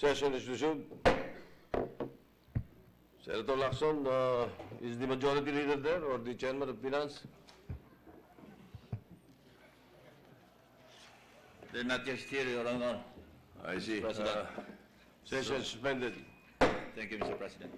Session is resumed. Senator Lacson, is the majority leader there or the chairman of finance? They're not just here, Your Honor. I see. President. Session suspended. Thank you, Mr. President.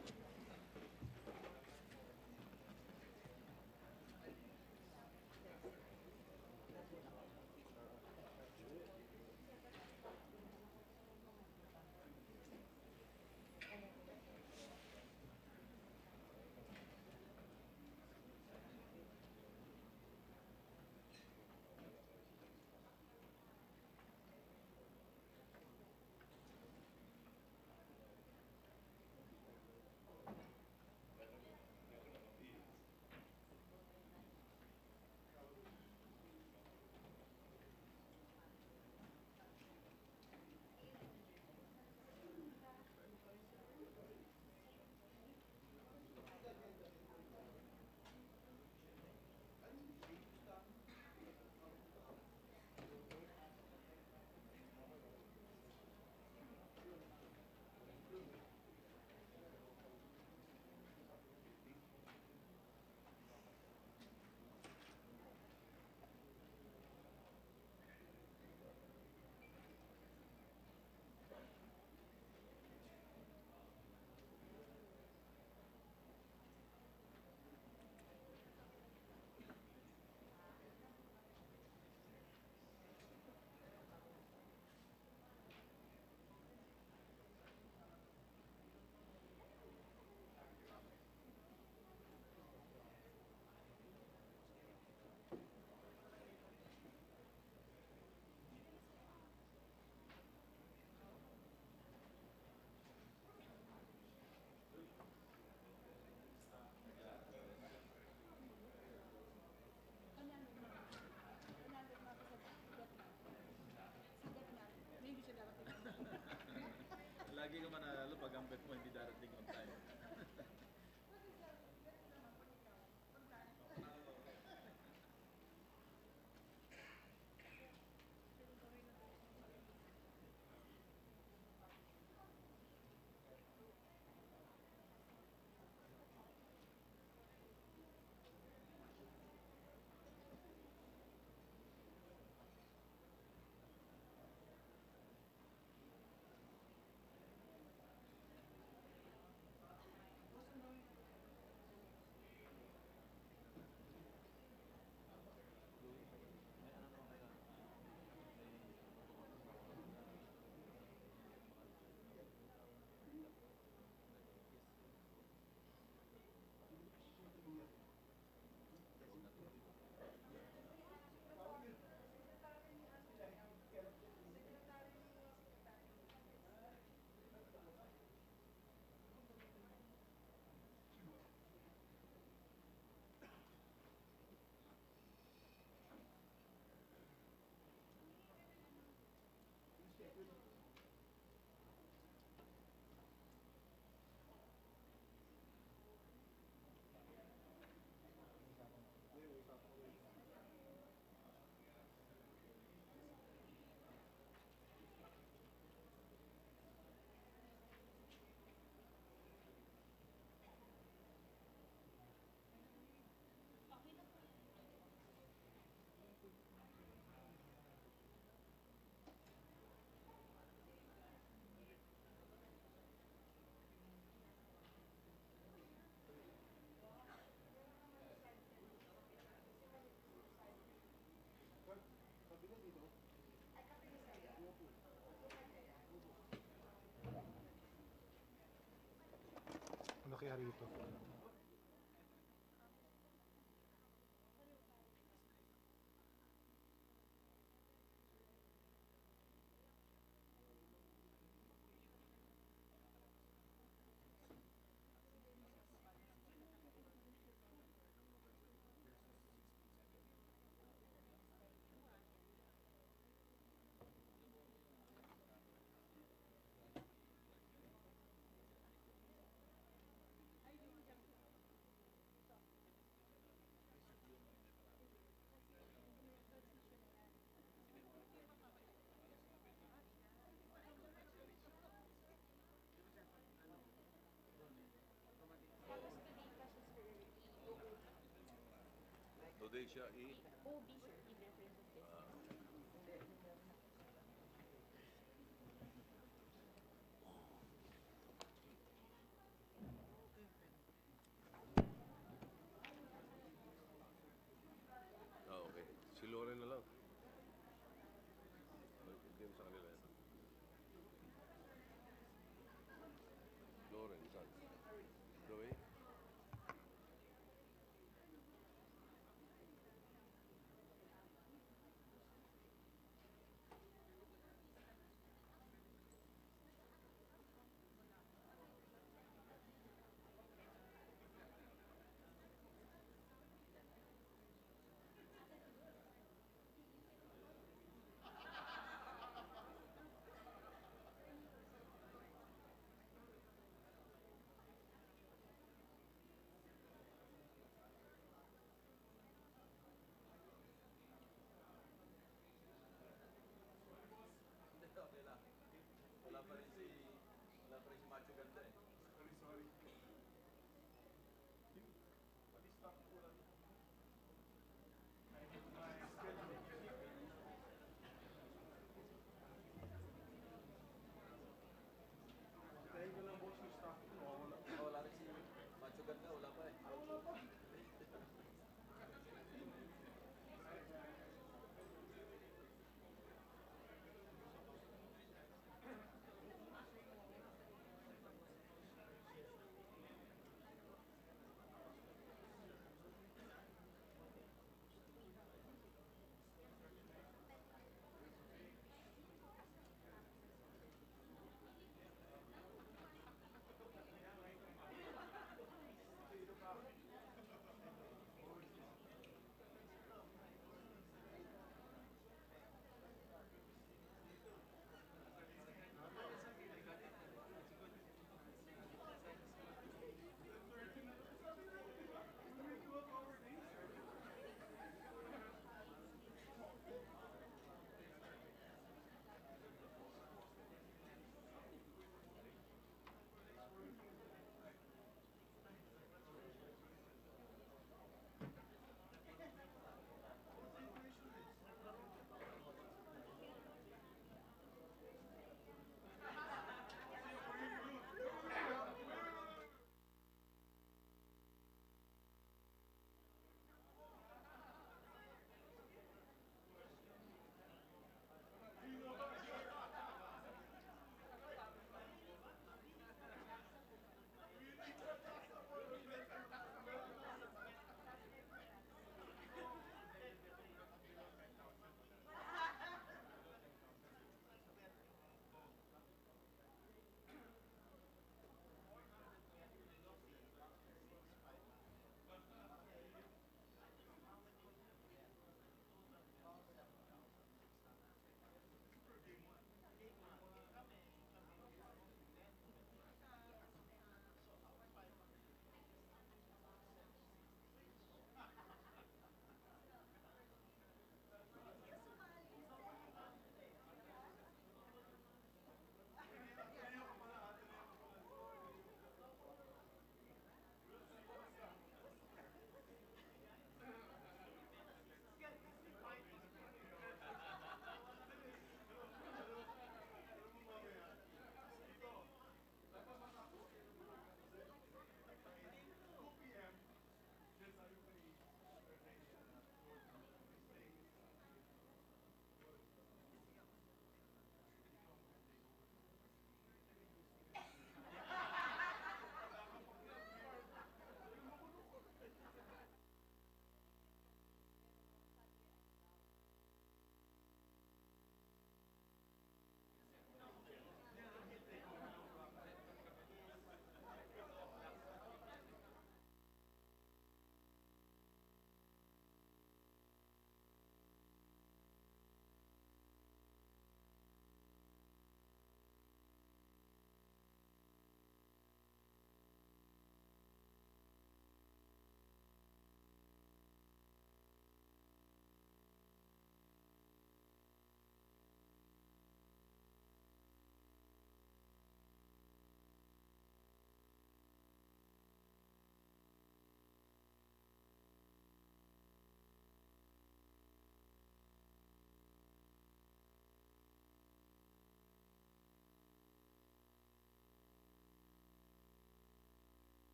Lagi ka mananalo pag ang bet mo hindi darating on time. Ano kaya rito? Today siya OB, sir, in reference of this. okay. Si Loren na lang. Hindi mo sa kanila yan. Loren, saan? Zoe? Okay lang. Wala pa rin si Macho Ganda eh. Sorry. Wala rin si Macho Ganda, wala pa eh.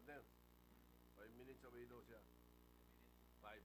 partner. 5 minutes away daw siya. 5.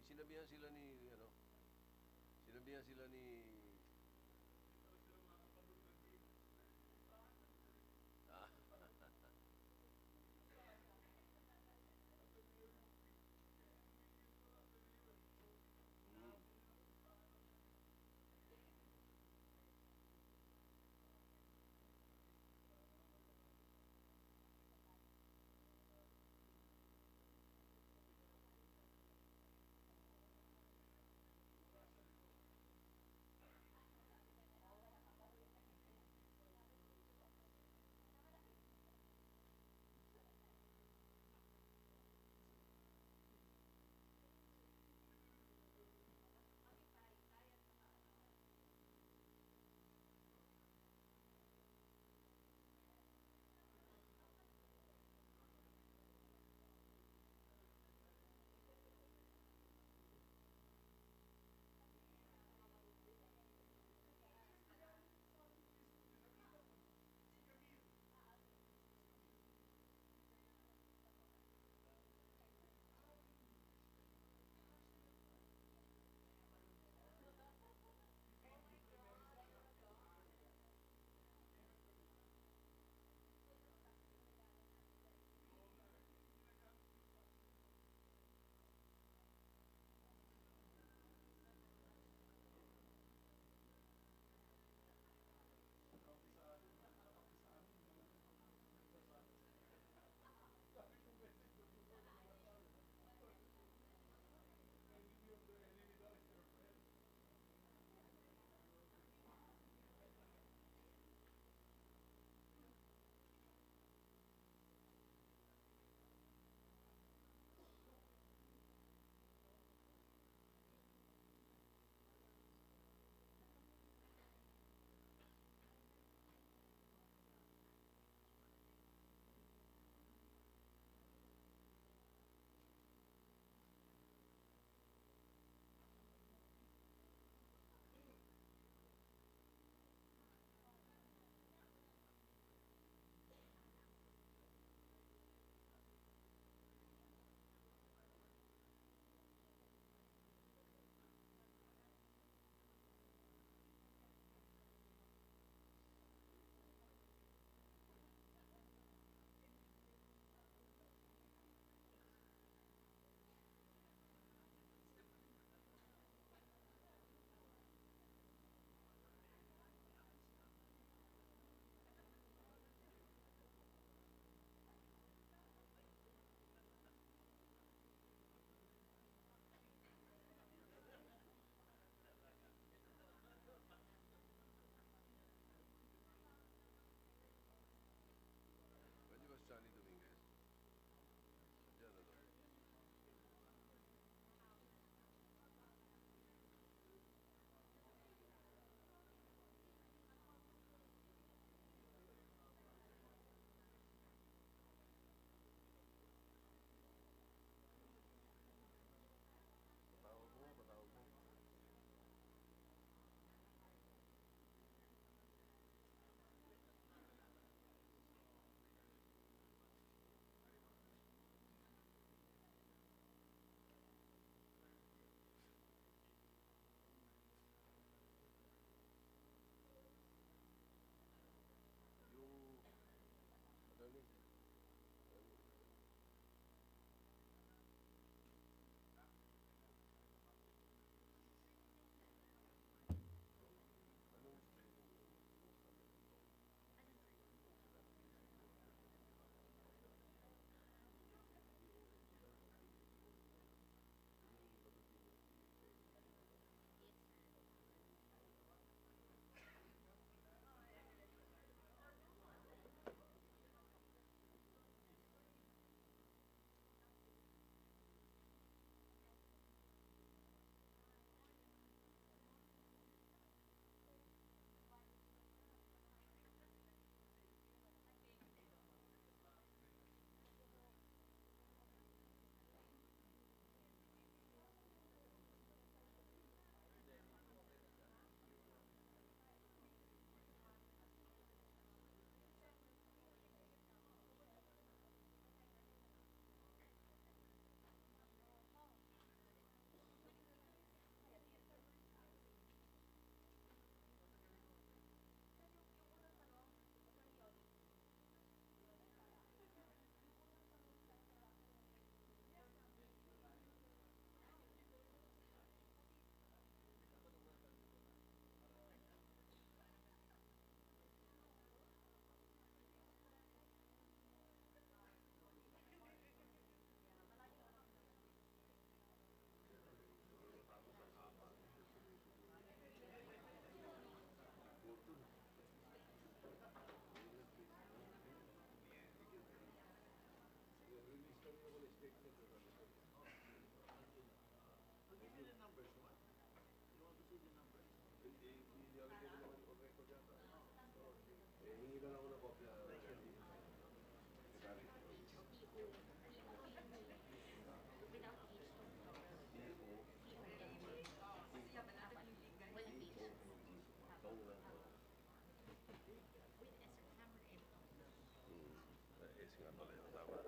sinabihan sila ni, sinabihan sila ni, ah, Hingi ka lang ako ng kopya. Is nga pala yun, tama.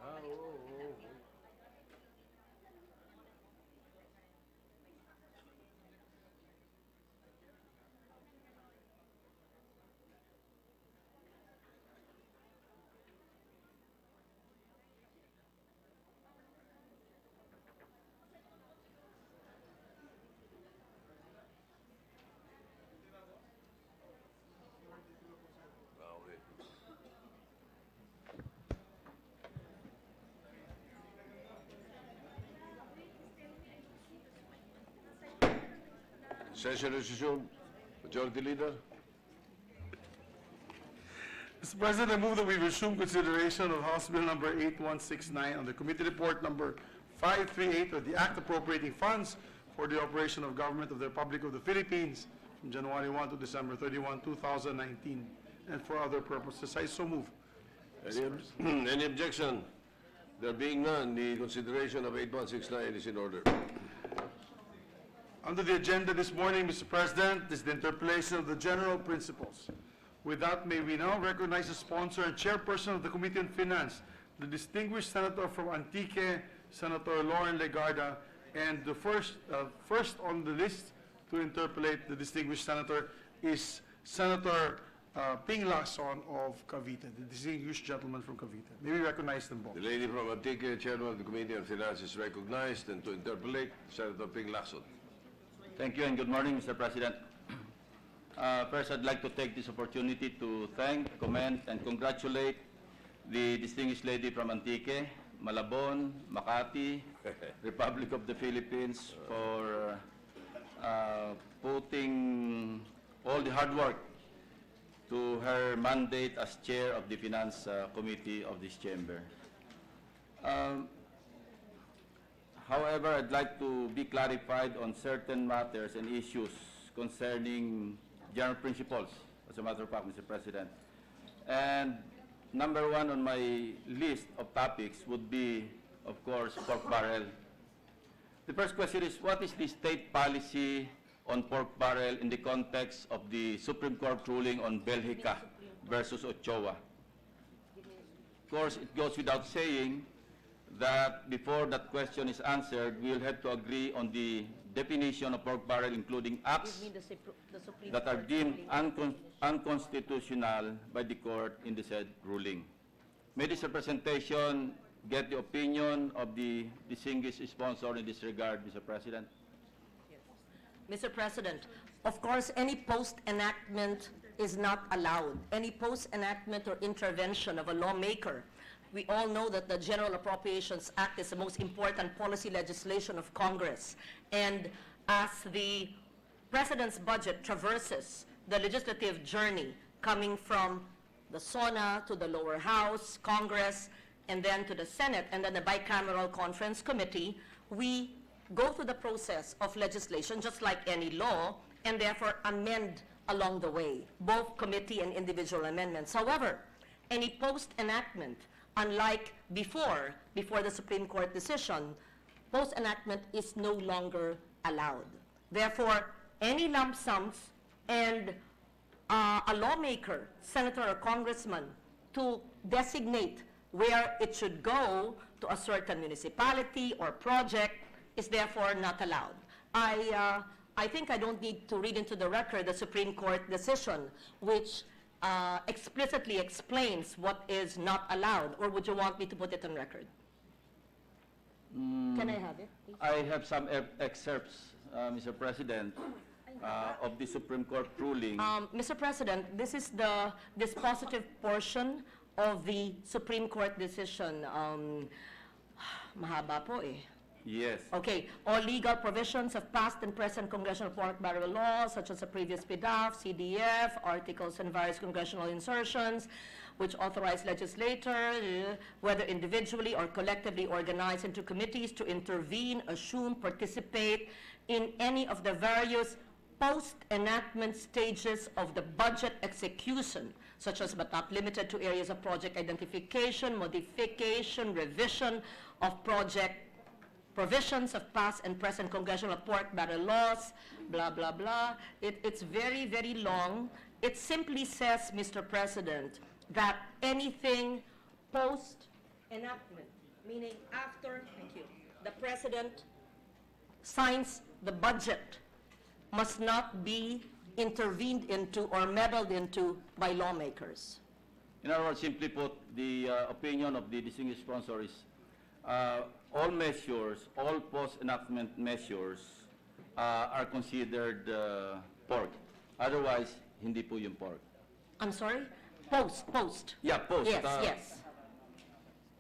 Oo. Okay. Session is resumed. Majority Leader. Mr. President, I move that we resume consideration of House Bill number 8169 on the committee report number 538 of the Act appropriating funds for the operation of government of the Republic of the Philippines from January 1 to December 31, 2019, and for other purposes. I so move. Any objection? There being none, the consideration of 8169 is in order. Under the agenda this morning, Mr. President, is the interpellation of the general principles. With that, may we now recognize the sponsor and chairperson of the Committee on Finance, the distinguished senator from Antique, Senator Lauren Legarda, and the first on the list to interpellate the distinguished senator is Senator Ping Lacson of Cavite, the distinguished gentleman from Cavite. May we recognize them both. The lady from Antique, Chairman of the Committee on Finance, is recognized, and to interpolate, Senator Ping Lacson. Thank you and good morning, Mr. President. First, I'd like to take this opportunity to thank, commend, and congratulate the distinguished lady from Antique, Malabon, Makati, Republic of the Philippines, for putting all the hard work to her mandate as chair of the Finance Committee of this chamber. However, I'd like to be clarified on certain matters and issues concerning general principles, as a matter of fact, Mr. President. And number one on my list of topics would be, of course, pork barrel. The first question is, what is the state policy on pork barrel in the context of the Supreme Court ruling on Belgica versus Ochoa? Of course, it goes without saying that before that question is answered, we'll have to agree on the definition of pork barrel, including acts You mean the Supreme that are Court deemed ruling? unconstitutional by the court in the said ruling. May this representation get the opinion of the distinguished sponsor in this regard, Mr. President? Mr. President, of course, any post-enactment is not allowed. Any post-enactment or intervention of a lawmaker. We all know that the General Appropriations Act is the most important policy legislation of Congress. And as the President's budget traverses the legislative journey coming from the SONA to the lower house, Congress, and then to the Senate, and then the bicameral conference committee, we go through the process of legislation just like any law, and therefore amend along the way, both committee and individual amendments. However, any post-enactment, unlike before the Supreme Court decision, post-enactment is no longer allowed. Therefore, any lump sums and a lawmaker, senator or congressman, to designate where it should go to a certain municipality or project is therefore not allowed. I think I don't need to read into the record the Supreme Court decision, which explicitly explains what is not allowed, or would you want me to put it on record? Can I have it, please? I have some excerpts, Mr. President, of the Supreme Court ruling. Mr. President, this is the dispositive portion of the Supreme Court decision. Mahaba po eh. Yes. Okay, all legal provisions of past and present congressional pork barrel laws, such as the previous PDAF, CDF, articles and various congressional insertions, which authorize legislators, whether individually or collectively organized into committees, to intervene, assume, participate in any of the various post-enactment stages of the budget execution, such as but not limited to areas of project identification, modification, revision of project provisions of past and present congressional pork barrel laws, blah, blah, blah. It's very, very long. It simply says, Mr. President, that anything post-enactment, meaning after, thank you, the President signs the budget, must not be intervened into or meddled into by lawmakers. In other words, simply put, the opinion of the distinguished sponsor is all measures, all post-enactment measures are considered pork. Otherwise, hindi po yung pork. I'm sorry? Post. Yeah, post. Yes, yes.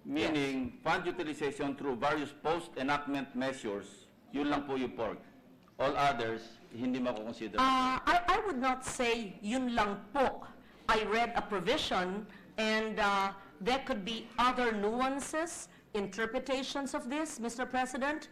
Meaning, fund utilization through various post-enactment measures, yun lang po yung pork. All others, hindi mako-consider. I would not say yun lang po. I read a provision and there could be other nuances, interpretations of this, Mr. President.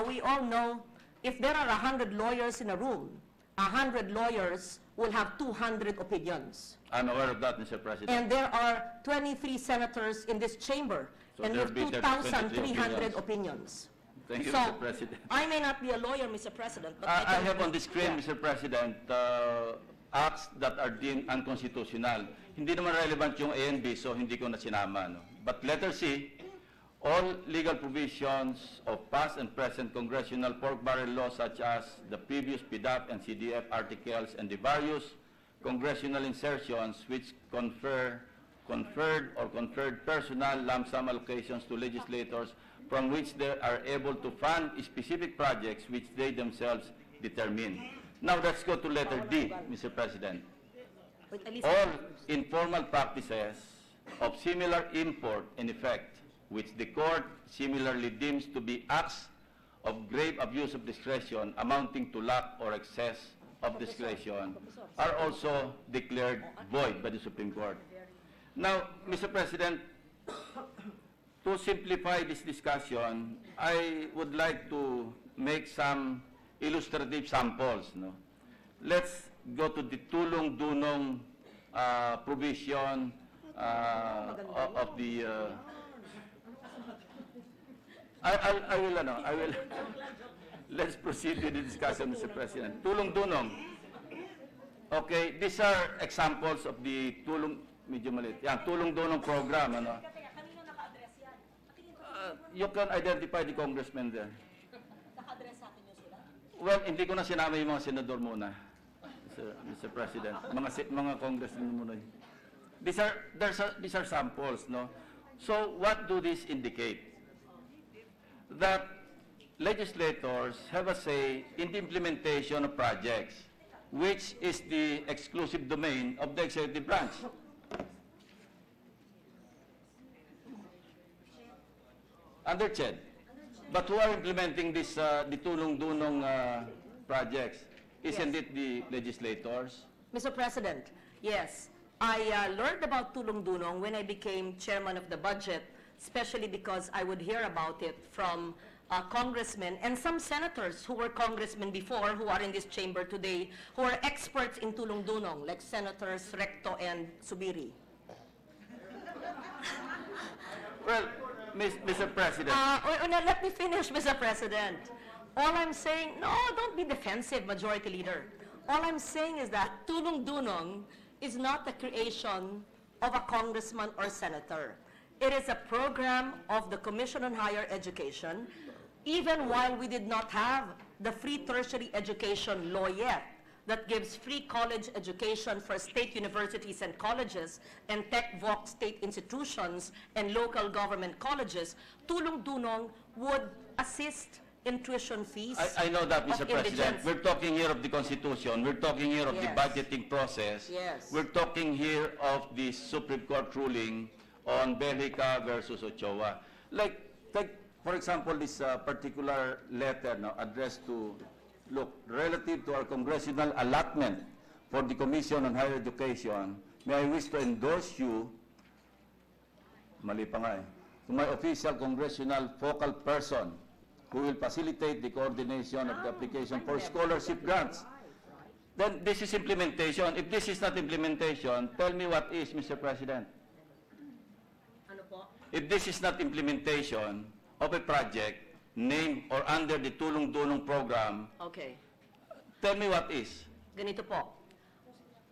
We all know if there are 100 lawyers in a room, 100 lawyers will have 200 opinions. I'm aware of that, Mr. President. And there are 23 senators in this chamber, So and there'll with be 2,300 opinions. Thank you, So, Mr. President. I may not be a lawyer, Mr. President, but I can- have on the screen, Yeah. Mr. President, acts that are deemed unconstitutional. Hindi naman relevant yung A and B, so hindi ko na sinama. No? But letter C, all legal provisions of past and present congressional pork barrel laws such as the previous PDAP and CDF articles and the various congressional insertions which conferred personal lump sum allocations to legislators from which they are able to fund specific projects which they themselves determine. Now let's go to letter D, Mr. President. Wait, at least- All informal practices of similar import and effect, which the court similarly deems to be acts of grave abuse of discretion amounting to lack or excess of discretion, are also declared void by the Supreme Court. Now, Mr. President, to simplify this discussion, I would like to make some illustrative samples. No? Let's go to the tulong-dunong provision of the... I will... Let's proceed with the discussion, Mr. President. Tulong-dunong. Okay, these are examples of the medyo maliit. Yan, tulong-dunong program. Ano? You can identify the congressmen there. Well, hindi ko na sinama yung mga senador muna, Mr. President. Mga congressmen muna. These are samples, no? So, what do these indicate? That legislators have a say in the implementation of projects, which is the exclusive domain of the executive branch. Under CHED. But who are implementing this, the tulong-dunong projects? Isn't it the legislators? Mr. President, yes. I learned about tulong-dunong when I became chairman of the budget, especially because I would hear about it from congressmen and some senators who were congressmen before, who are in this chamber today, who are experts in tulong-dunong, like Senators Recto and Subiri. Well, Mr. President. Let me finish, Mr. President. All I'm saying, no, don't be defensive, Majority Leader. All I'm saying is that tulong-dunong is not the creation of a congressman or senator. It is a program of the Commission on Higher Education, even while we did not have the free tertiary education law yet. that gives free college education for state universities and colleges and tech-voc state institutions and local government colleges, Tulong Dunong would assist in tuition fees I know that, Mr. of President. indigents. We're talking here of the Constitution. We're talking here of the Yes. budgeting process. Yes. We're talking here of the Supreme Court ruling on Belgica versus Ochoa. Like, take, for example, this particular letter no, addressed to, look, relative to our congressional allotment for the Commission on Higher Education, may I wish to endorse you, mali pa nga eh, to my official congressional focal person who will facilitate the coordination of the application for scholarship grants. Then this is implementation. If this is not implementation, tell me what is, Mr. President. Ano po? If this is not implementation of a project named or under the Tulong Dunong program, Okay. tell me what is. Ganito po.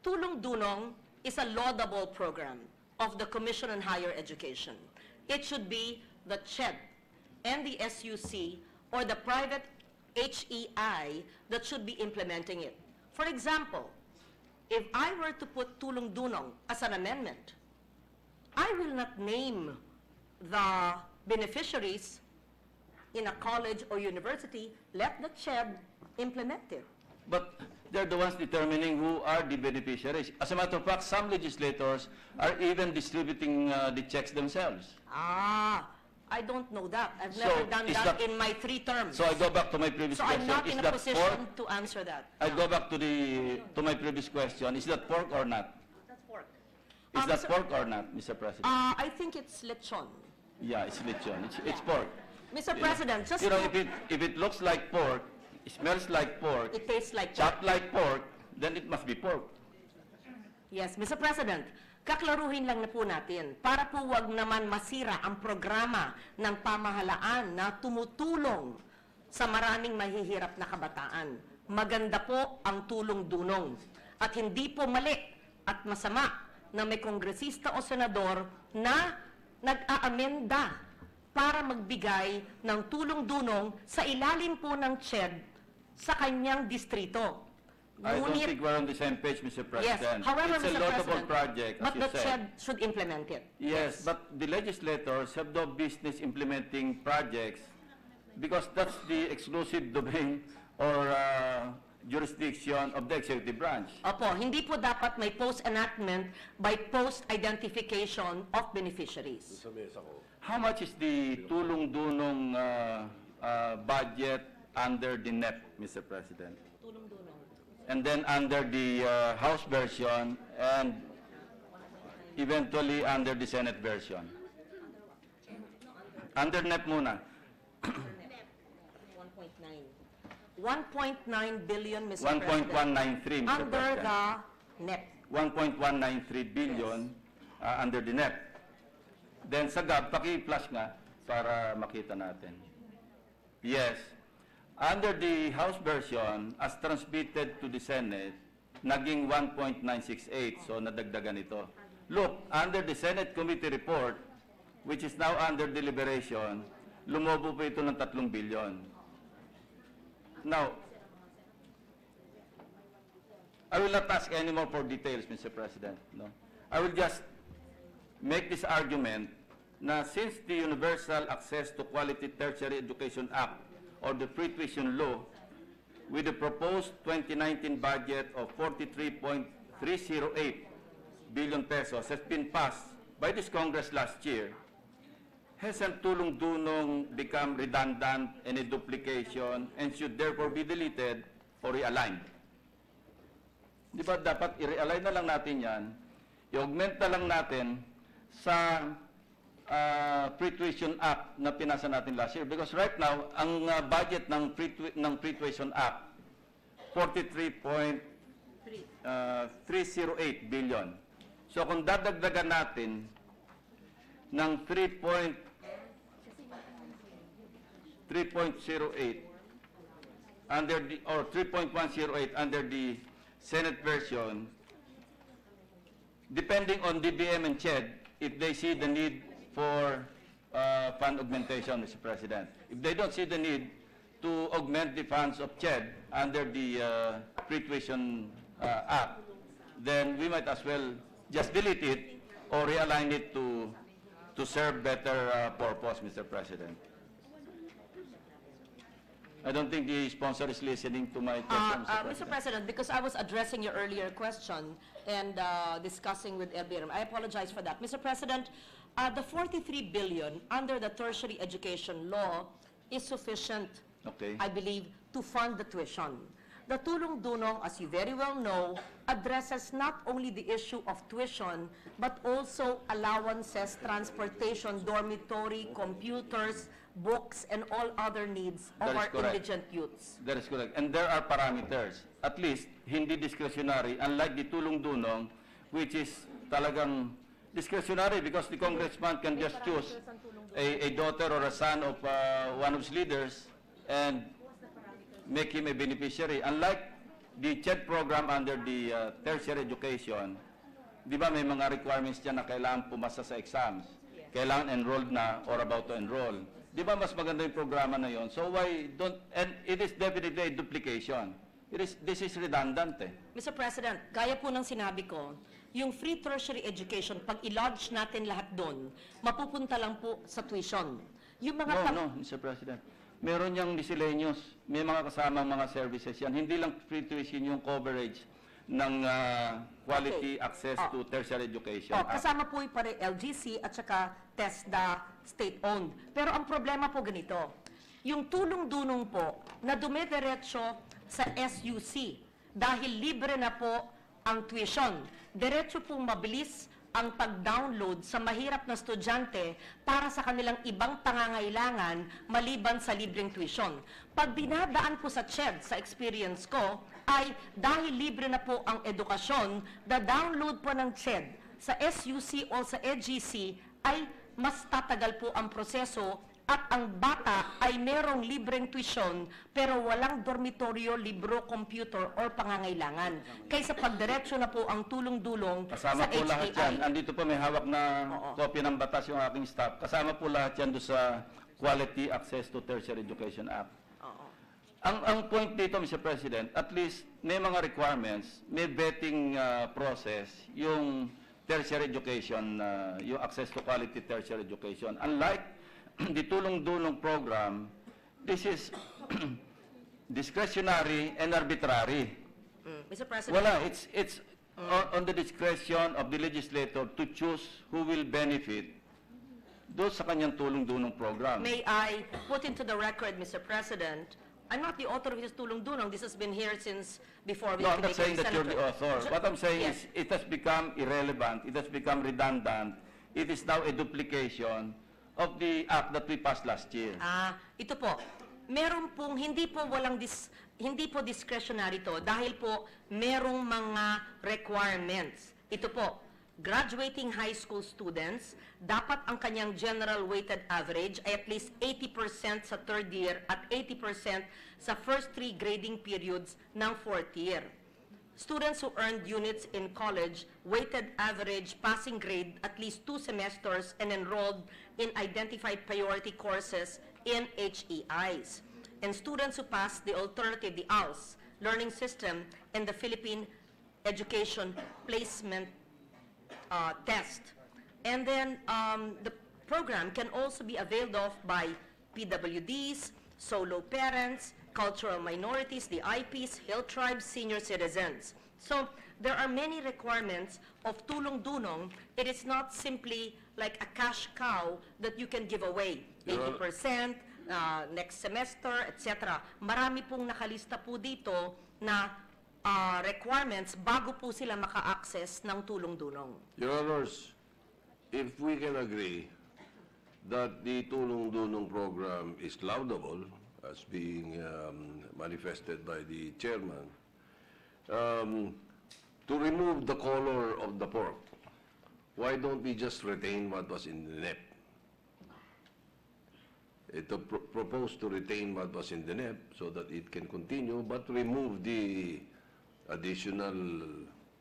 Tulong Dunong is a laudable program of the Commission on Higher Education. It should be the CHED and the SUC or the private HEI that should be implementing it. For example, if I were to put Tulong Dunong as an amendment, I will not name the beneficiaries in a college or university. Let the CHED implement it. But they're the ones determining who are the beneficiaries. As a matter of fact, some legislators are even distributing the checks themselves. I don't know that. I've So, never done is that that- in my 3 terms. So I go back to my previous So I'm question. not Is in a that position pork? to answer that. I go back to my previous question. Is that pork or not? That's pork. Is that Sir, pork or not, Mr. President? I think it's lechon. Yeah, it's lechon. It's pork. Mr. Yeah. President, just You know, to- if it looks like pork, it smells like pork, it tastes like pork. chopped like pork, then it must be pork. Yes, Mr. President, kaklaruhin lang na po natin para po wag naman masira ang programa ng pamahalaan na tumutulong sa maraming mahihirap na kabataan. Maganda po ang tulong dunong. At hindi po mali at masama na may kongresista o senador na nag-aamenda para magbigay ng tulong dunong sa ilalim po ng CHED sa kanyang distrito. I don't think we're on the same page, Mr. Yes, President. however, It's a Mr. laudable President, project, as but you the said. CHED should implement it. Yes, but the legislators have no business implementing projects because that's the exclusive domain or jurisdiction of the executive branch. Opo, hindi po dapat may post-enactment by post-identification of beneficiaries. Sa mesa ko. How much is the tulong dunong budget under the NEP, Mr. President? And then under the House version and eventually under the Senate version? Under NEP muna. 1.9 billion, Mr. President. 1.193, Mr. Under President. the NEP. 1.193 billion under the NEP. Then sa GAB, paki-flash nga para makita natin. Yes. Under the House version, as transmitted to the Senate, naging 1.968, so nadagdagan ito. Look, under the Senate Committee report, which is now under deliberation, lumobo po ito ng 3 billion. Now, I will not ask any more for details, Mr. President. No? I will just make this argument na since the Universal Access to Quality Tertiary Education Act or the Free Tuition Law, with the proposed 2019 budget of 43.308 billion pesos has been passed by this Congress last year, hasn't tulong dunong become redundant and a duplication and should therefore be deleted or realigned? Di ba dapat i-realign na lang natin yan, i-augment na lang natin sa Free Tuition Act na pinasa natin last year. Because right now, ang budget ng Free Tuition Act, 43.308 billion. So kung dadagdagan natin ng 3.08 under the or 3.108 under the Senate version, depending on DBM and CHED, if they see the need for fund augmentation, Mr. President. If they don't see the need to augment the funds of CHED under the pre-tuition act, then we might as well just delete it or realign it to serve better purpose, Mr. President. I don't think the sponsor is listening to my question, Mr. President, because I was addressing your earlier question and discussing with LBM, I apologize for that. Mr. President, the 43 billion under the tertiary education law is sufficient, Okay. I believe, to fund the tuition. The Tulong Dunong, as you very well know, addresses not only the issue of tuition, but also allowances, transportation, dormitory, computers, books, and all other needs of That is our correct. indigent youths. That is correct. And there are parameters. At least, hindi discretionary, unlike the Tulong Dunong, which is talagang discretionary because the congressman can just choose a daughter or a son of one of his leaders and make him a beneficiary. Unlike the CHED program under the tertiary education, di ba may mga requirements dyan na kailangan pumasa sa exams, kailangan enrolled na or about to enroll. Di ba mas maganda yung programa na yon? So why don't, and it is definitely a duplication. This is redundant eh. Mr. President, gaya po ng sinabi ko, yung free tertiary education, pag i-lodge natin lahat doon, mapupunta lang po sa tuition. Yung mga No, Mr. President. Meron niyang miscellaneous, may mga kasamang mga services yan. Hindi lang free tuition yung coverage ng quality Okay. access to tertiary education. kasama po yung pare LGC at saka TESDA state-owned. Pero ang problema po ganito, yung tulong-dunong po na dumidiretso sa SUC dahil libre na po ang tuition. Diretso pong mabilis ang pag-download sa mahirap na estudyante para sa kanilang ibang pangangailangan maliban sa libreng tuition. Pag dinadaan po sa CHED, sa experience ko, ay dahil libre na po ang edukasyon, the download po ng CHED sa SUC o sa EGC ay mas tatagal po ang proseso at ang bata ay merong libreng tuition pero walang dormitoryo, libro, computer or pangangailangan. Kaysa pagdiretso na po ang tulong-dulong Kasama sa po lahat yan. HAI. Andito po may hawak na kopya ng batas yung aking staff. Kasama po lahat yan doon sa Quality Access to Tertiary Education Act. Ang point dito, Mr. President, at least may mga requirements, may vetting process, yung tertiary education, yung access to quality tertiary education. Unlike the tulong-dunong program, this is discretionary and arbitrary. Mr. President, Wala, it's on the discretion of the legislator to choose who will benefit doon sa kanyang tulong-dunong program. may I put into the record, Mr. President, I'm not the author of this tulong-dunong. This has been here since before we No, I'm not became saying that you're the senator. author. What I'm saying Yes. is it has become irrelevant, it has become redundant, it is now a duplication of the act that we passed last year. Ito po, meron pong hindi po discretionary to dahil po merong mga requirements. Ito po, graduating high school students, dapat ang kanyang general weighted average ay at least 80% sa third year at 80% sa first 3 grading periods ng fourth year. Students who earned units in college, weighted average passing grade at least 2 semesters and enrolled in identified priority courses in HEIs. And students who passed the alternative, the ALS, learning system and the Philippine Education Placement test. And then the program can also be availed of by PWDs, solo parents, cultural minorities, the IPs, hill tribes, senior citizens. So there are many requirements of tulong-dunong. It is not simply like a cash cow that you can give away. 80%, next semester, etc. Marami pong nakalista po dito na requirements bago po sila maka-access ng tulong-dunong. Your Honors, if we can agree that the tulong-dunong program is laudable as being manifested by the chairman, to remove the color of the pork, why don't we just retain what was in the NEP? It propose to retain what was in the NEP so that it can continue, but remove the additional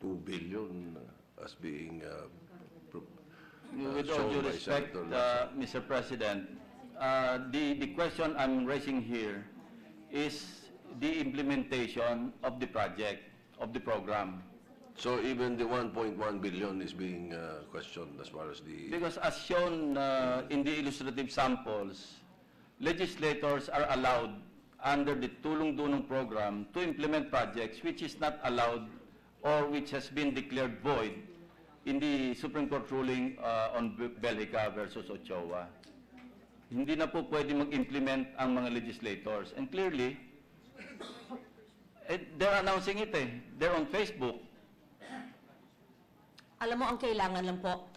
2 billion as being With all shown due by respect, Senator Lacson. Mr. President, the question I'm raising here is the implementation of the project, of the program. So even the 1.1 billion is being questioned as far as the... Because as shown in the illustrative samples, legislators are allowed under the tulong-dunong program to implement projects which is not allowed or which has been declared void in the Supreme Court ruling on Bellica versus Ochoa. Hindi na po pwede mag-implement ang mga legislators. And clearly, they're announcing it eh. They're on Facebook. Alam mo, ang kailangan lang po,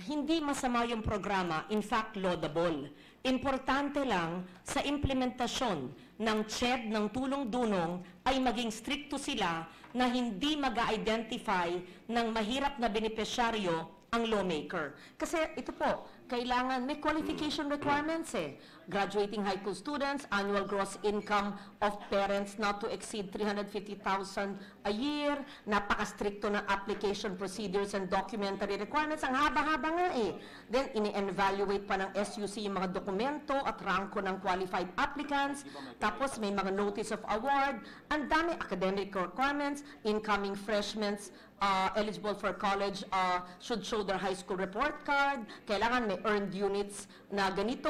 hindi masama yung programa, in fact, laudable. Importante lang sa implementasyon ng CHED ng tulong-dunong ay maging stricto sila na hindi mag-identify ng mahirap na benepisyaryo ang lawmaker. Kasi ito po, kailangan may qualification requirements eh. Graduating high school students, annual gross income of parents not to exceed 350,000 a year, napaka-stricto ng application procedures and documentary requirements. Ang haba-haba nga eh. Then, ini-evaluate pa ng SUC yung mga dokumento at rangko ng qualified applicants. Tapos, may mga notice of award. Ang dami academic requirements, incoming freshmen eligible for college should show their high school report card. Kailangan may earned units na ganito.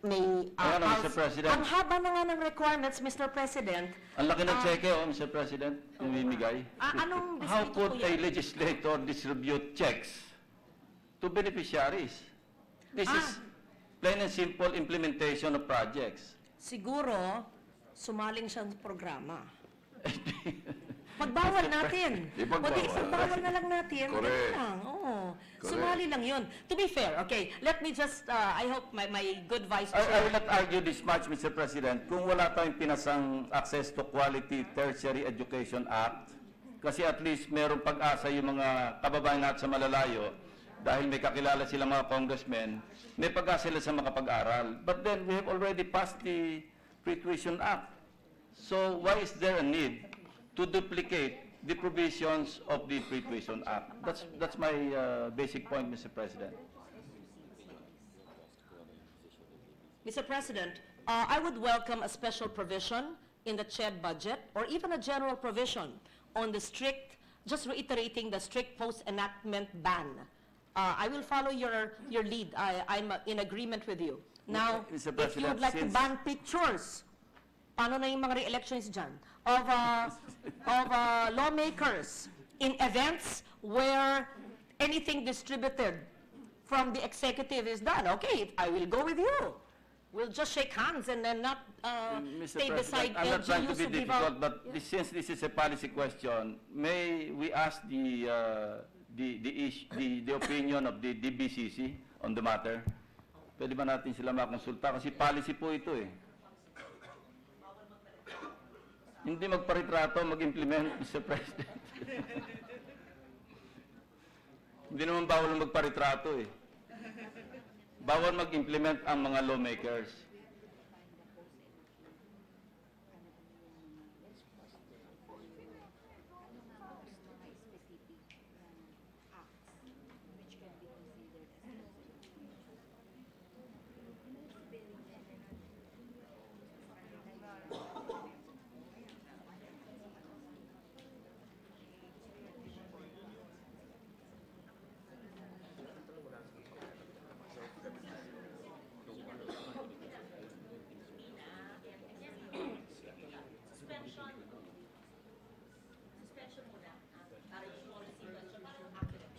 May Mr. President. Ang haba na nga ng requirements, Mr. President. Ang laki ng cheque, Mr. President, namimigay. Anong How distrito could po a yan? legislator distribute checks to beneficiaries? This is plain and simple implementation of projects. Siguro, sumaling siya sa programa. Pagbawal natin. Ipagbawal. O di, pagbawal na lang natin. Correct. Ganun lang. Oo. Correct. Sumali lang yun. To be fair, okay, let me just, I hope my good Vice I Chair. will not argue this much, Mr. President, kung wala tayong pinasang Access to Quality Tertiary Education Act, kasi at least merong pag-asa yung mga kababayan natin sa malalayo, dahil may kakilala silang mga congressmen, may pag-asa sila sa makapag-aral. But then, we have already passed the Pre-Tuition Act. So, why is there a need to duplicate the provisions of the Pre-Tuition Act? That's my basic point, Mr. President. Mr. President, I would welcome a special provision in the CHED budget or even a general provision on the strict, just reiterating the strict post-enactment ban. I will follow your lead. I'm in agreement with you. Now, Mr. if you would President, like to since- ban pictures, paano na yung mga re-elections dyan? Of lawmakers in events where anything distributed from the executive is done. Okay, I will go with you. We'll just shake hands and then not Mr. stay beside President, I'm not trying to LGUs be to give difficult, out. but since this is a policy question, may we ask the opinion of the DBCC on the matter? Pwede ba natin sila makonsulta? Kasi policy po ito eh. Hindi magparitrato, mag-implement, Mr. President. Hindi naman bawal magparitrato eh. Bawal mag-implement ang mga lawmakers.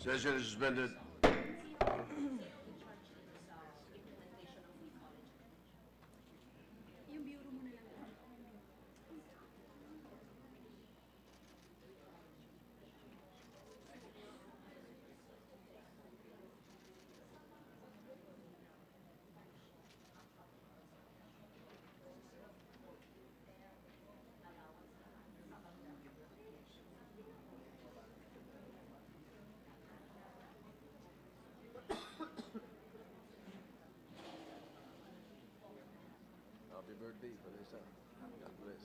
Session is suspended. Happy birthday, Vanessa. God bless.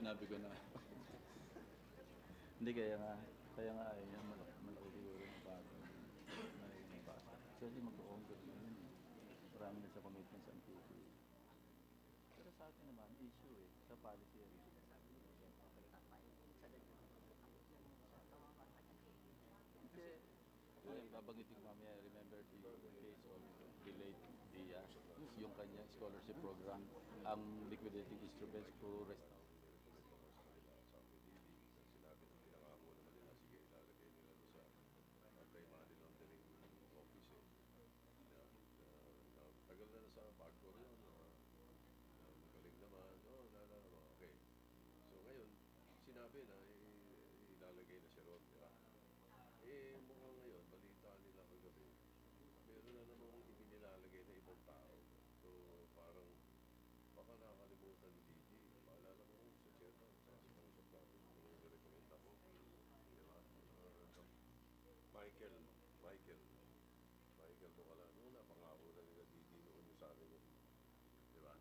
sinabi ko na. Hindi kaya nga yan malaki siguro yung bago. Actually, mag-o-ongot yun. Marami na sa commitment sa MPP. Pero sa akin naman, issue sa policy area. Babangitin ko mamaya, remember the case of delayed Diaz, yung kanya scholarship program, ang liquidating instruments to rest. Sinabi ng pinangako naman nila, sige, ilalagay nila doon sa anti-money laundering office tagal na sa Pagcor yun. Magaling naman. Okay. So ngayon, sinabi na ilalagay na siya ron, di ba? Mukhang ngayon, balita nila kagabi, meron na namang inilalagay na ibang tao. So parang baka nakakalimutan ni DG. Maalala mo sa chairman, sa pang-usap natin, yung nirekomenda ko, di ba? Michael Bukala, noon napangako na nila DG noon yung sa akin yun. Di ba?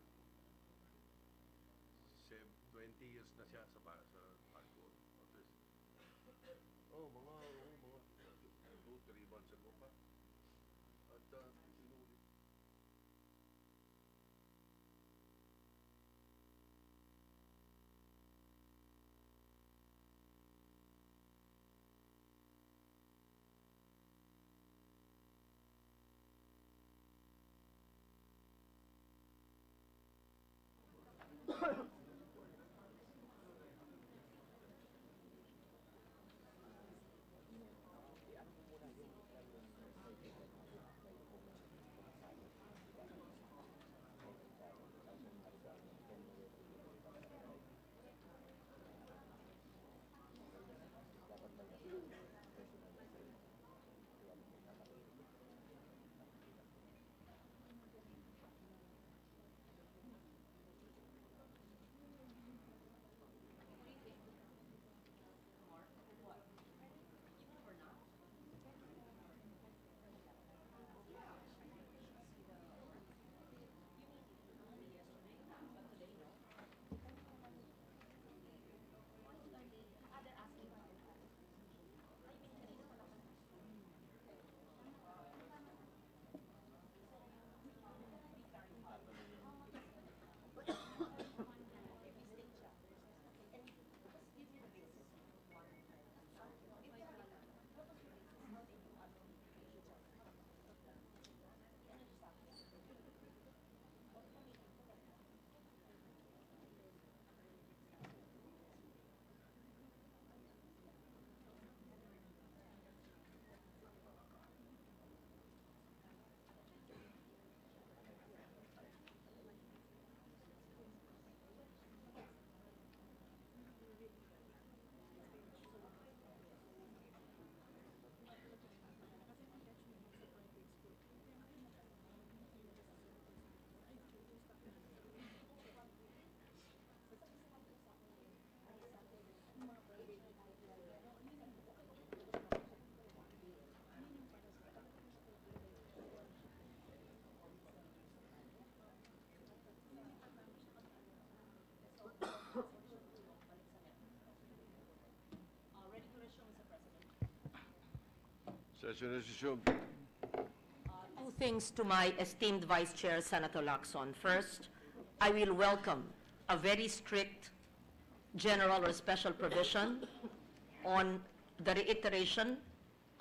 20 years na siya sa Pagcor. Mga 2-3 months ago pa. At inulit. Session is resumed. Two things to my esteemed Vice Chair, Senator Lacson. First, I will welcome a very strict general or special provision on the reiteration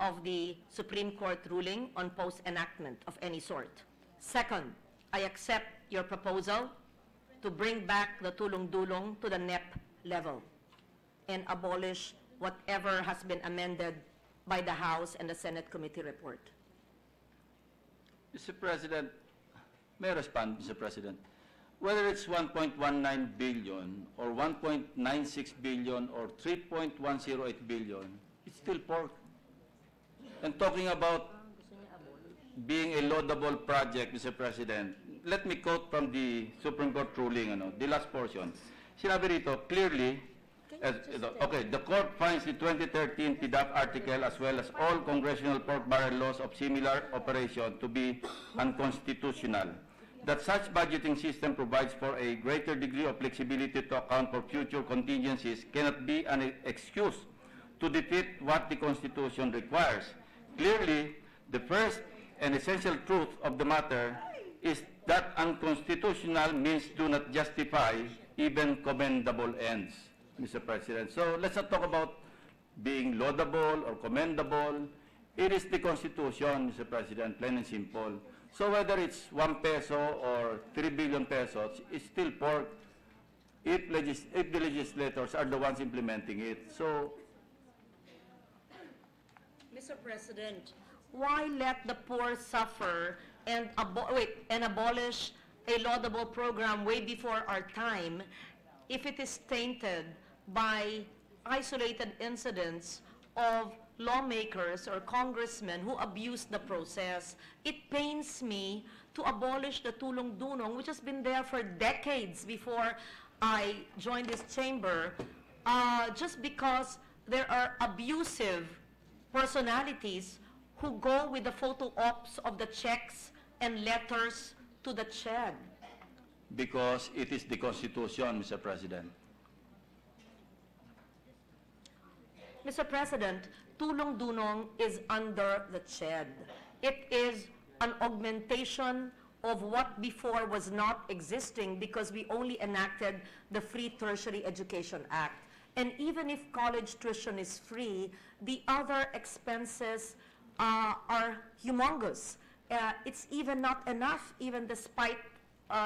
of the Supreme Court ruling on post-enactment of any sort. Second, I accept your proposal to bring back the tulong-dulong to the NEP level and abolish whatever has been amended by the House and the Senate committee report. Mr. President, may I respond, Mr. President? Whether it's 1.19 billion or 1.96 billion or 3.108 billion, it's still pork. And talking about being a laudable project, Mr. President, let me quote from the Supreme Court ruling, the last portion. Sinabi rito, clearly, the court finds the 2013 PDAP article as well as all congressional pork barrel laws of similar operation to be unconstitutional. that such budgeting system provides for a greater degree of flexibility to account for future contingencies cannot be an excuse to defeat what the Constitution requires. Clearly, the first and essential truth of the matter is that unconstitutional means do not justify even commendable ends, Mr. President. So let's not talk about being laudable or commendable. It is the Constitution, Mr. President, plain and simple. So whether it's 1 peso or 3 billion pesos, it's still pork if the legislators are the ones implementing it. So, Mr. President, why let the poor suffer and abolish a laudable program way before our time if it is tainted by isolated incidents of lawmakers or congressmen who abuse the process? It pains me to abolish the tulong-dunong, which has been there for decades before I joined this chamber, just because there are abusive personalities who go with the photo ops of the checks and letters to the CHED. because it is the Constitution, Mr. President. Mr. President, tulong-dunong is under the CHED. It is an augmentation of what before was not existing because we only enacted the Free Tertiary Education Act. And even if college tuition is free, the other expenses are humongous. It's even not enough, even despite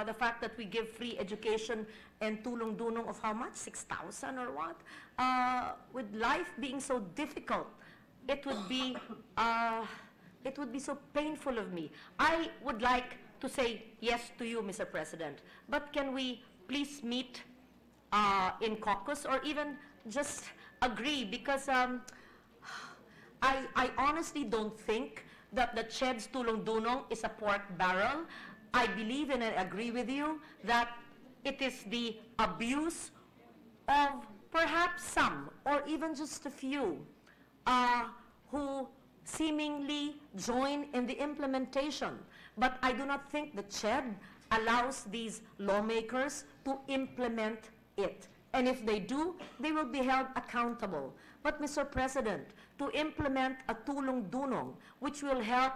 the fact that we give free education and tulong-dunong of how much? 6,000 or what? With life being so difficult, it would be so painful of me. I would like to say yes to you, Mr. President, but can we please meet in caucus or even just agree? Because I honestly don't think that the CHED's tulong-dunong is a pork barrel. I believe and I agree with you that it is the abuse of perhaps some, or even just a few, who seemingly join in the implementation. But I do not think the CHED allows these lawmakers to implement it. And if they do, they will be held accountable. But Mr. President, to implement a tulong-dunong, which will help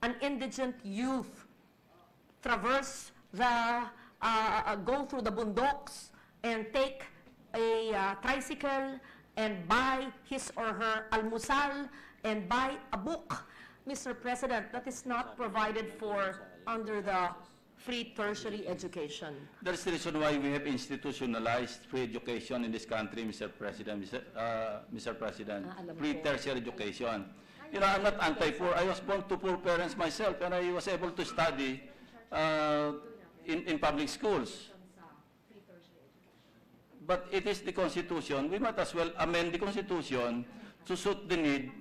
an indigent youth traverse go through the bundoks and take a tricycle and buy his or her almusal and buy a book, Mr. President, that is not provided for under the free tertiary education. That's the reason why we have institutionalized free education in this country, Mr. President. Mr. President, free tertiary education. You know, I'm not anti-poor. I was born to poor parents myself, and I was able to study in public schools. But it is the Constitution. We might as well amend the Constitution to suit the need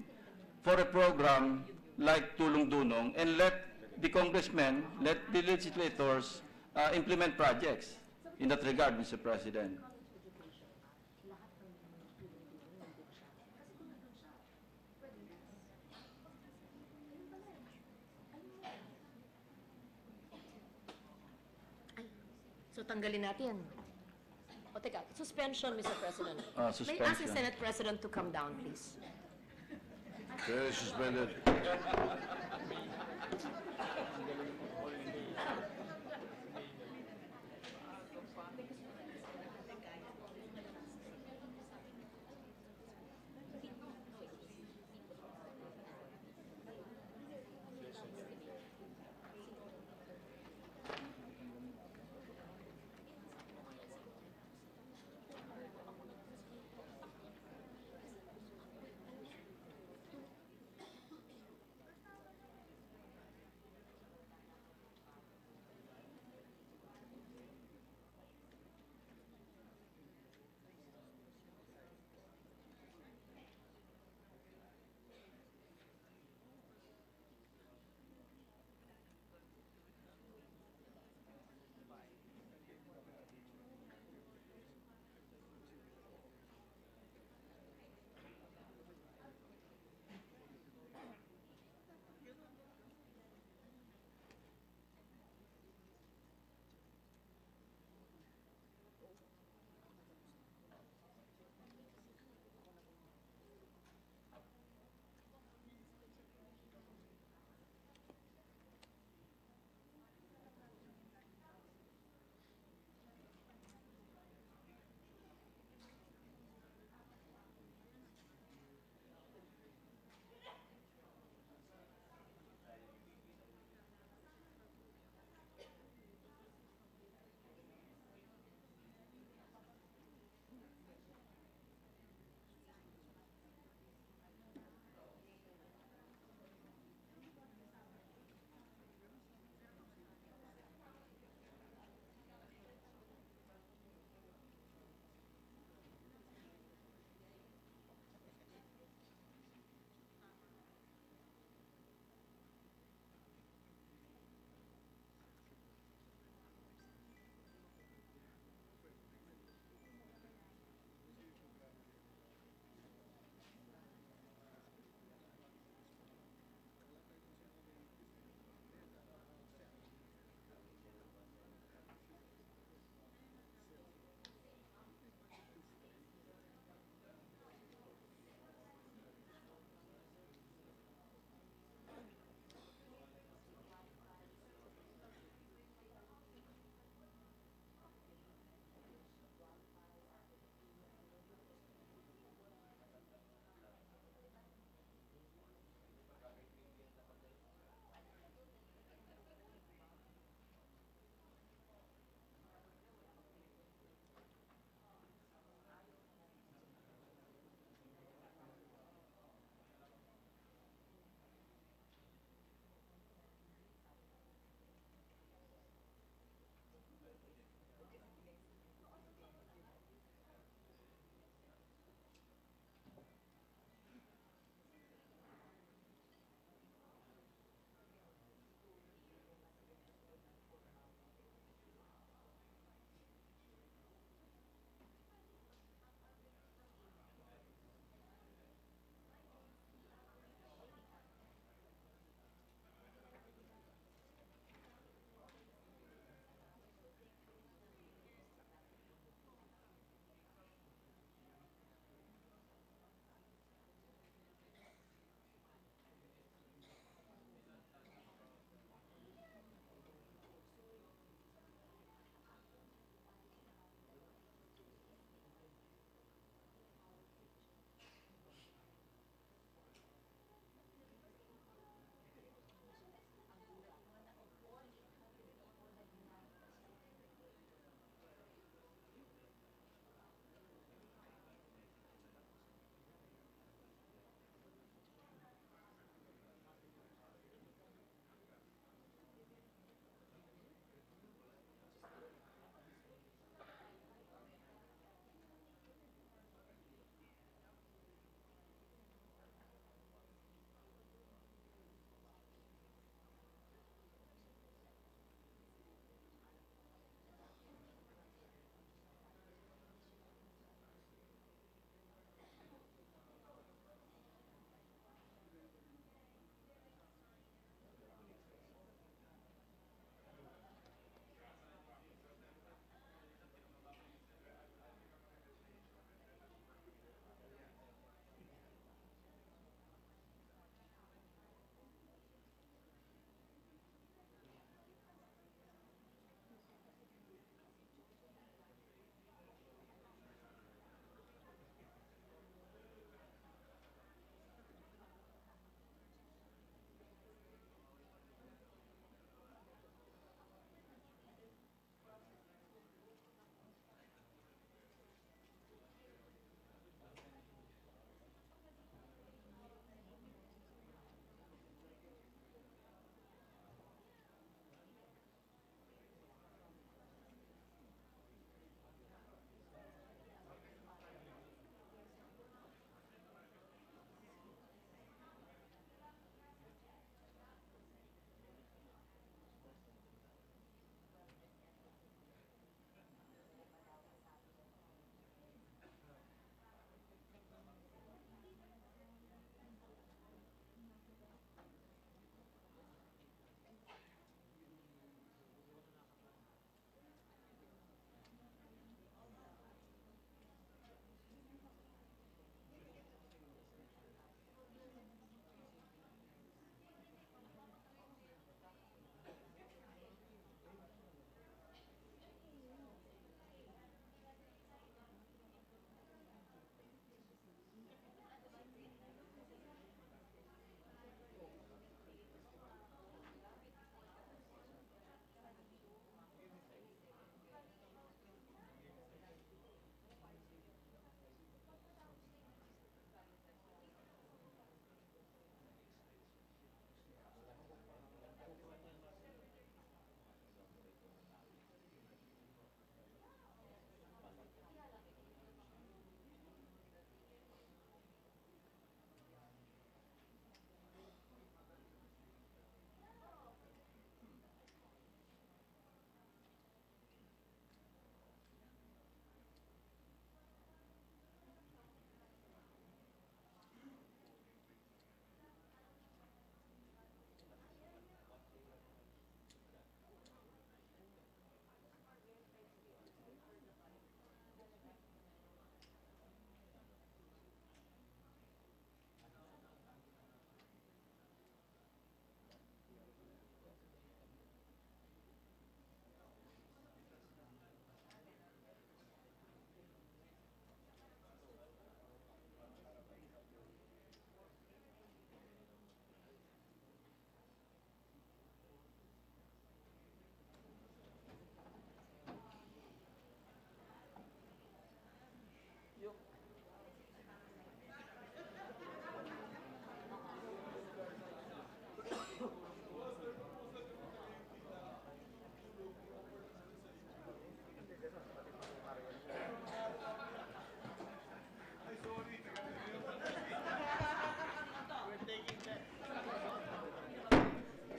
for a program like tulong-dunong and let the congressmen, let the legislators implement projects in that regard, Mr. President. So tanggalin natin. O teka, suspension, Mr. President. May I ask the Suspension. Senate President to come down, please? Okay, suspended.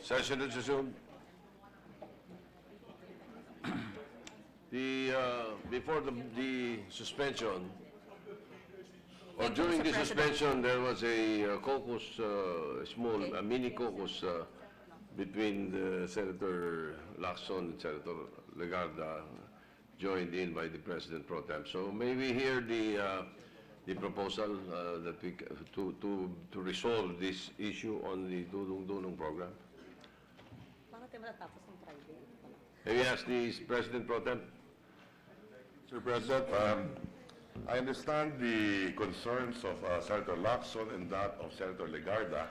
Session is resumed. Before the suspension, or Thank you, during Mr. the President. suspension, there was a caucus, a mini caucus between Senator Lacson and Senator Legarda, joined in by the President Pro Tem. So may we hear the proposal that we to resolve this issue on the Dudong-Dunong program? Bakit tayo matatapos ng Friday? May we ask the President Pro Tem? Mr. President, I understand the concerns of Senator Lacson and that of Senator Legarda,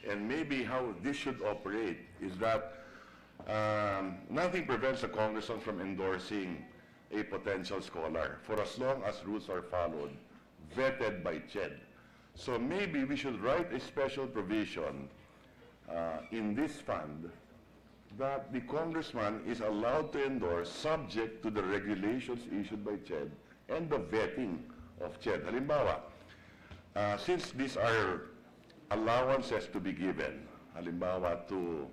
and maybe how this should operate is that nothing prevents a congressman from endorsing a potential scholar for as long as rules are followed, vetted by CHED. So maybe we should write a special provision in this fund that the congressman is allowed to endorse subject to the regulations issued by CHED and the vetting of CHED. Halimbawa, since these are allowances to be given, halimbawa to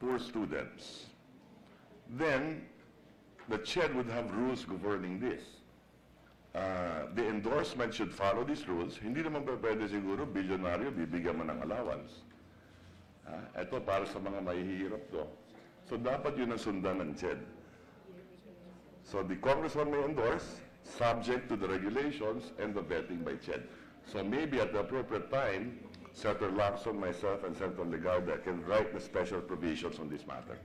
poor students, then the CHED would have rules governing this. The endorsement should follow these rules. Hindi naman pwede siguro, bilyonaryo, bibigyan mo ng allowance. Ito para sa mga mahihirap to. So dapat yun ang sundan ng CHED. So the congressman may endorse, subject to the regulations and the vetting by CHED. So maybe at the appropriate time, Senator Lacson, myself, and Senator Legarda can write the special provisions on this matter.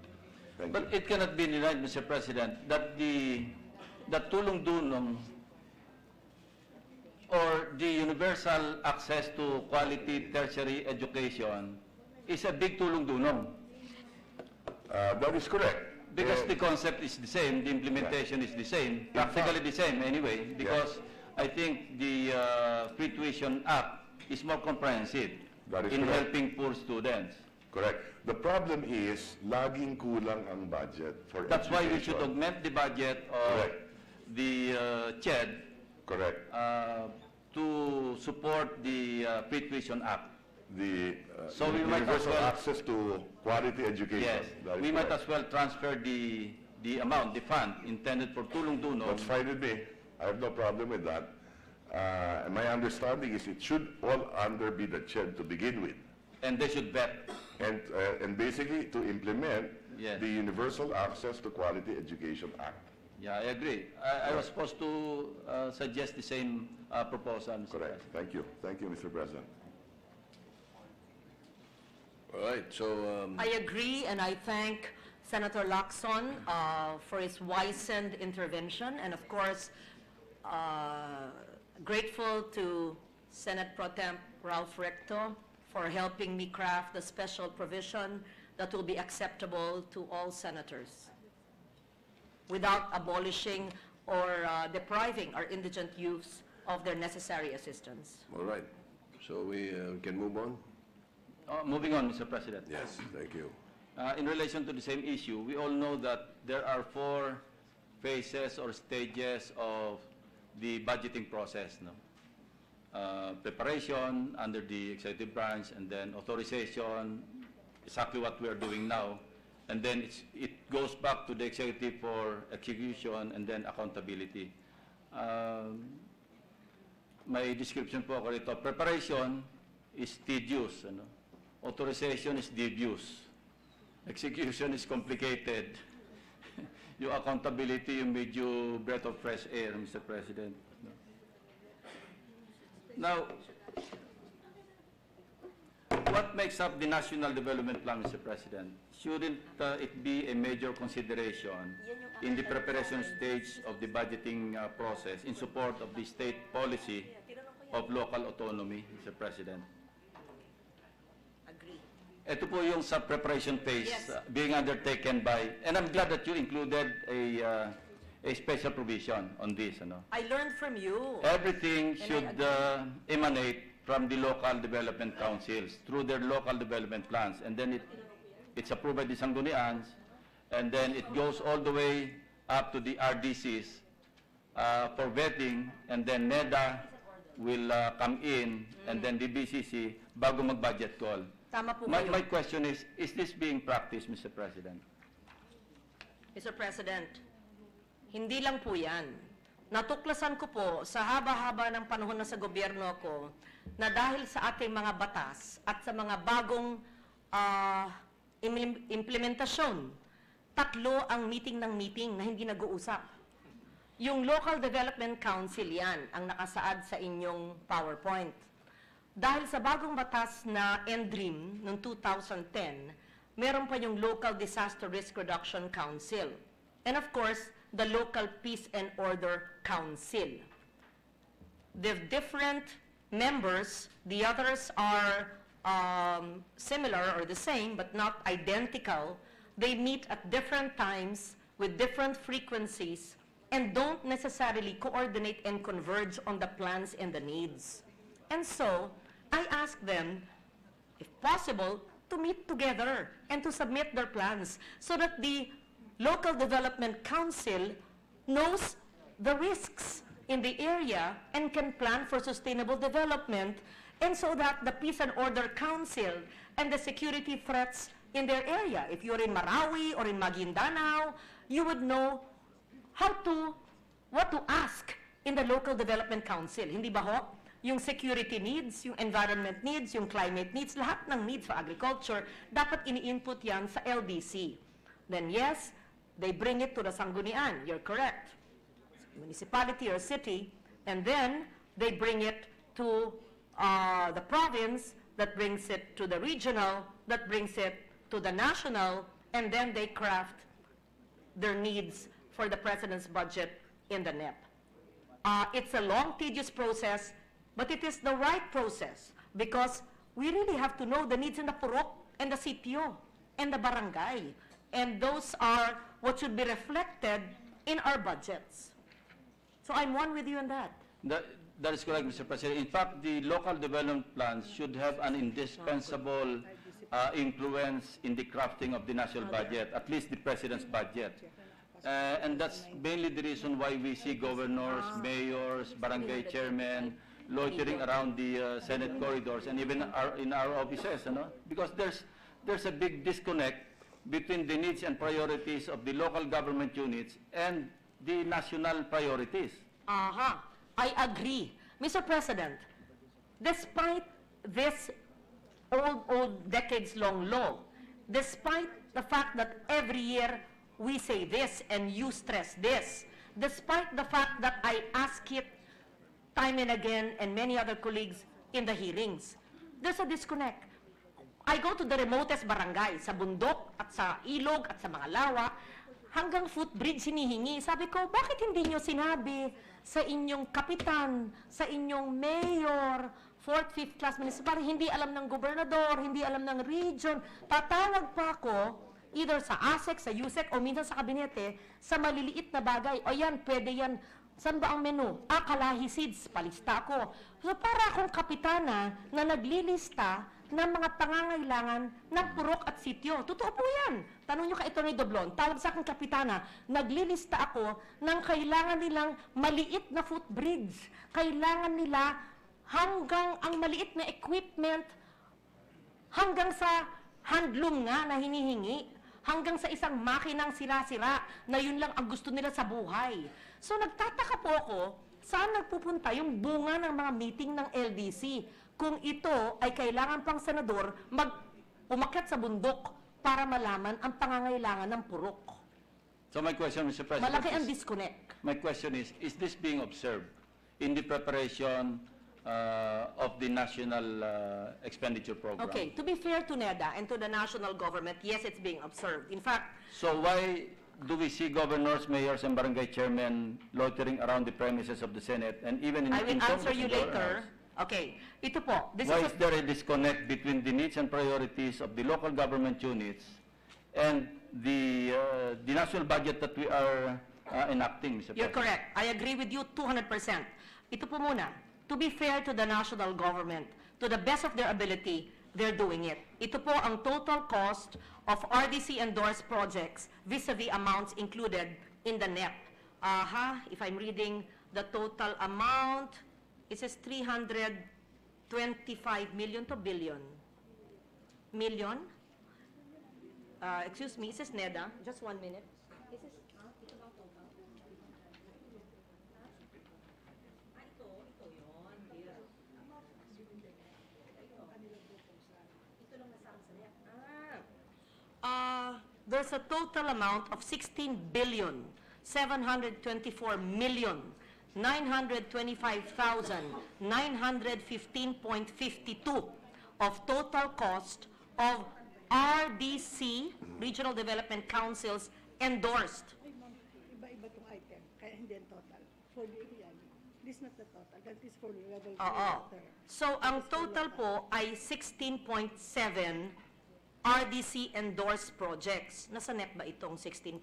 Thank But you. it cannot be denied, Mr. President, that the tulong-dunong or the universal access to quality tertiary education is a big tulong-dunong. That is correct. Because the concept is the same, the implementation is the same, practically the same anyway, because I think the Free Tuition Act is more comprehensive That is in correct. helping poor students. Correct. The problem is, laging kulang ang budget for That's why we education. should augment the budget of Correct. the CHED Correct. to support the Free Tuition Act. The So we might as universal well- access to quality education. Yes, That is we might correct. as well transfer the amount, the fund intended for tulong-dunong. That's fine with me. I have no problem with that. My understanding is it should all be the CHED to begin with. And they should vet. And basically to implement Yes. the Universal Access to Quality Education Act. Yeah, I agree. I was supposed to suggest the same proposal, Mr. Correct. President. Thank you. Thank you, Mr. President. All right, so I agree, and I thank Senator Lacson for his wizened intervention, and of course, grateful to Senate Pro Temp Ralph Recto for helping me craft the special provision that will be acceptable to all senators without abolishing or depriving our indigent youths of their necessary assistance. all right. So we can move on? Moving on, Mr. President. Yes, thank you. In relation to the same issue, we all know that there are 4 phases or stages of the budgeting process. No? Preparation under the executive branch, and then authorization, exactly what we are doing now. And then it goes back to the executive for execution and then accountability. May description po ako rito. Preparation is tedious. Ano? Authorization is dubious. Execution is complicated. Yung accountability, yung medyo breath of fresh air, Mr. President. Now, what makes up the National Development Plan, Mr. President? Shouldn't it be a major consideration in the preparation stage of the budgeting process in support of the state policy of local autonomy, Mr. President? Agree. Ito po yung sa preparation phase Yes. being undertaken by, and I'm glad that you included a special provision on this. Ano? I learned from you. Everything And I should emanate from the local development councils through their local development plans, and then it's approved by the Sanggunians, and then it goes all the way up to the RDCs for vetting, and then NEDA will come in, and then the BCC bago mag-budget call. Tama po My kayo. question is this being practiced, Mr. President? Mr. President, hindi lang po yan. Natuklasan ko po sa haba-haba ng panahon na sa gobyerno ko na dahil sa ating mga batas at sa mga bagong implementasyon, 3 ang meeting ng meeting na hindi nag-uusap. Yung Local Development Council yan ang nakasaad sa inyong PowerPoint. Dahil sa bagong batas na NDRIM noong 2010, meron pa yung Local Disaster Risk Reduction Council. And of course, the Local Peace and Order Council. The different members, the others are similar or the same but not identical. They meet at different times with different frequencies and don't necessarily coordinate and converge on the plans and the needs. And so, I ask them, if possible, to meet together and to submit their plans so that the Local Development Council knows the risks in the area and can plan for sustainable development, and so that the Peace and Order Council and the security threats in their area, if you're in Marawi or in Maguindanao, you would know what to ask in the Local Development Council. Hindi ba ho? Yung security needs, yung environment needs, yung climate needs, lahat ng needs for agriculture, dapat ini-input yan sa LDC. Then yes, they bring it to the sanggunian. You're correct. Municipality or city, and then they bring it to the province, that brings it to the regional, that brings it to the national, and then they craft their needs for the President's budget in the NEP. It's a long, tedious process, but it is the right process because we really have to know the needs in the purok and the sitio and the barangay. And those are what should be reflected in our budgets. So I'm one with you on that. That is correct, Mr. President. In fact, the local development plans should have an indispensable influence in the crafting of the national budget, at least the President's budget. And that's mainly the reason why we see governors, mayors, barangay chairmen loitering around the Senate corridors and even in our offices, because there's a big disconnect between the needs and priorities of the local government units and the national priorities. I agree. Mr. President, despite this old decades-long law, despite the fact that every year we say this and you stress this, despite the fact that I ask it time and again and many other colleagues in the hearings, there's a disconnect. I go to the remotest barangay, sa bundok at sa ilog at sa mga lawa, hanggang footbridge hinihingi. Sabi ko, bakit hindi nyo sinabi sa inyong kapitan, sa inyong mayor, 4th, 5th class municipal, hindi alam ng gobernador, hindi alam ng region. Tatawag pa ako, either sa ASEC, sa USEC, o minsan sa kabinete, sa maliliit na bagay. O yan, pwede yan. Saan ba ang menu? Kalahi seeds, palista ako. So para akong kapitana na naglilista ng mga pangangailangan ng purok at sityo. Totoo po yan. Tanong nyo kay Atty. Doblon, tawag sa akin kapitana, naglilista ako ng kailangan nilang maliit na footbridge. Kailangan nila hanggang ang maliit na equipment, hanggang sa handloom nga na hinihingi, hanggang sa isang makinang sira-sira na yun lang ang gusto nila sa buhay. So nagtataka po ako, saan nagpupunta yung bunga ng mga meeting ng LDC kung ito ay kailangan pang senador umakyat sa bundok para malaman ang pangangailangan ng purok. So my question, Mr. President, Malaki ang disconnect. my question is this being observed in the preparation of the national expenditure program? Okay, to be fair to NEDA and to the national government, yes, it's being observed. In fact, So why do we see governors, mayors, and barangay chairmen loitering around the premises of the Senate and even in I will in answer Congress you and Lower later. House? Okay, ito po. This Why is is there a disconnect between the needs and priorities of the local government units and the national budget that we are enacting, Mr. You're President? correct. I agree with you 200%. Ito po muna. To be fair to the national government, to the best of their ability, they're doing it. Ito po ang total cost of RDC-endorsed projects vis-a-vis amounts included in the NEP. If I'm reading the total amount, it says 325 million to billion. million. Excuse me, this is NEDA. Just 1 minute. This is, ito ba ang total? Ito yun. Here. Ito lang nasama sa net. There's a total amount of 16 billion, 724 million, 925,915.52 of total cost of RDC, Regional Development Councils, endorsed. Iba-iba itong item, kaya hindi ang total. For the, yan, this is not the total, that is for level 3 Oo. water. So, ang total po ay 16.7 RDC endorsed projects. Nasa net ba itong 16.7?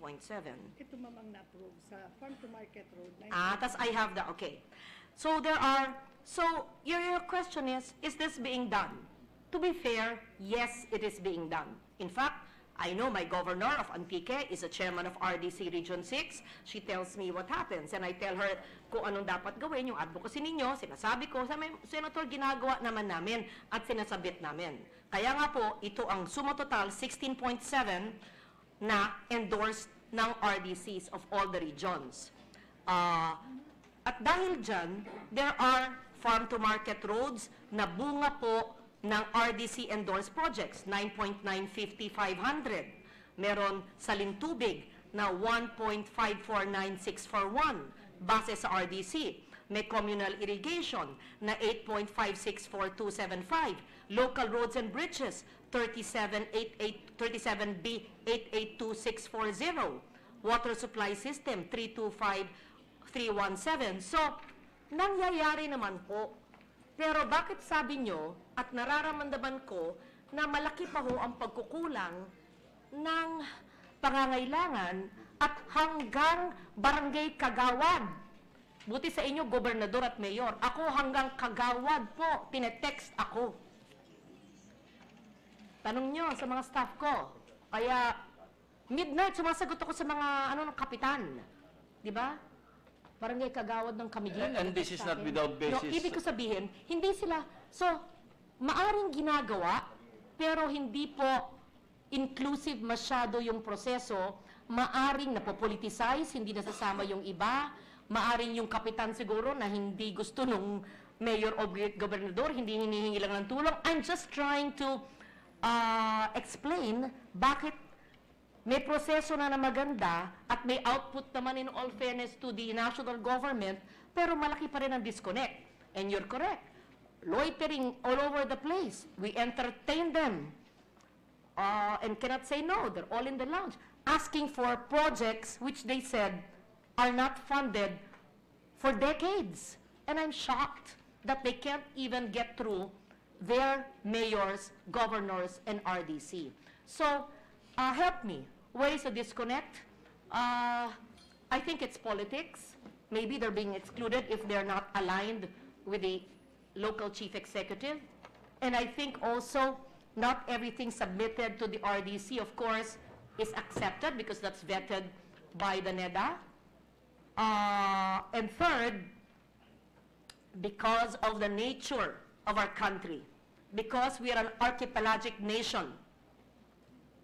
Ito mamang na-approve sa Farm to Market Road. Tas I have the, okay. So your question is this being done? To be fair, yes, it is being done. In fact, I know my governor of Antique is a chairman of RDC Region 6. She tells me what happens, and I tell her kung anong dapat gawin, yung advocacy ninyo, sinasabi ko, sa Senator, ginagawa naman namin at sinasabit namin. Kaya nga po, ito ang suma total, 16.7 na endorsed ng RDCs of all the regions. At dahil dyan, there are farm-to-market roads na bunga po ng RDC endorsed projects, 9.950,500. Meron Salintubig na 1.549641 base sa RDC. May communal irrigation na 8.564275. Local roads and bridges, 37B 882640. Water supply system, 325317. So, nangyayari naman po. Pero bakit sabi nyo at nararamdaman ko na malaki pa ho ang pagkukulang ng pangangailangan at hanggang barangay kagawad? Buti sa inyo, gobernador at mayor. Ako hanggang kagawad po, tinetext ako. Tanong nyo sa mga staff ko. Kaya, midnight, sumasagot ako sa mga, kapitan. Di ba? Barangay kagawad ng Camiguin. And this is not without basis. No, ibig ko sabihin, hindi sila, so, maaring ginagawa, pero hindi po inclusive masyado yung proseso, maaring napopoliticize, hindi nasasama yung iba, maaring yung kapitan siguro na hindi gusto nung mayor o gobernador, hindi hinihingi lang ng tulong. I'm just trying to explain bakit may proseso na maganda at may output naman in all fairness to the national government, pero malaki pa rin ang disconnect. And you're correct. Loitering all over the place. We entertain them and cannot say no. They're all in the lounge. Asking for projects which they said are not funded for decades. And I'm shocked that they can't even get through their mayors, governors, and RDC. So, help me. Where is the disconnect? I think it's politics. Maybe they're being excluded if they're not aligned with the local chief executive. And I think also not everything submitted to the RDC, of course, is accepted because that's vetted by the NEDA. And third, because of the nature of our country, because we are an archipelagic nation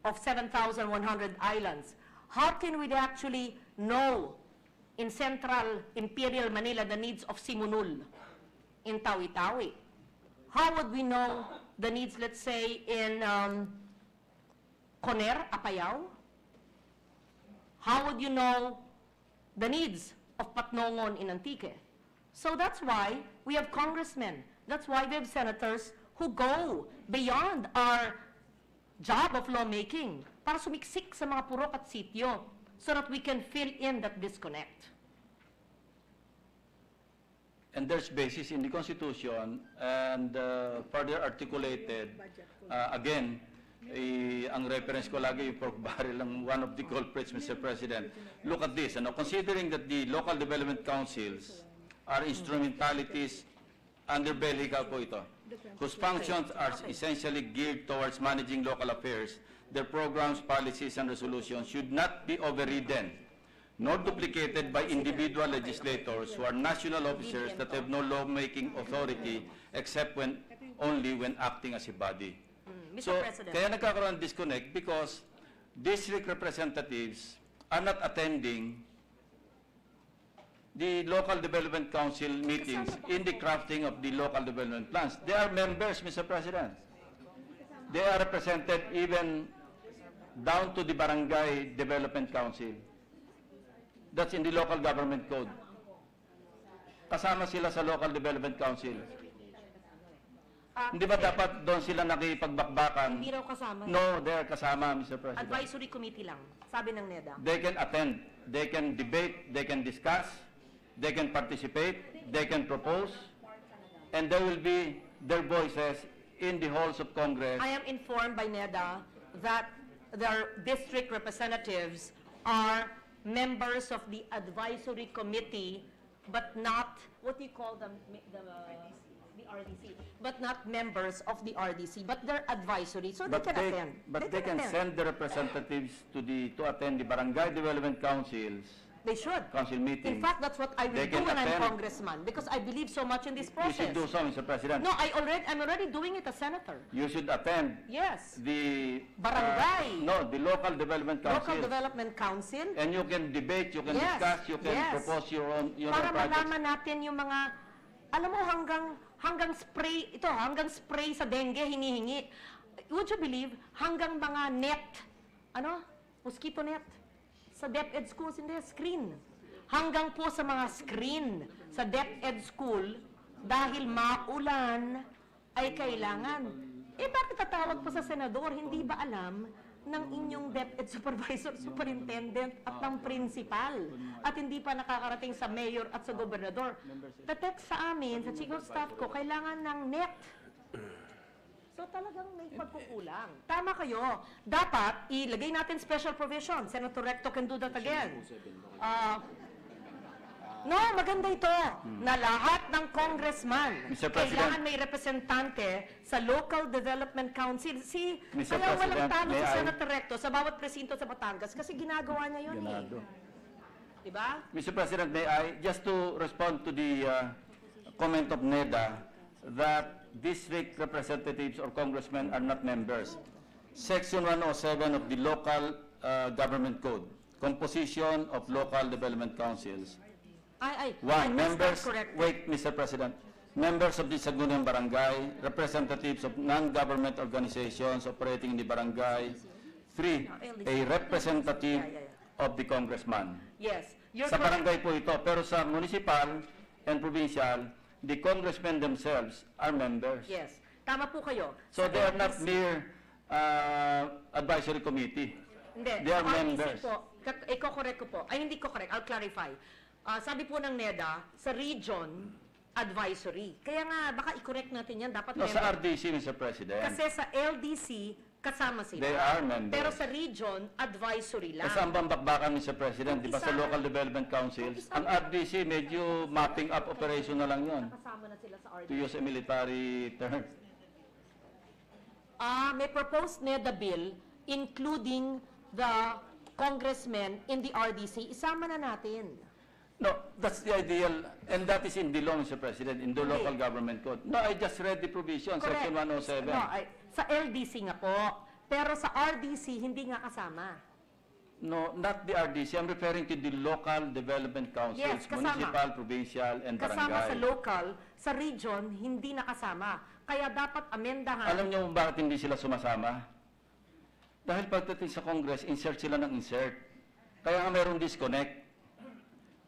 of 7,100 islands, how can we actually know in central imperial Manila the needs of Simunul in Tawi-Tawi? How would we know the needs, let's say, in Coner, Apayao? How would you know the needs of Patnongon in Antique? So that's why we have congressmen. That's why we have senators who go beyond our job of lawmaking para sumiksik sa mga purok at sityo so that we can fill in that disconnect. And there's basis in the Constitution and further articulated, again, ang reference ko lagi yung pork barrel ng one of the culprits, Mr. President. Look at this, considering that the local development councils are instrumentalities, underbelly ka po ito, whose functions are essentially geared towards managing local affairs, their programs, policies, and resolutions should not be overridden nor duplicated by individual legislators who are national officers that have no lawmaking authority except only when acting as a body. Mr. So, President. kaya nagkakaroon ng disconnect because district representatives are not attending the local development council meetings in the crafting of the local development plans. They are members, Mr. President. They are represented even down to the barangay development council. That's in the local government code. Kasama sila sa local development council. Hindi ba dapat doon sila nakipagbakbakan? Hindi raw kasama. No, they are kasama, Mr. President. Advisory committee lang, sabi ng NEDA. They can attend, they can debate, they can discuss, they can participate, they can propose, and there will be their voices in the halls of Congress. I am informed by NEDA that their district representatives are members of the advisory committee, but not, what do you call them, the RDC, but not members of the RDC, but they're advisory, so they can attend. But they can send the representatives to attend the barangay development councils, They should. council meetings. In fact, that's what I will They do can when I'm attend. congressman, because I believe so much in this You process. should do so, Mr. President. No, I'm already doing it as senator. You should attend Yes. the... Barangay. No, the local development council. Local Development Council. And you can debate, you can Yes, discuss, you can yes. propose your own Para projects. malaman natin yung mga, alam mo, hanggang spray, hanggang spray sa dengue, hinihingi. Would you believe, hanggang mga net, mosquito net, sa DepEd schools, hindi, screen. Hanggang po sa mga screen sa DepEd school, dahil maulan, ay kailangan. Bakit tatawag po sa senador? Hindi ba alam ng inyong DepEd supervisor, superintendent, at ng principal? At hindi pa nakakarating sa mayor at sa gobernador. The-text sa amin, sa chief of staff ko, kailangan ng net. So talagang may pagkukulang. Tama kayo. Dapat ilagay natin special provision. Senator Recto can do that again. No, maganda ito. Na lahat ng congressman, Mr. President. kailangan may representante sa local development council. Mr. Kaya walang President, talo may si I- Senator Recto sa bawat presinto sa Batangas kasi ginagawa niya yun Ganado. Diba? Mr. President, may I, just to respond to the comment of NEDA that district representatives or congressmen are not members. Section 107 of the local government code, composition of local development councils. I One, missed that members, correctly. wait, Mr. President, members of the Sangguniang Barangay, representatives of non-government organizations operating in the barangay. Three, a representative of the congressman. Yes. You're Sa correct. barangay po ito, pero sa municipal and provincial, the congressmen themselves are members. Yes. Tama po kayo. So Sa they are not LDC mere advisory committee. Hindi. They are Sa RDC members. po, iko-correct ko po. Ay, hindi ko correct. I'll clarify. Sabi po ng NEDA, sa region, advisory. Kaya nga, baka i-correct natin yan. Dapat No, sa member. RDC, Mr. President. Kasi sa LDC, kasama sila. They are members. Pero sa region, advisory lang. Kasi ang bambakbakan, Mr. President, di ba sa Isa. local development councils, ang RDC medyo mapping up operation na lang yun, Kasama na sila sa to RDC. use a military term. May proposed NEDA bill including the congressmen in the RDC. Isama na natin. No, that's the ideal, and that is in the law, Mr. President, in the Hindi. local government code. No, I just read the provision, Correct. section 107. No, sa LDC nga po. Pero sa RDC, hindi nga kasama. No, not the RDC. I'm referring to the local development councils, Yes, kasama. municipal, provincial, and Kasama sa barangay. local, sa region, hindi nakasama. Kaya dapat amendahan. Alam niyo kung bakit hindi sila sumasama? Dahil pagdating sa Congress, insert sila ng insert. Kaya nga mayroong disconnect.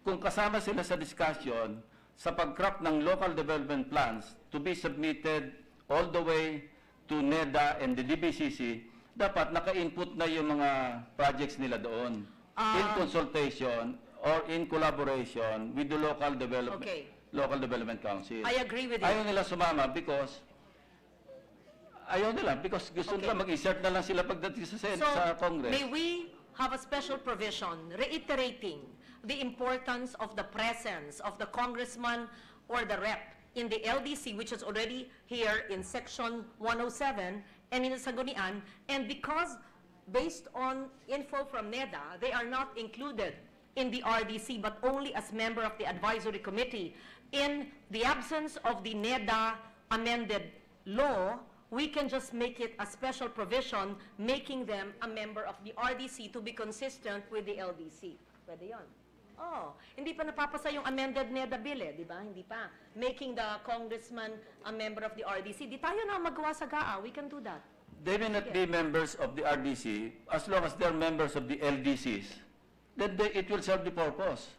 Kung kasama sila sa discussion, sa pag-craft ng local development plans to be submitted all the way to NEDA and the DBCC, dapat naka-input na yung mga projects nila doon. In consultation or in collaboration with the local development, Okay. local development council. I agree with you. Ayaw nila sumama because gusto Okay. nila mag-insert na lang sila pagdating sa Congress. may we have a special provision reiterating the importance of the presence of the congressman or the rep in the LDC, which is already here in section 107 and in Sanggunian, and because based on info from NEDA, they are not included in the RDC but only as member of the advisory committee. In the absence of the NEDA amended law, we can just make it a special provision, making them a member of the RDC to be consistent with the LDC. Pwede yun. Oh, hindi pa napapasa yung amended NEDA bill di ba? Hindi pa. Making the congressman a member of the RDC. Di tayo na magawa sa GAA. We can do that. They may not be members of the RDC as long as they're members of the LDCs. Then it will serve the purpose.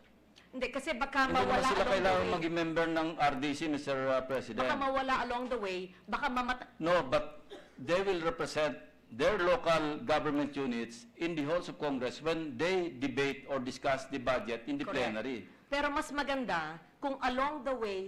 Hindi, kasi baka Hindi naman mawala sila along the kailangan way. maging member ng RDC, Mr. President. Baka mawala along the way. Baka No, but they will represent their local government units in the halls of Congress when they debate or discuss the budget in the Correct. plenary. Pero mas maganda kung along the way,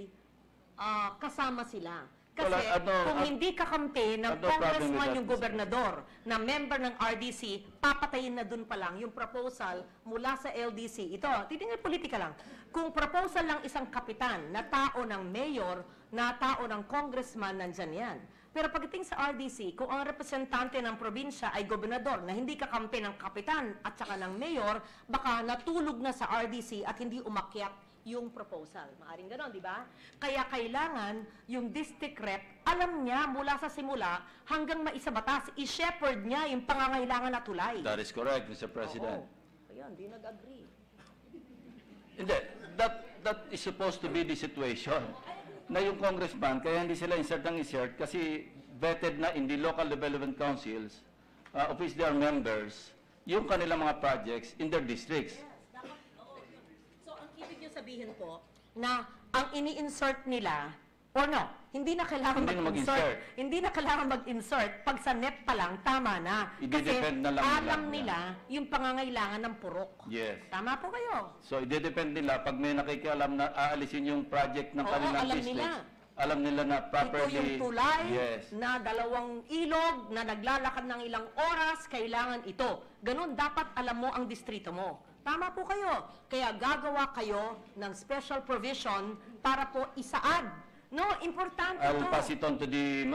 kasama sila. Kasi kung hindi kakampi ng congressman yung gobernador na member ng RDC, papatayin na dun pa lang yung proposal mula sa LDC. Ito, titingnan politika lang. Kung proposal lang isang kapitan na tao ng mayor, na tao ng congressman, nandyan yan. Pero pagdating sa RDC, kung ang representante ng probinsya ay gobernador na hindi kakampi ng kapitan at saka ng mayor, baka natulog na sa RDC at hindi umakyat yung proposal. Maaring ganon, di ba? Kaya kailangan yung district rep, alam niya mula sa simula hanggang maisabatas, i-shepherd niya yung pangangailangan na tulay. That is correct, Mr. President. Oo. Ayun, di nag-agree. Hindi, that is supposed to be the situation. Na yung congressman, kaya hindi sila insert kasi vetted na in the local development councils, of which they are members, yung kanilang mga projects in their districts. So, ang ibig niyo sabihin po, na ang ini-insert nila, or no, hindi na kailangan Hindi na mag-insert. mag-insert. Hindi na kailangan mag-insert. Pag sa NEP pa lang, tama na. Kasi I-depend na lang alam nila. nila yung pangangailangan ng purok. Yes. Tama po kayo. So, i-depend nila pag may nakikialam na aalisin yung project ng Oo, kanilang alam districts. nila. Alam nila na properly. Ito yung tulay Yes. na 2 ilog na naglalakad ng ilang oras, kailangan ito. Ganun, dapat alam mo ang distrito mo. Tama po kayo. Kaya gagawa kayo ng special provision para po isaad. No, importante I'll to. pass it on to the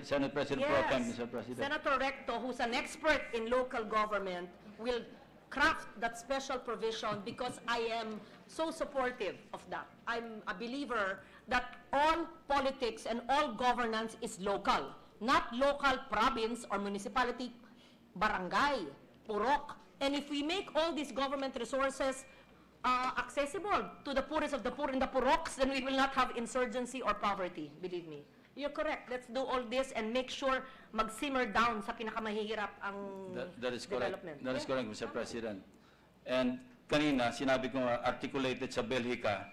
Senate President Pro Tem, Mr. President. Senator Recto, who's an expert in local government, will craft that special provision because I am so supportive of that. I'm a believer that all politics and all governance is local, not local province or municipality, barangay, purok. And if we make all these government resources accessible to the poorest of the poor in the puroks, then we will not have insurgency or poverty, believe me. You're correct. Let's do all this and make sure mag-simmer down sa pinakamahihirap ang That is correct. development. That is correct, Mr. President. And kanina, sinabi ko nga, articulated sa Belgica,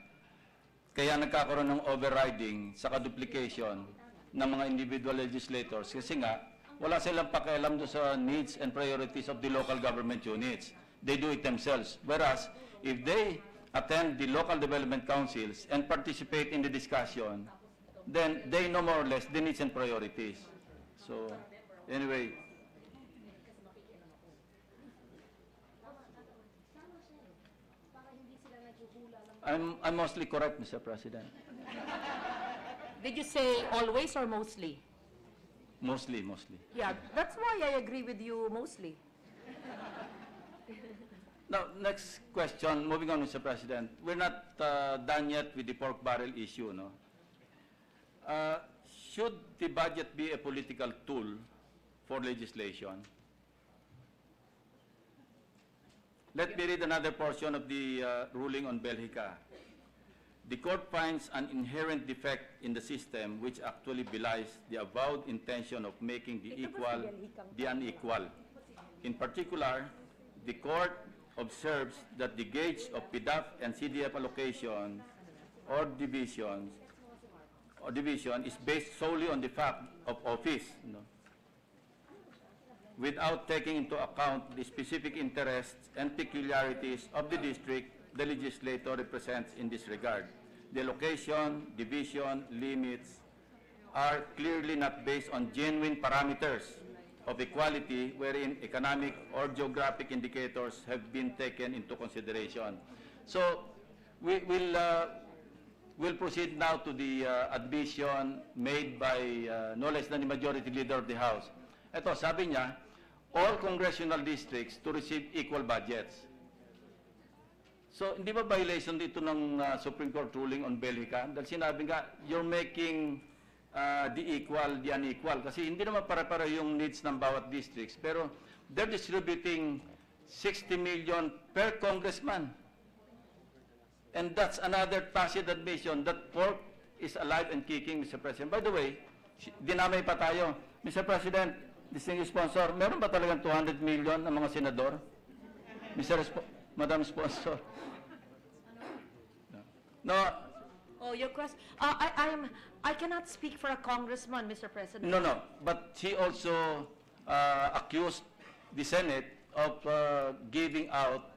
kaya nagkakaroon ng overriding sa duplication ng mga individual legislators kasi nga, wala silang pakialam doon sa needs and priorities of the local government units. They do it themselves. Whereas, if they attend the local development councils and participate in the discussion, then they know more or less the needs and priorities. So, anyway, I'm mostly correct, Mr. President. Did you say always or mostly? Mostly. Yeah, that's why I agree with you mostly. Now, next question, moving on, Mr. President. We're not done yet with the pork barrel issue, no? Should the budget be a political tool for legislation? Let me read another portion of the ruling on Belgica. The court finds an inherent defect in the system which actually belies the avowed intention of making the equal the unequal. In particular, the court observes that the gauge of PDAF and CDF allocation or division is based solely on the fact of office, without taking into account the specific interests and peculiarities of the district the legislator represents in this regard. The allocation, division, limits are clearly not based on genuine parameters of equality wherein economic or geographic indicators have been taken into consideration. So, we'll proceed now to the admission made by no less than the majority leader of the House. Ito, sabi niya, all congressional districts to receive equal budgets. So, hindi ba violation dito ng Supreme Court ruling on Belgica? Dahil sinabi nga, you're making the equal, the unequal. Kasi hindi naman para-para yung needs ng bawat districts. Pero they're distributing 60 million per congressman. And that's another tacit admission that pork is alive and kicking, Mr. President. By the way, dinamay pa tayo. Mr. President, distinguished sponsor, meron ba talagang 200 million ng mga senador? Madam Sponsor. No, Oh, your question. I cannot speak for a congressman, Mr. President. no. But she also accused the Senate of giving out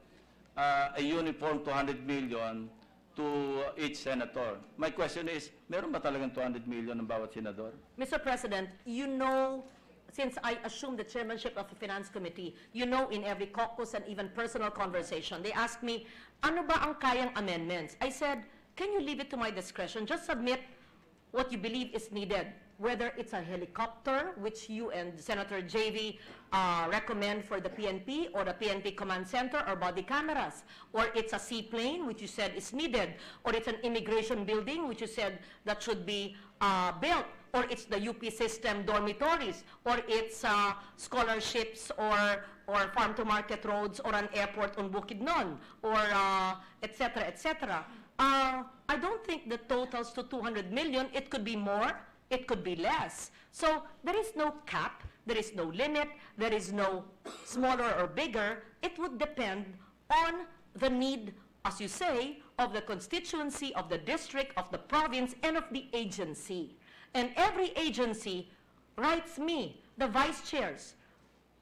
a uniform 200 million to each senator. My question is, meron ba talagang 200 million ng bawat senador? Mr. President, you know, since I assumed the chairmanship of the Finance Committee, you know in every caucus and even personal conversation, they asked me, ano ba ang kayang amendments? I said, can you leave it to my discretion? Just submit what you believe is needed, whether it's a helicopter, which you and Senator JV recommend for the PNP or the PNP Command Center or body cameras, or it's a seaplane, which you said is needed, or it's an immigration building, which you said that should be built, or it's the UP system dormitories, or it's scholarships or farm-to-market roads, or an airport on Bukidnon, or et cetera, et cetera. I don't think the totals to 200 million. It could be more, it could be less. So there is no cap, there is no limit, there is no smaller or bigger. It would depend on the need, as you say, of the constituency, of the district, of the province, and of the agency. And every agency writes me, the vice chairs,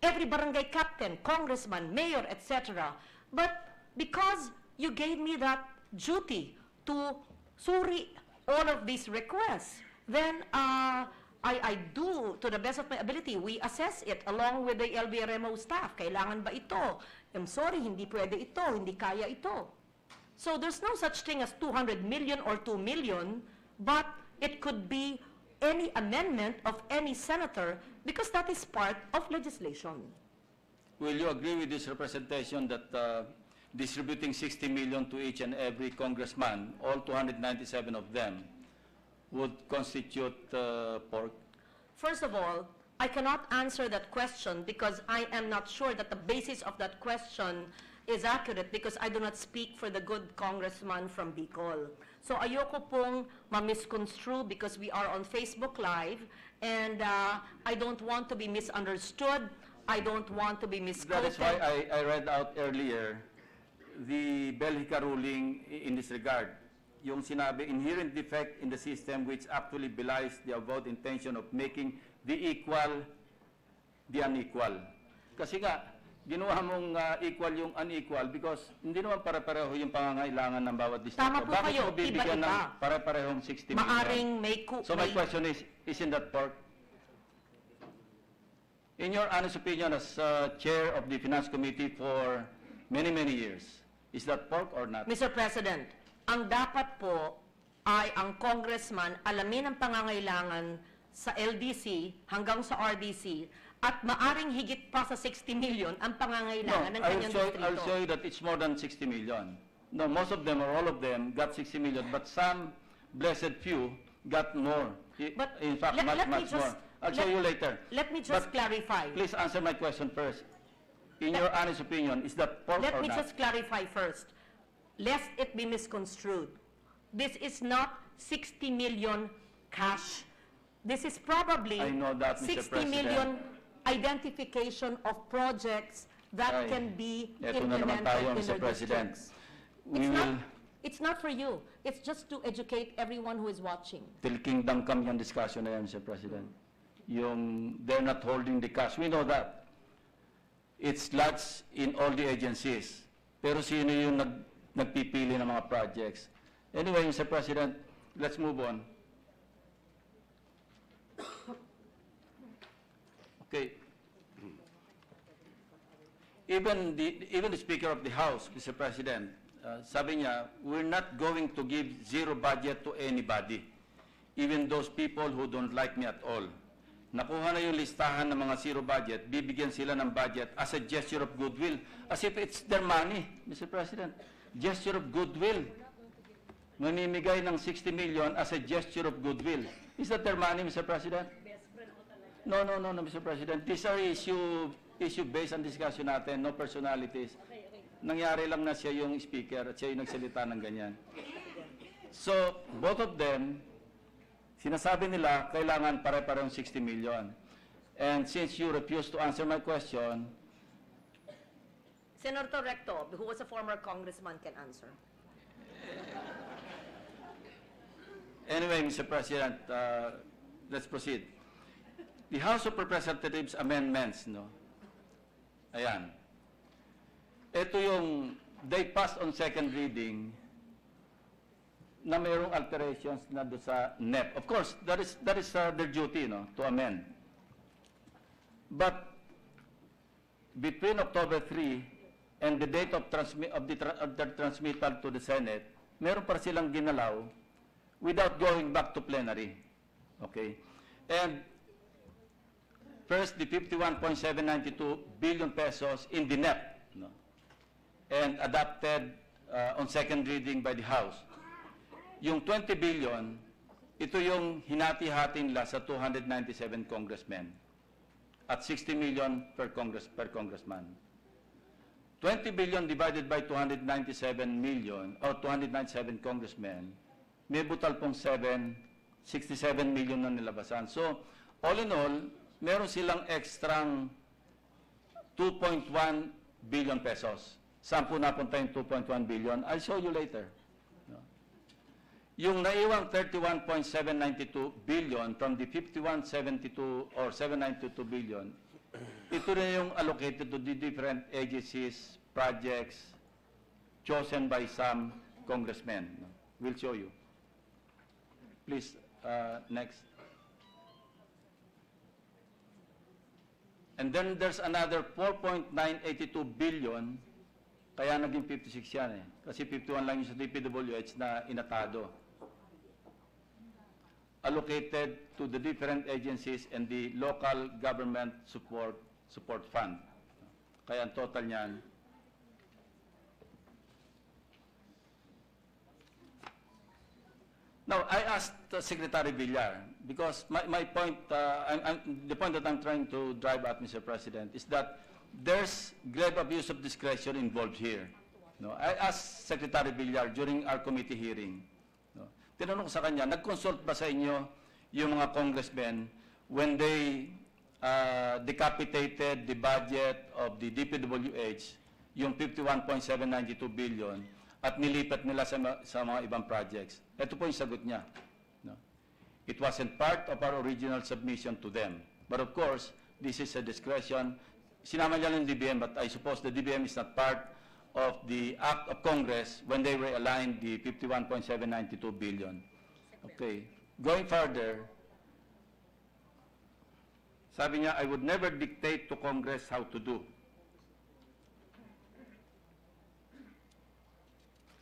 every barangay captain, congressman, mayor, etc. But because you gave me that duty to suri all of these requests, then I do, to the best of my ability, we assess it along with the LBRMO staff. Kailangan ba ito? I'm sorry, hindi pwede ito, hindi kaya ito. So there's no such thing as 200 million or 2 million, but it could be any amendment of any senator because that is part of legislation. Will you agree with this representation that distributing 60 million to each and every congressman, all 297 of them, would constitute pork? First of all, I cannot answer that question because I am not sure that the basis of that question is accurate because I do not speak for the good congressman from Bicol. So ayoko pong ma-misconstrue because we are on Facebook Live and I don't want to be misunderstood. I don't want to be misquoted. That is why I read out earlier the Belgica ruling in this regard. Yung sinabi, inherent defect in the system which actually belies the avowed intention of making the equal the unequal. Kasi nga, ginawa mong equal yung unequal because hindi naman para-pareho yung pangangailangan ng bawat distrito. Tama po Bakit kayo, mo bibigyan iba-iba. ng para-parehong 60 million? Maaring So my question is, isn't that pork? In your honest opinion as chair of the Finance Committee for many, many years, is that pork or not? Mr. President, ang dapat po ay ang congressman alamin ang pangangailangan sa LDC hanggang sa RDC at maaring higit pa sa 60 million ang pangangailangan ng kanyang distrito. I'll show you that it's more than 60 million. No, most of them or all of them got 60 million, but some blessed few got more. But In fact, let me much just- more. I'll show you later. Let me just But clarify. Please answer my question first. In your honest opinion, is that pork Let or me not? just clarify first, lest it be misconstrued. This is not 60 million cash. This is probably I know that, Mr. 60 million identification of projects that Ay, can be eto na naman implemented tayo, in Mr. their President. districts. It's not for you. It's just to educate everyone who is watching. Tilking dangkam yung discussion na yan, Mr. President. Yung they're not holding the cash. We know that. It's lots in all the agencies. Pero sino yung nagpipili ng mga projects? Anyway, Mr. President, let's move on. Okay. Even the Speaker of the House, Mr. President, sabi niya, we're not going to give zero budget to anybody, even those people who don't like me at all. Nakuha na yung listahan ng mga zero budget, bibigyan sila ng budget as a gesture of goodwill, as if it's their money, Mr. President. Gesture of goodwill. mamimigay ng 60 million as a gesture of goodwill. Is that their money, Mr. President? No, Mr. President. These are issue based on discussion natin, no personalities. Nangyari lang na siya yung speaker at siya yung nagsalita ng ganyan. So, both of them, sinasabi nila, kailangan pare-parehong 60 million. And since you refuse to answer my question, Senator Recto, who was a former congressman, can answer. anyway, Mr. President, let's proceed. The House of Representatives amendments, no? Ayan. Ito yung, they passed on second reading na mayroong alterations na doon sa NEP. Of course, that is their duty, no, to amend. But between October 3 and the date of the transmittal to the Senate, meron pa silang ginalaw without going back to plenary. Okay? And first, the 51.792 billion pesos in the NEP, no, and adopted on second reading by the House. Yung 20 billion, ito yung hinati-hati nila sa 297 congressmen at 60 million per congressman. 20 billion divided by 297 million or 297 congressmen, may butal pong 67 million na nilabasan. So, all in all, meron silang extrang 2.1 billion pesos. Saan po napunta yung 2.1 billion? I'll show you later. No? Yung naiwang 31.792 billion from the 5172 or 792 billion, ito na yung allocated to the different agencies, projects, chosen by some congressmen. No? We'll show you. Please, next. And then there's another 4.982 billion, kaya naging 56 yan eh. Kasi 51 lang yung sa DPWH na inatado. Allocated to the different agencies and the local government support fund. Kaya ang total niyan, now, I asked Secretary Villar, because my point, the point that I'm trying to drive at, Mr. President, is that there's grave abuse of discretion involved here. No, I asked Secretary Villar during our committee hearing, no, tinanong ko sa kanya, nag-consult ba sa inyo yung mga congressmen when they decapitated the budget of the DPWH, yung 51.792 billion, at nilipat nila sa mga ibang projects? Ito po yung sagot niya. No? It wasn't part of our original submission to them. But of course, this is a discretion. Sinama niya ng DBM, but I suppose the DBM is not part of the act of Congress when they realigned the 51.792 billion. Okay. Going further, sabi niya, I would never dictate to Congress how to do.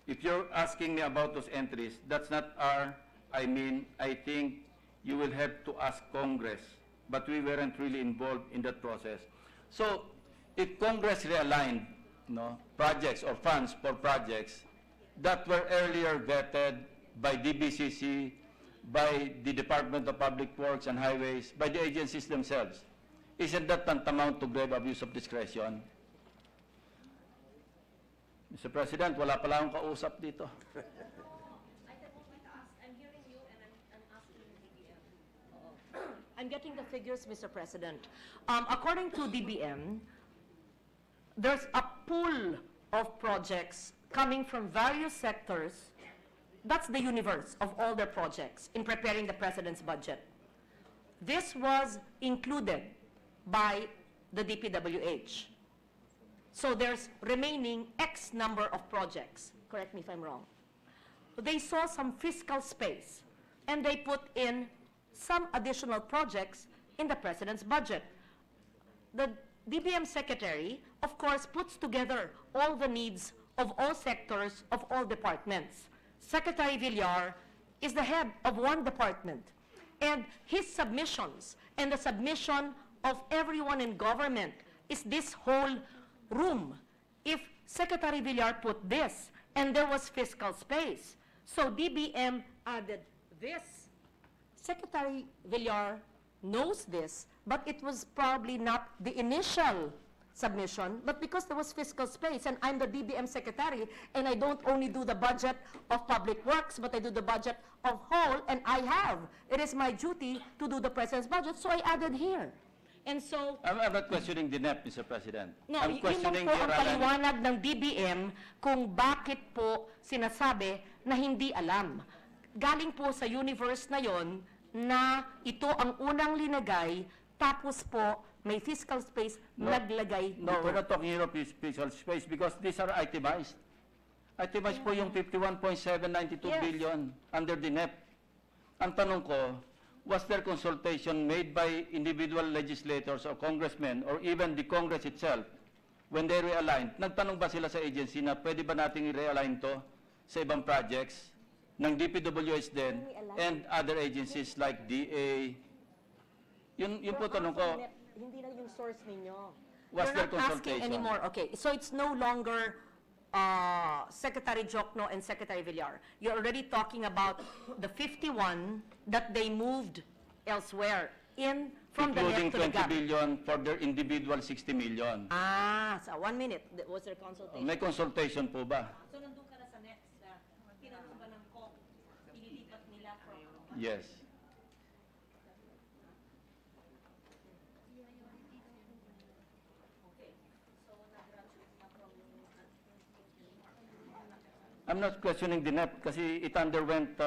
If you're asking me about those entries, that's not I think you will have to ask Congress, but we weren't really involved in that process. So, if Congress realigned, no, projects or funds for projects that were earlier vetted by DBCC, by the Department of Public Works and Highways, by the agencies themselves, isn't that tantamount to grave abuse of discretion? Mr. President, wala pala akong kausap dito. I'm hearing you and I'm asking DBM. I'm getting the figures, Mr. President. According to DBM, there's a pool of projects coming from various sectors. That's the universe of all their projects in preparing the President's budget. This was included by the DPWH. So there's remaining X number of projects. Correct me if I'm wrong. They saw some fiscal space, and they put in some additional projects in the President's budget. The DBM Secretary, of course, puts together all the needs of all sectors, of all departments. Secretary Villar is the head of one department, and his submissions and the submission of everyone in government is this whole room. If Secretary Villar put this and there was fiscal space, So DBM added this. Secretary Villar knows this, but it was probably not the initial submission, but because there was fiscal space, and I'm the DBM secretary, and I don't only do the budget of public works, but I do the budget of whole, and it is my duty to do the president's budget, so I added here. And so, I'm not questioning the NEP, Mr. President. no, I'm yun lang questioning po the ang Iran- paliwanag ng DBM kung bakit po sinasabi na hindi alam. Galing po sa universe na yon na ito ang unang linagay, tapos po may fiscal space, naglagay No, we're dito. not talking here of fiscal space because these are itemized. Itemized po yung 51.792 Yes. billion under the NEP. Ang tanong ko, was there consultation made by individual legislators or congressmen or even the Congress itself when they realigned? Nagtanong ba sila sa agency na pwede ba nating i-realign to sa ibang projects ng DPWH din and other agencies like DA? Yun po tanong ko. Hindi na yung source ninyo. Was You're there not asking consultation? anymore. Okay, so it's no longer Secretary Jokno and Secretary Villar. You're already talking about the 51 that they moved elsewhere from the Including net to the 20 gap. billion for their individual 60 million. So 1 minute. Was there consultation? May consultation po ba? So nandun ka na sa next na tinanong ba ng COC, ililipat nila from... Yes. I'm not questioning the NEP kasi it underwent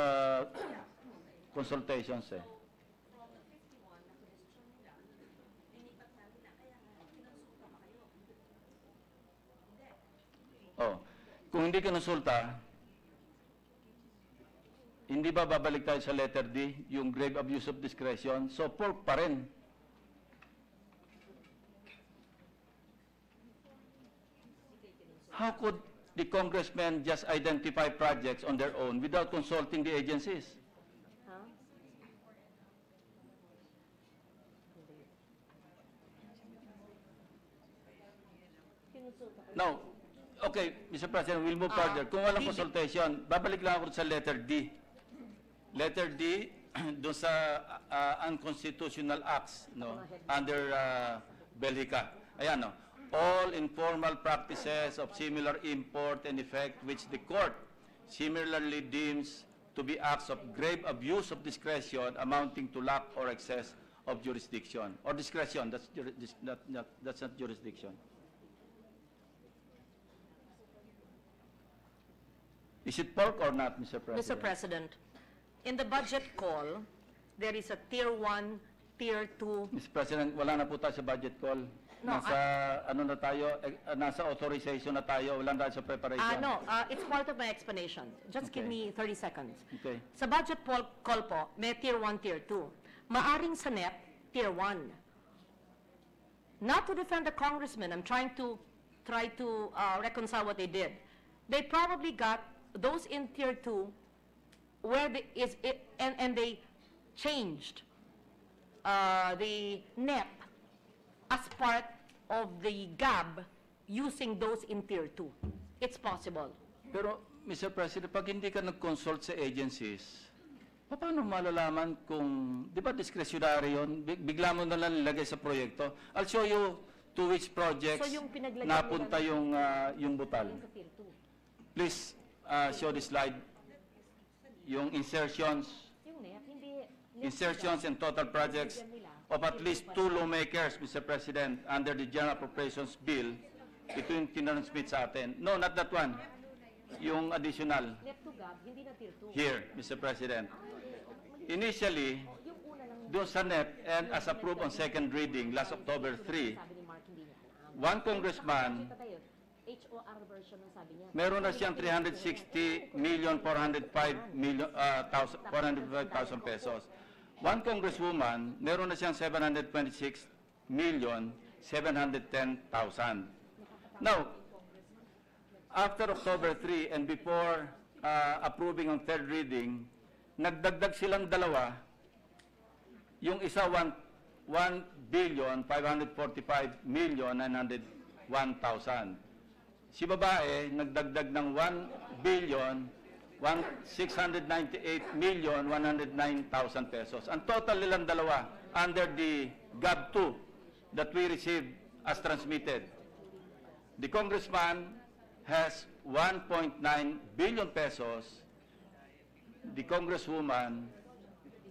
consultations eh. Oh, kung hindi kinonsulta, hindi ba babalik tayo sa letter D, yung grave abuse of discretion? So, pork pa rin. How could the congressmen just identify projects on their own without consulting the agencies? Now, okay, Mr. President, we'll move further. Kung walang consultation, babalik lang ako sa letter D. Letter D, doon sa unconstitutional acts under Belgica. Ayan, no? All informal practices of similar import and effect which the court similarly deems to be acts of grave abuse of discretion amounting to lack or excess of jurisdiction. Or discretion, that's not jurisdiction. Is it pork or not, Mr. President? Mr. President, in the budget call, there is a tier 1, tier 2. Mr. President, wala na po tayo sa budget call. No, Nasa authorization na tayo, wala na tayo sa preparation. It's part of my explanation. Just give Okay. me 30 seconds. Okay. Sa budget call po, may tier 1, tier 2. Maaring sa NEP, tier 1. Not to defend the congressman, I'm trying to reconcile what they did. They probably got those in tier 2 where and they changed the NEP as part of the GAB using those in tier 2. It's possible. Pero, Mr. President, pag hindi ka nag-consult sa agencies, paano malalaman kung, di ba discretionary yun? Bigla mo na lang nilagay sa proyekto. I'll show you to which projects So, yung pinaglagay napunta nila yung butal. sa tier 2. Please, show the slide. Yung insertions, Yung NEP, hindi... insertions and total projects of at least 2 lawmakers, Mr. President, under the General Appropriations Bill, ito yung tinransmit sa atin. No, not that one. Yung additional. NEP to GAB, hindi na tier 2. Here, Mr. President. Initially, Yung una lang doon sa NEP and as approved on second reading last October 3, sabi ni Mark, hindi niya. one congressman, HOR version ng sabi niya. meron na siyang 360,405,000 pesos. One congresswoman, meron na siyang 726,710,000. Now, after October 3 and before approving on third reading, nagdagdag silang dalawa. Yung isa 1,545,901,000. Si babae, nagdagdag ng 1,545,901,000. 698,109,000 pesos. Ang total nilang dalawa under the GAB 2 that we received as transmitted. The congressman has 1.9 billion pesos. The congresswoman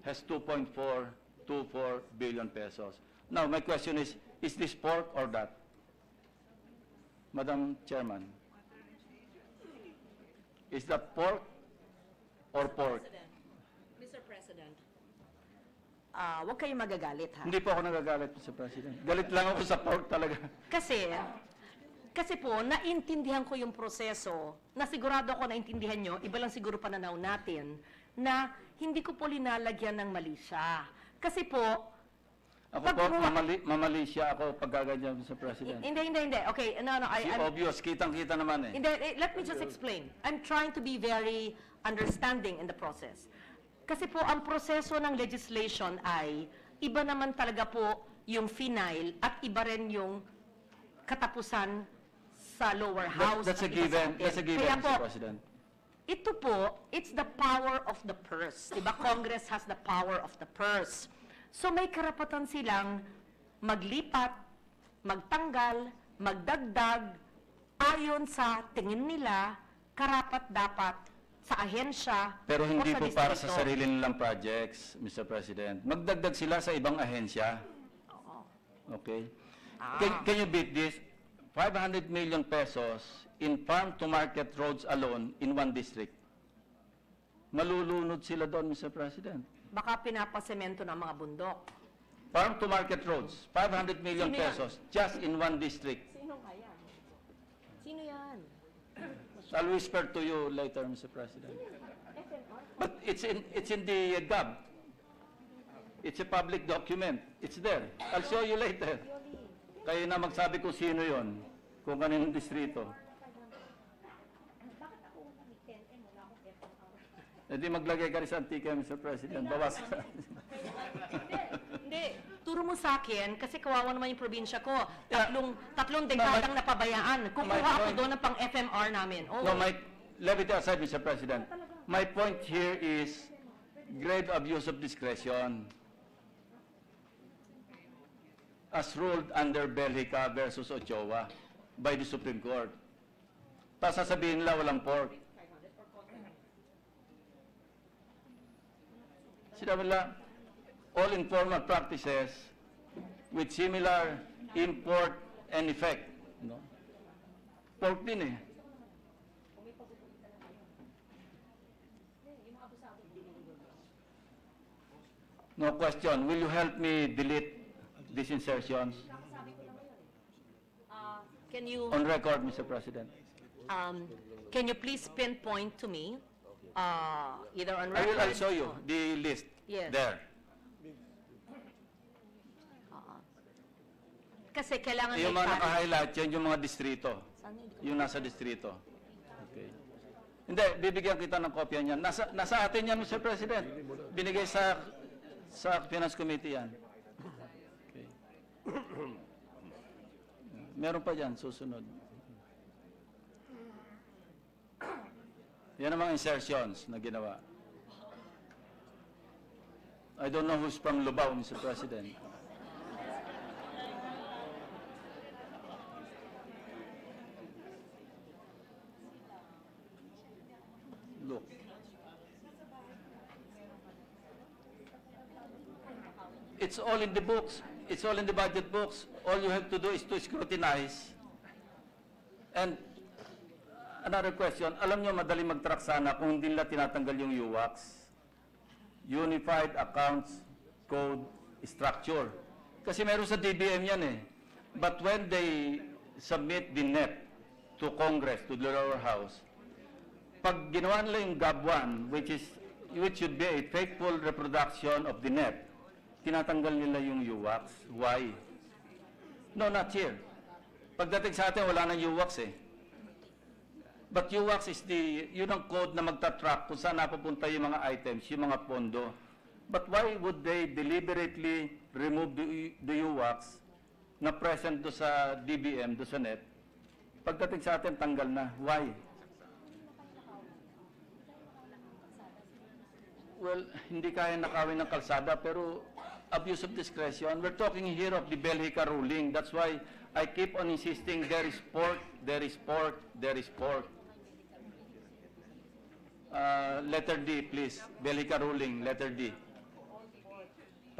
has 2.424 billion pesos. Now, my question is this pork or that? Madam Chairman, is that pork or pork? Mr. President, huwag kayong magagalit, ha? Hindi po ako nagagalit, Mr. President. Galit lang ako sa pork talaga. Kasi po, naintindihan ko yung proseso, na sigurado ako naintindihan nyo, iba lang siguro pananaw natin, na hindi ko po linalagyan ng mali siya. Kasi po, Ako po, mamali siya ako pag gaganyan, Mr. President. Hindi. Okay, no, Si obvious, kitang-kita naman eh. Hindi, let me just explain. I'm trying to be very understanding in the process. Kasi po, ang proseso ng legislation ay, iba naman talaga po yung final at iba rin yung katapusan sa lower house. That's a at iba sa given, atin. that's a given, Kaya po, Mr. President. ito po, it's the power of the purse. Diba? Congress has the power of the purse. So may karapatan silang maglipat, magtanggal, magdagdag, ayon sa tingin nila, karapat-dapat sa ahensya Pero hindi o sa po para sa distrito. sarili nilang projects, Mr. President. Magdagdag sila sa ibang ahensya. Okay? Can you beat this? 500 million pesos in farm-to-market roads alone in one district. Malulunod sila doon, Mr. President. Baka pinapasemento ng mga bundok. Farm-to-market roads, 500 million Sino yan? pesos just in one district. Sino kaya? Sino yan? I'll whisper to you later, Mr. President. But it's in the GAB. It's a public document. It's there. I'll show you later. Kayo na magsabi kung sino yon, kung kaninong distrito. E di maglagay ka rin sa antika, Mr. President. Bawas ka. Hindi. Turo mo sa akin, kasi kawawa naman yung probinsya ko. Yeah. Tatlong dekadang napabayaan. Kukuha ako doon ng pang-FMR namin. Oh. No, let me tell aside, Mr. President. My point here is grave abuse of discretion as ruled under Belgica versus Ochoa by the Supreme Court. Tapos sasabihin nila walang pork. Sinabi nila, all informal practices with similar import and effect. No? Pork din eh. No question. Will you help me delete these insertions Can you on record, Mr. President? can you please pinpoint to me, either on I will record? I'll show you the list Yes. there. Kasi kailangan Yung may mga parity. naka-highlight, yan yung mga distrito. Yung nasa distrito. Okay. Hindi, bibigyan kita ng kopya niyan. Nasa atin yan, Mr. President. Binigay sa Finance Committee yan. Okay. Meron pa dyan, susunod. Yan ang mga insertions na ginawa. I don't know who's from Lubao, Mr. President. Look. It's all in the books. It's all in the budget books. All you have to do is to scrutinize. And another question, alam nyo madali mag-track sana kung hindi nila tinatanggal yung UWACs. Unified Accounts Code Structure. Kasi meron sa DBM yan eh. But when they submit the NEP to Congress, to the lower house, pag ginawa nila yung GAB 1, which should be a faithful reproduction of the NEP, tinatanggal nila yung UWACs. Why? No, not here. Pagdating sa atin, wala nang UWACs eh. But UWACs is yun ang code na magtatrack kung saan napupunta yung mga items, yung mga pondo. But why would they deliberately remove the UWACs na present do sa DBM, do sa NEP? Pagdating sa atin, tanggal na. Why? Well, hindi kaya nakawin ng kalsada, pero abuse of discretion. We're talking here of the Belgica ruling. That's why I keep on insisting there is pork, there is pork, there is pork. Letter D, please. Belgica ruling, letter D.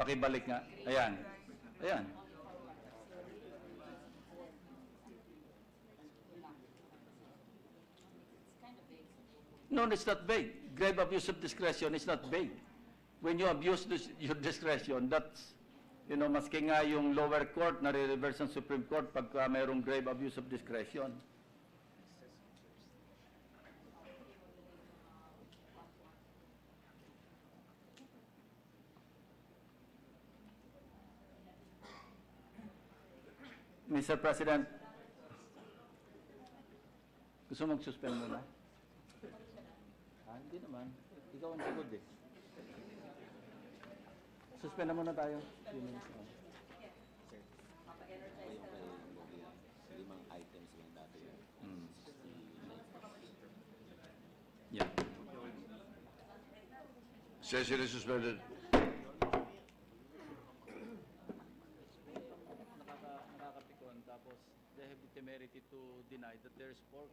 Pakibalik nga. Ayan. Ayan. No, it's not vague. Grave abuse of discretion is not vague. When you abuse your discretion, that's, maski nga yung lower court na re-reverse ng Supreme Court pagka mayroong grave abuse of discretion. Mr. President, gusto mag-suspend muna? Hindi naman. Ikaw ang sagot eh. Suspend na muna tayo. Limang items lang dati yun. Yeah. Session is suspended. Nakakapikon, tapos they have the temerity to deny that there is pork.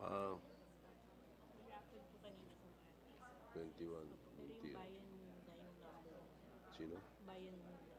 Ah, Nag-upload po kanina kung address. 21. Pero yung Muntian. bayan Munda, yung number. Sino? Bayan Munda.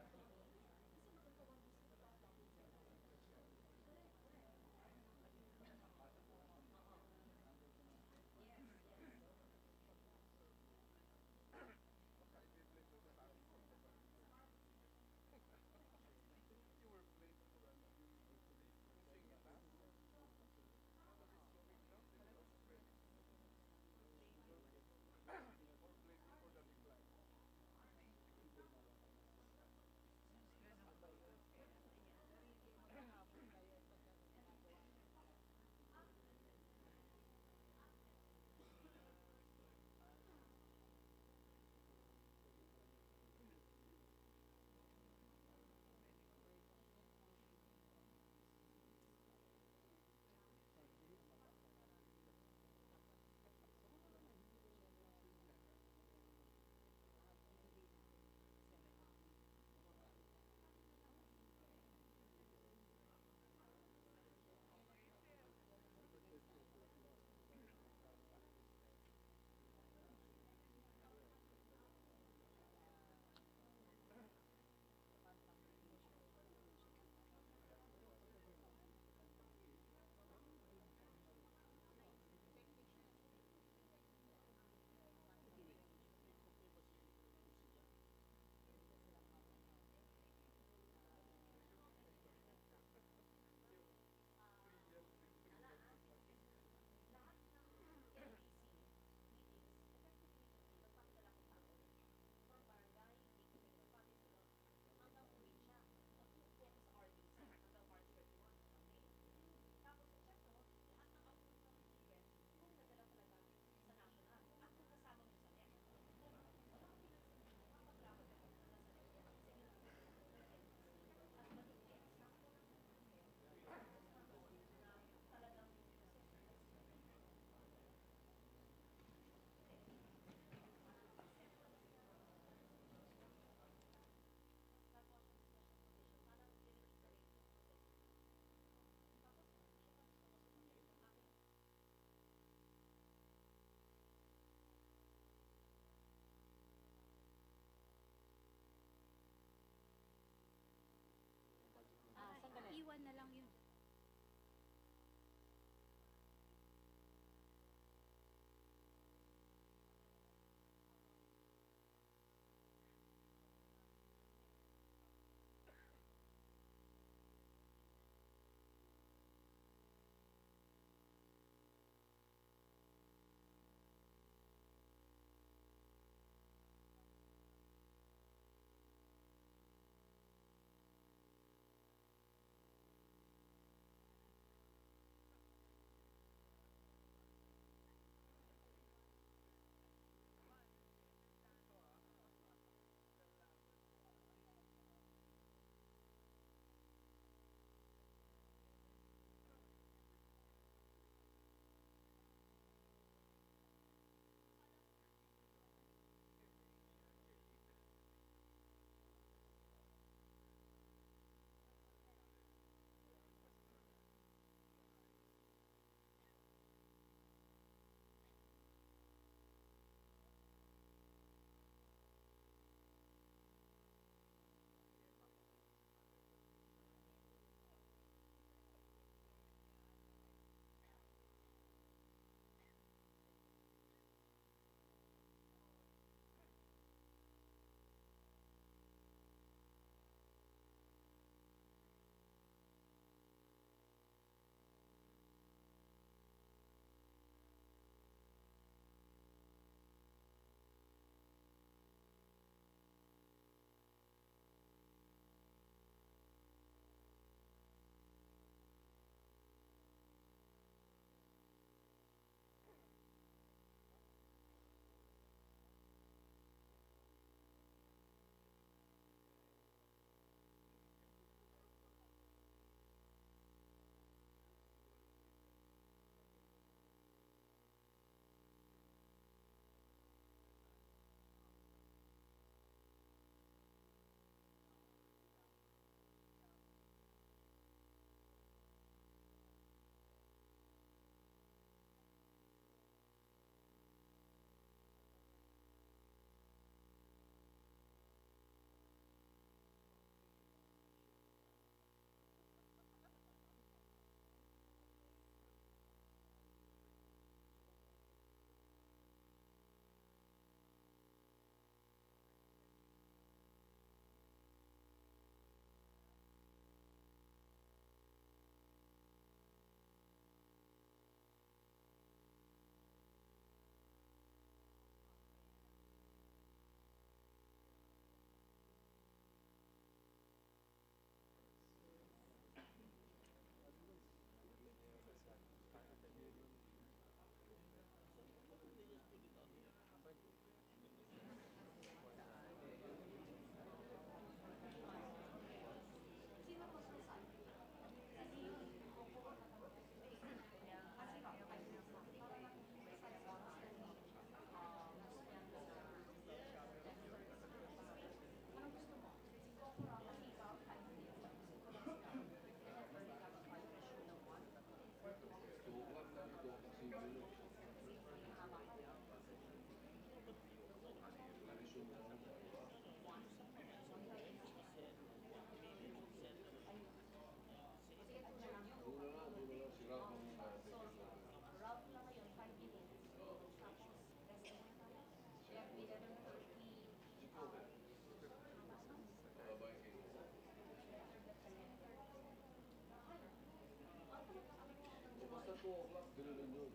2 o'clock, gano'n yun.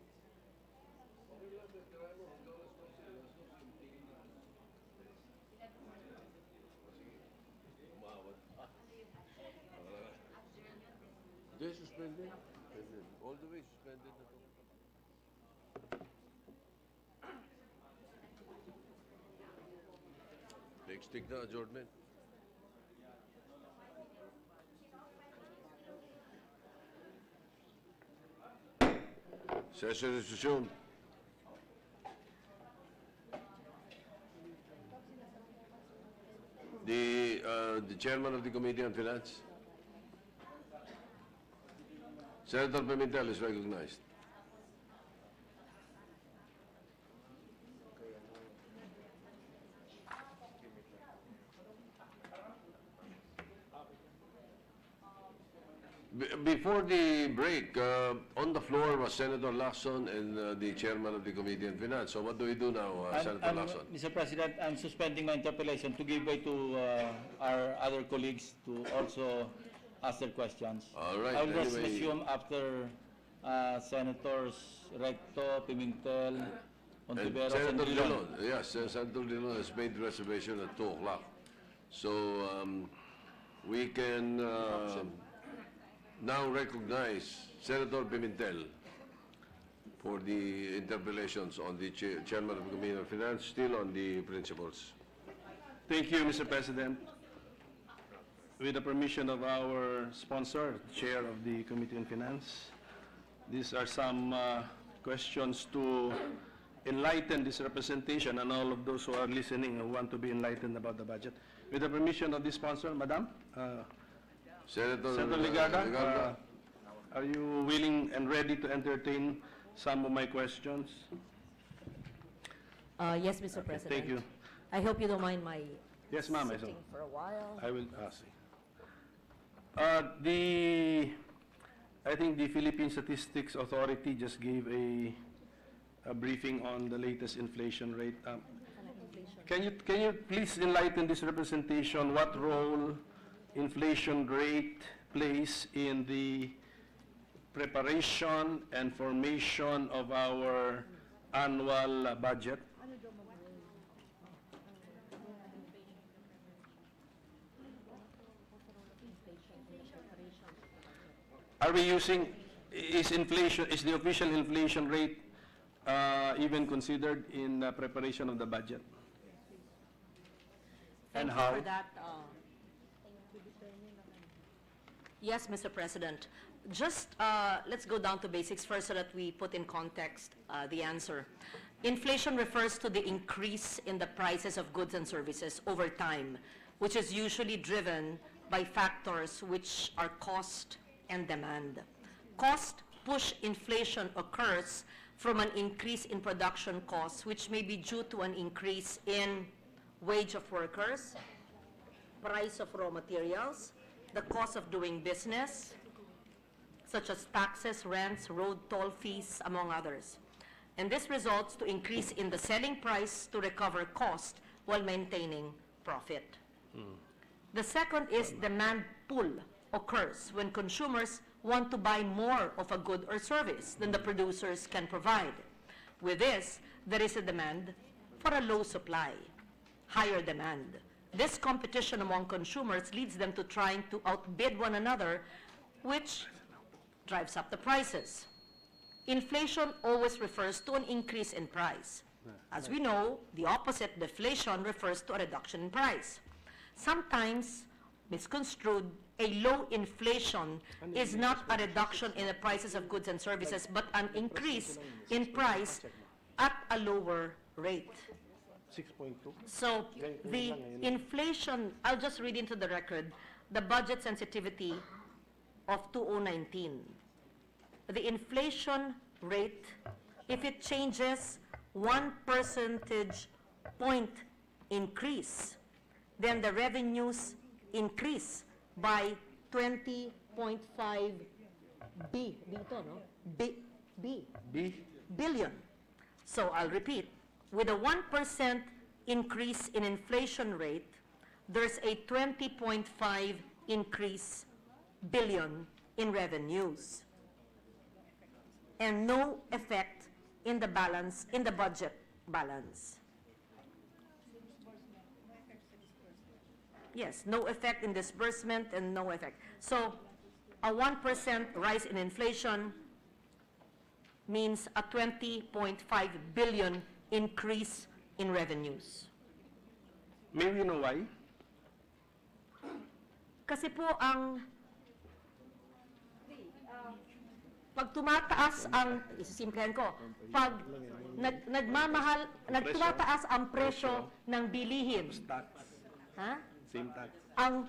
Okay lang, tirahan mo. Hanggang alas 12, alas 12, yung tingin na. Sige, umawat pa. Hindi, suspended. Suspended. All the way, suspended na to. Next week na, adjournment. Session is resumed. The chairman of the Committee on Finance. Senator Pimentel is recognized. Before the break, on the floor was Senator Lacson and the chairman of the Committee on Finance. So what do we do now, Senator Lacson? Mr. President, I'm suspending my interpellation to give way to our other colleagues to also ask their questions. All right, I will just anyway. resume after Senators Recto, Pimentel, And Ontiveros, and Senator Dillon. Dillon, yes, Senator Dillon has made reservation at 2 o'clock. So we can now recognize Senator Pimentel for the interpellations on the chairman of the Committee on Finance, still on the principles. Thank you, Mr. President. With the permission of our sponsor, Chair of the Committee on Finance, these are some questions to enlighten this representation and all of those who are listening who want to be enlightened about the budget. With the permission of the sponsor, Madam, Senator Senator Ligarda, Ligarda. are you willing and ready to entertain some of my questions? Yes, Mr. President. Thank you. I hope you don't mind my Yes, ma'am. I sitting for a while. I will see. I think the Philippine Statistics Authority just gave a briefing on the latest inflation rate. Can you please enlighten this representation what role inflation rate plays in the preparation and formation of our annual budget? Are we using, is the official inflation rate even considered in preparation of the budget? And Thank you how? for that. Yes, Mr. President. Just let's go down to basics first so that we put in context the answer. Inflation refers to the increase in the prices of goods and services over time, which is usually driven by factors which are cost and demand. Cost push inflation occurs from an increase in production costs, which may be due to an increase in wage of workers, price of raw materials, the cost of doing business, such as taxes, rents, road toll fees, among others. And this results to increase in the selling price to recover cost while maintaining profit. The second is demand pull occurs when consumers want to buy more of a good or service than the producers can provide. With this, there is a demand for a low supply, higher demand. This competition among consumers leads them to trying to outbid one another, which drives up the prices. Inflation always refers to an increase in price. As we know, the opposite, deflation, refers to a reduction in price. Sometimes, misconstrued, a low inflation is not a reduction in the prices of goods and services, but an increase in price at a lower rate. 6.2. So the inflation, I'll just read into the record, the budget sensitivity of 2019. The inflation rate, if it changes 1 percentage point increase, then the revenues increase by 20.5 billion. So I'll repeat, with a 1% increase in inflation rate, there's a 20.5 increase billion in revenues. and no effect in the balance, in the budget balance. Yes, no effect in disbursement and no effect. So a 1% rise in inflation means a 20.5 billion increase in revenues. May we know why? Kasi po ang pag tumataas ang, isisimplihan ko, pag nagtumataas ang presyo ng bilihin, Tax. ha? Same tax. Ang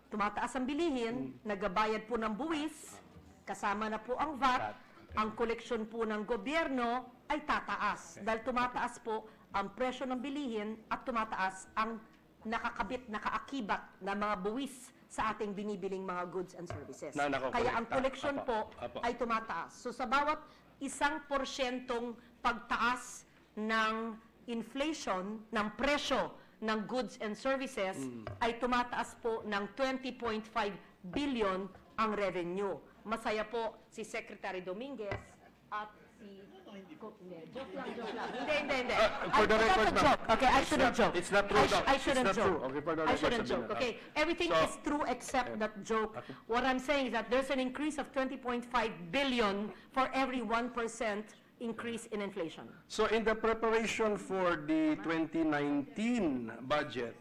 tumataas ang bilihin, nagabayad po ng buwis, kasama na po ang VAT, ang koleksyon po ng gobyerno ay tataas. Dahil tumataas po ang presyo ng bilihin at tumataas ang nakaakibat na mga buwis sa ating binibiling mga goods and services. Kaya ang koleksyon po ay tumataas. So sa bawat 1% pagtaas ng inflation, ng presyo ng goods and services, ay tumataas po ng 20.5 billion ang revenue. Masaya po si Secretary Dominguez at si... Joke lang. Hindi. For the record, ma'am. Okay, I shouldn't joke. It's not true, though. I shouldn't It's not joke. true. Okay, for the I record, shouldn't sabihin joke. na. Okay, everything So- is true except that joke. What I'm saying is that there's an increase of 20.5 billion for every 1% increase in inflation. So in the preparation for the 2019 budget,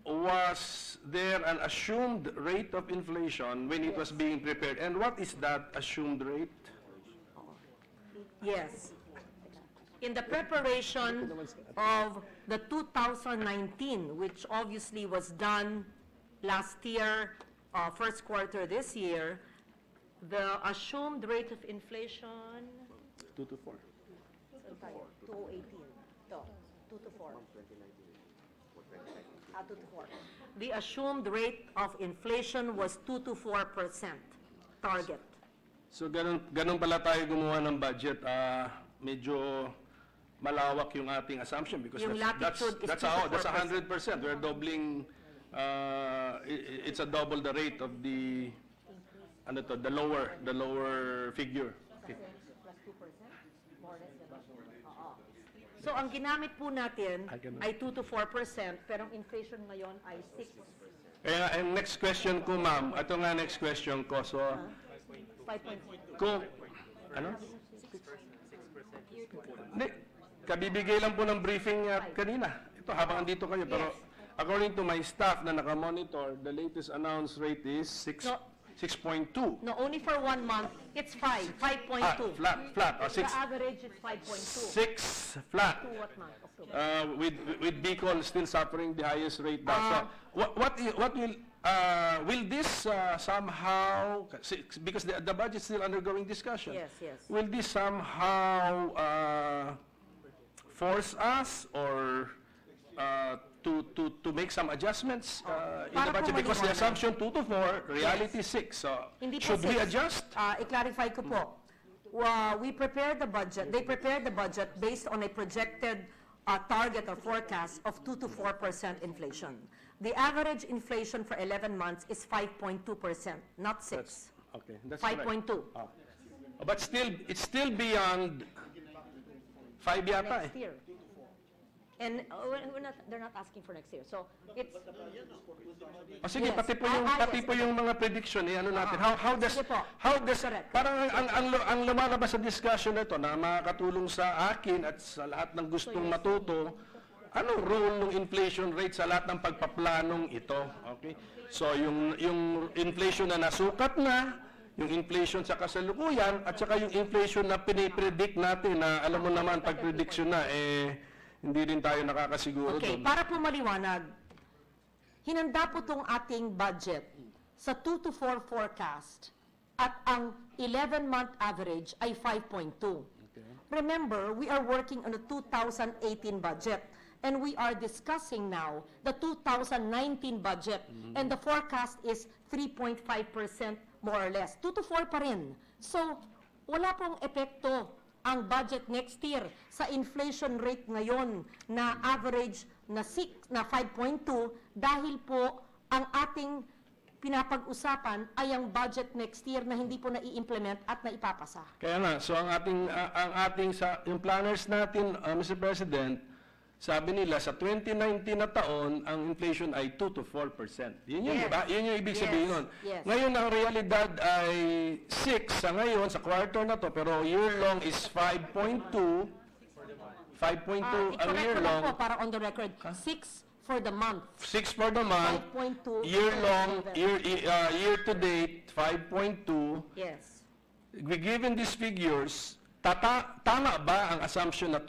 was there an assumed rate of inflation when it was being prepared? And what is that assumed rate? Yes. In the preparation of the 2019, which obviously was done last year, first quarter this year, the assumed rate of inflation, 2 to 4. 2018, 2 to 4. 2 to 4. The assumed rate of inflation was 2 to 4% target. So ganun pala tayo gumawa ng budget. Medyo malawak yung ating assumption because Yung latitude is that's 2 to 100%. We're doubling, it's a double the rate of the the lower figure. Okay. Plus 2%? More or less than So ang ginamit po natin ay 2 to 4%, pero ang inflation ngayon ay 6. Kaya ang next question ko, ma'am, ito nga next question ko. So, 5.6. kung, ano? Hindi, kabibigay lang po ng briefing kanina. Ito, habang andito kayo. Pero according to my staff na nakamonitor, the latest announced rate is 6.2. No, only for 1 month, it's 5.2. Flat. The average is 5.2. 6 flat. To what month? October. With Bicol still suffering the highest rate now. So, what will this somehow, because the budget is still undergoing discussion. Yes. Will this somehow force us or to make some adjustments in the Para po budget? Because the maliwanag. assumption 2 to 4, reality 6. So, Hindi po should we 6. adjust? I-clarify ko po. We prepared the budget, they prepared the budget based on a projected target or forecast of 2 to 4% inflation. The average inflation for 11 months is 5.2%, not 6. Okay, that's correct. 5.2. But still, it's still beyond 5 yata Next year. And they're not asking for next year. So it's sige, Yes. pati po yung mga prediction ano natin. How does Sige po. Correct. parang ang lumalabas sa discussion nito na makakatulong sa akin at sa lahat ng gustong matuto, anong role ng inflation rate sa lahat ng pagpaplanong ito? Okay? So yung inflation na nasukat na, yung inflation sa kasalukuyan at saka yung inflation na pinipredict natin na alam mo naman pag prediction na hindi rin tayo nakakasiguro Okay, doon. para po maliwanag, hinanda po itong ating budget sa 2 to 4 forecast at ang 11-month average ay 5.2. Remember, we are working on the 2018 budget and we are discussing now the 2019 budget and the forecast is 3.5% more or less. 2 to 4 pa rin. So, wala pong epekto ang budget next year sa inflation rate ngayon na average na 5.2 dahil po ang ating pinapag-usapan ay ang budget next year na hindi po nai-implement at naipapasa. Kaya nga, so ang ating yung planners natin, Mr. President, sabi nila sa 2019 na taon, ang inflation ay 2 to 4%. Yun yung, Yes. diba? Yun yung ibig Yes. sabihin nun. Yes. Ngayon, ang realidad ay 6 sa ngayon, sa quarter na to, pero year long is 5.2. 5.2 ang I-correct year ko lang long. po para on the record. 6 for the month. 6 for the month. 5.2. Year long, year to date, 5.2. Yes. Given these figures, tama ba ang assumption na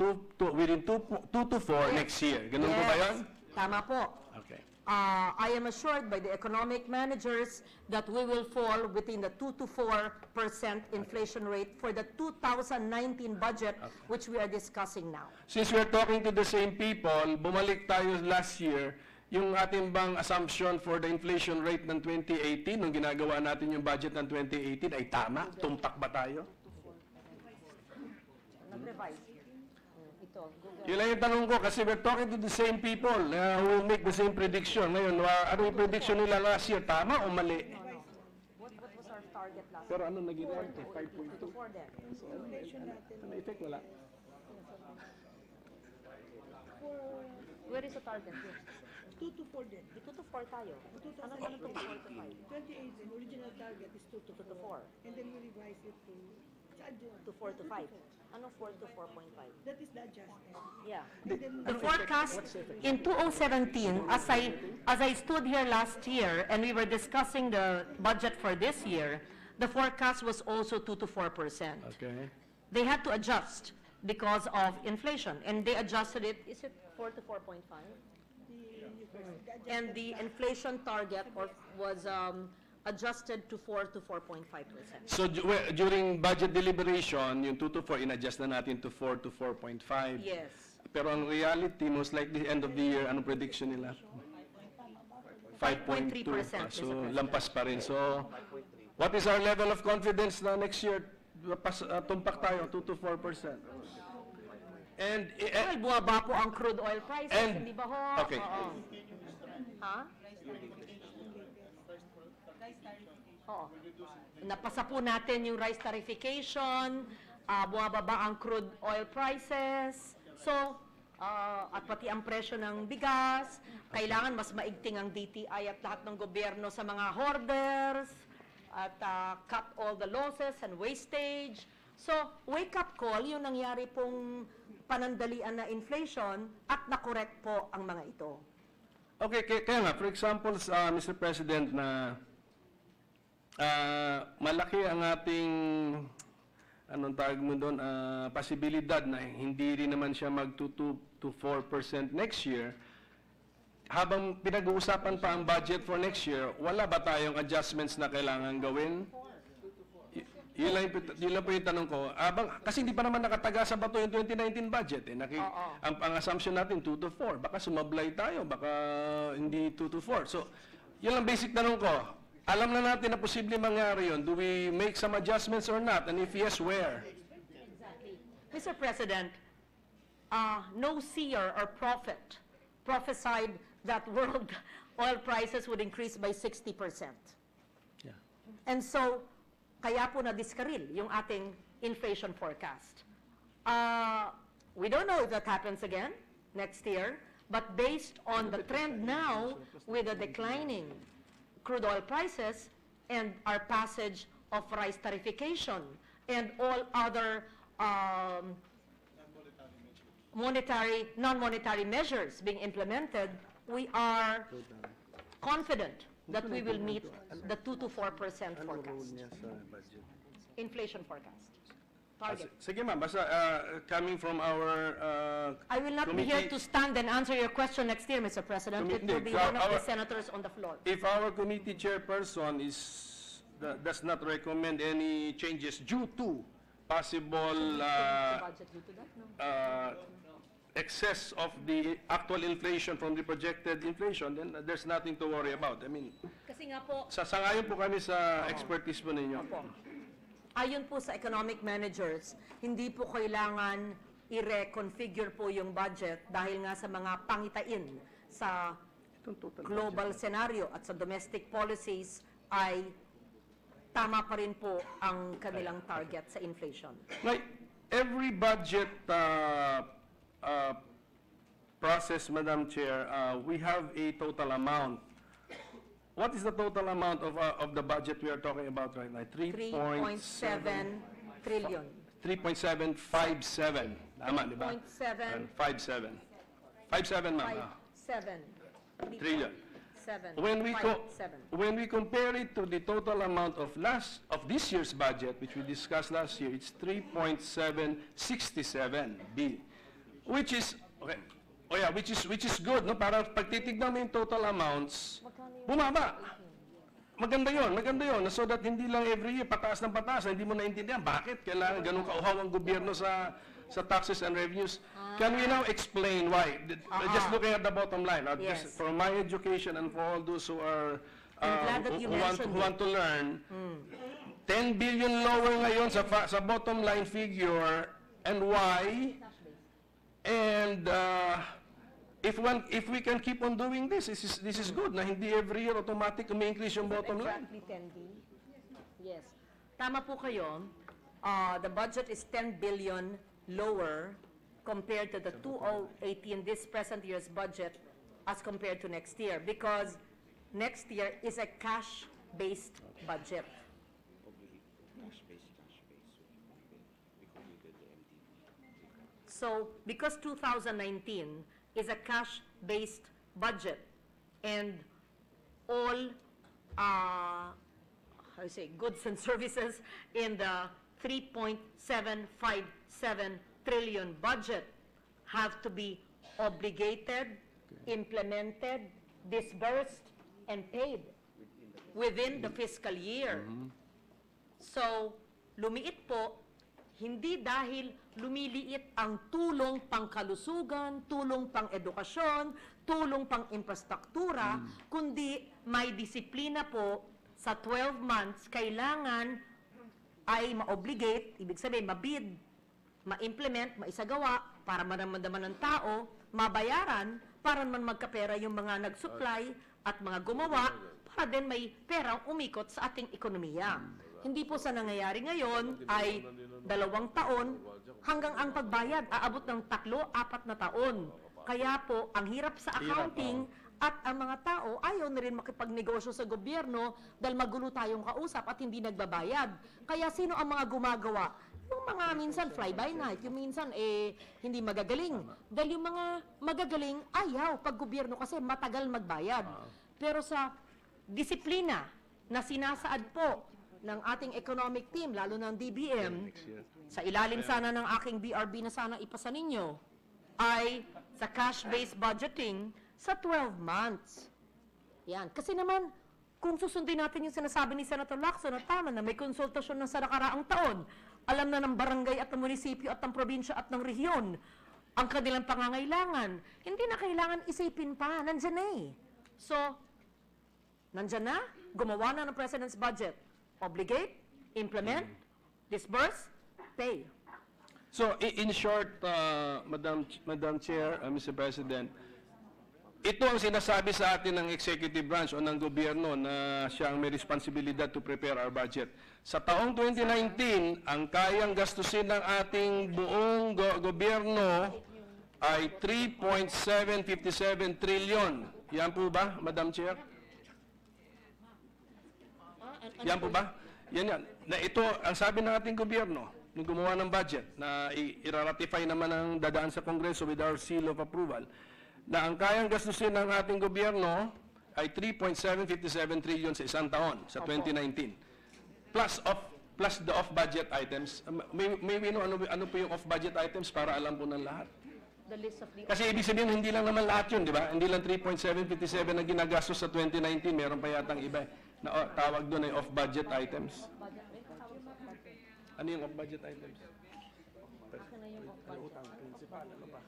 within 2 to 4 next year? Ganun po ba yun? Tama po. Okay. I am assured by the economic managers that we will fall within the 2 to 4% inflation rate for the 2019 budget, which we are discussing now. Since we're talking to the same people, bumalik tayo last year, yung ating bang assumption for the inflation rate ng 2018, nung ginagawa natin yung budget ng 2018, ay tama? Tumpak ba tayo? Nag-revise. Ito, Google. Yun lang yung tanong ko, kasi we're talking to the same people who make the same prediction. Ngayon, ano yung prediction nila last year? Tama o mali? What was our target last Pero ano naging rate? 5.2? 4 then? Ano effect? Wala. Where is the target? Here. 2 to 4 din. 2 to 4 tayo. Ano 2 to 4 to 5? 2018, original target is 2 to 2 to 4. 4. And then we revise it to, sa adjust. To 4 to 5. Ano 4 to 4.5? That is the adjustment. Yeah. And then The forecast in 2017, as I stood here last year and we were discussing the budget for this year, the forecast was also 2 to 4%. Okay. They had to adjust because of inflation, and they adjusted it. Is it 4 to 4.5? And the inflation target was adjusted to 4 to 4.5%. So during budget deliberation, yung 2 to 4, in-adjust na natin to 4 to 4.5. Yes. Pero ang reality, most likely end of the year, anong prediction nila? 5.2. 5.3%, So Mr. President. lampas pa rin. So what is our level of confidence na next year, tumpak tayo, 2 to 4%? And, Well, buwaba po ang crude oil prices, And- hindi ba ho? okay. Oo. Ha? Oo. Napasa po natin yung rice tarification, buwababa ang crude oil prices, so, at pati ang presyo ng bigas, kailangan mas maigting ang DTI at lahat ng gobyerno sa mga hoarders, at cut all the losses and wastage. So, wake-up call, yung nangyari pong panandalian na inflation at na-correct po ang mga ito. okay, kaya nga, for example, Mr. President, na malaki ang ating, anong tawag mo doon, posibilidad na hindi rin naman siya mag 2 to 4% next year. Habang pinag-uusapan pa ang budget for next year, wala ba tayong adjustments na kailangan gawin? Yun lang po yung tanong ko. Kasi hindi pa naman nakataga sa bato yung 2019 budget. Ang assumption natin 2 to 4. Baka sumablay tayo, baka hindi 2 to 4. So, yun lang basic tanong ko. Alam na natin na posible mangyari yun. Do we make some adjustments or not? And if yes, where? Mr. President, no seer or prophet prophesied that world oil prices would increase by 60%. Yeah. And so, kaya po na-discarril yung ating inflation forecast. We don't know if that happens again next year, but based on the trend now with the declining crude oil prices and our passage of rice tarification and all other non-monetary measures being implemented, we are confident that we will meet the 2 to 4% forecast, inflation forecast. Target. Sige ma'am, basta coming from our I will not be here to stand and answer your question next year, Mr. President. It will be one of the senators on the floor. If our committee chairperson does not recommend any changes due to possible Budget due to that, no? excess of the actual inflation from the projected inflation, then there's nothing to worry about. I mean, Kasi nga po, sasangayon po kami sa expertise po ninyo. ayon po sa economic managers, hindi po kailangan i-reconfigure po yung budget dahil nga sa mga pangitain sa global scenario at sa domestic policies ay tama pa rin po ang kanilang target sa inflation. Like, every budget process, Madam Chair, we have a total amount. What is the total amount of the budget we are talking about right now? 3.7 trillion. 3.757. Tama, di ba? 3.7. 57. 57, ma'am. 5.7 Trillion. 7. When we compare it to the total amount of this year's budget, which we discussed last year, it's 3.767 billion, which is okay. Oh yeah, which is good, no? Para pag titignan mo yung total amounts, bumaba. Maganda yon, so that hindi lang every year pataas ng pataas, hindi mo naintindihan bakit kailangan ganun kauhaw ang gobyerno sa taxes and revenues. Can we now explain why? Just looking at the bottom line, Yes. just for my education and for all those who are I'm glad that you who mentioned want to learn, 10 billion lower ngayon sa bottom line figure, and why? And if we can keep on doing this is good, na hindi every year automatic umi-increase yung bottom line. Exactly 10 billion. Yes. Tama po kayo. The budget is 10 billion lower compared to the 2018, this present year's budget, as compared to next year, because next year is a cash-based budget. So, because 2019 is a cash-based budget, and all, how do you say, goods and services in the 3.757 trillion budget have to be obligated, implemented, disbursed, and paid within the fiscal year. So, lumiit po, hindi dahil lumiliit ang tulong pangkalusugan, tulong pang edukasyon, tulong pang infrastruktura, kundi may disiplina po sa 12 months, kailangan ay ma-obligate, ibig sabihin, mabid, ma-implement, maisagawa, para maramdaman ng tao, mabayaran, para man magkapera yung mga nag-supply at mga gumawa, para din may perang umikot sa ating ekonomiya. Hindi po sa nangyayari ngayon ay 2 taon hanggang ang pagbayad aabot ng 3-4 na taon. Kaya po, ang hirap sa accounting at ang mga tao ayaw na rin makipagnegosyo sa gobyerno dahil magulo tayong kausap at hindi nagbabayad. Kaya sino ang mga gumagawa? Yung mga minsan fly-by-night, yung minsan hindi magagaling. Dahil yung mga magagaling ayaw pag gobyerno kasi matagal magbayad. Pero sa disiplina na sinasaad po ng ating economic team, lalo ng DBM, sa ilalim sana ng aking BRB na sana ipasa ninyo, ay sa cash-based budgeting sa 12 months. Yan. Kasi naman, kung susundin natin yung sinasabi ni Senator Lacson na tama na may konsultasyon ng sa nakaraang taon, alam na ng barangay at ng munisipyo at ng probinsya at ng rehiyon ang kanilang pangangailangan. Hindi na kailangan isipin pa. Nandyan na eh. So, nandyan na, gumawa na ng President's budget. Obligate, implement, disburse, pay. So, in short, Madam Chair, Mr. President, ito ang sinasabi sa atin ng executive branch o ng gobyerno na siyang may responsibilidad to prepare our budget. Sa taong 2019, ang kayang gastusin ng ating buong gobyerno ay 3.757 trillion. Yan po ba, Madam Chair? Yan po ba? Yan. Na ito, ang sabi ng ating gobyerno, nung gumawa ng budget, na i-ratify naman ang dadaan sa Kongreso with our seal of approval, na ang kayang gastusin ng ating gobyerno ay 3.757 trillion sa isang taon, sa 2019. Plus the off-budget items. May we know ano po yung off-budget items para alam po ng lahat? The list of the Kasi ibig sabihin, hindi lang naman lahat yun, di ba? Hindi lang 3.757 na ginagastos sa 2019, meron pa yatang iba na tawag doon ay off-budget items. Ano yung off-budget items? Utang, principal, ano pa?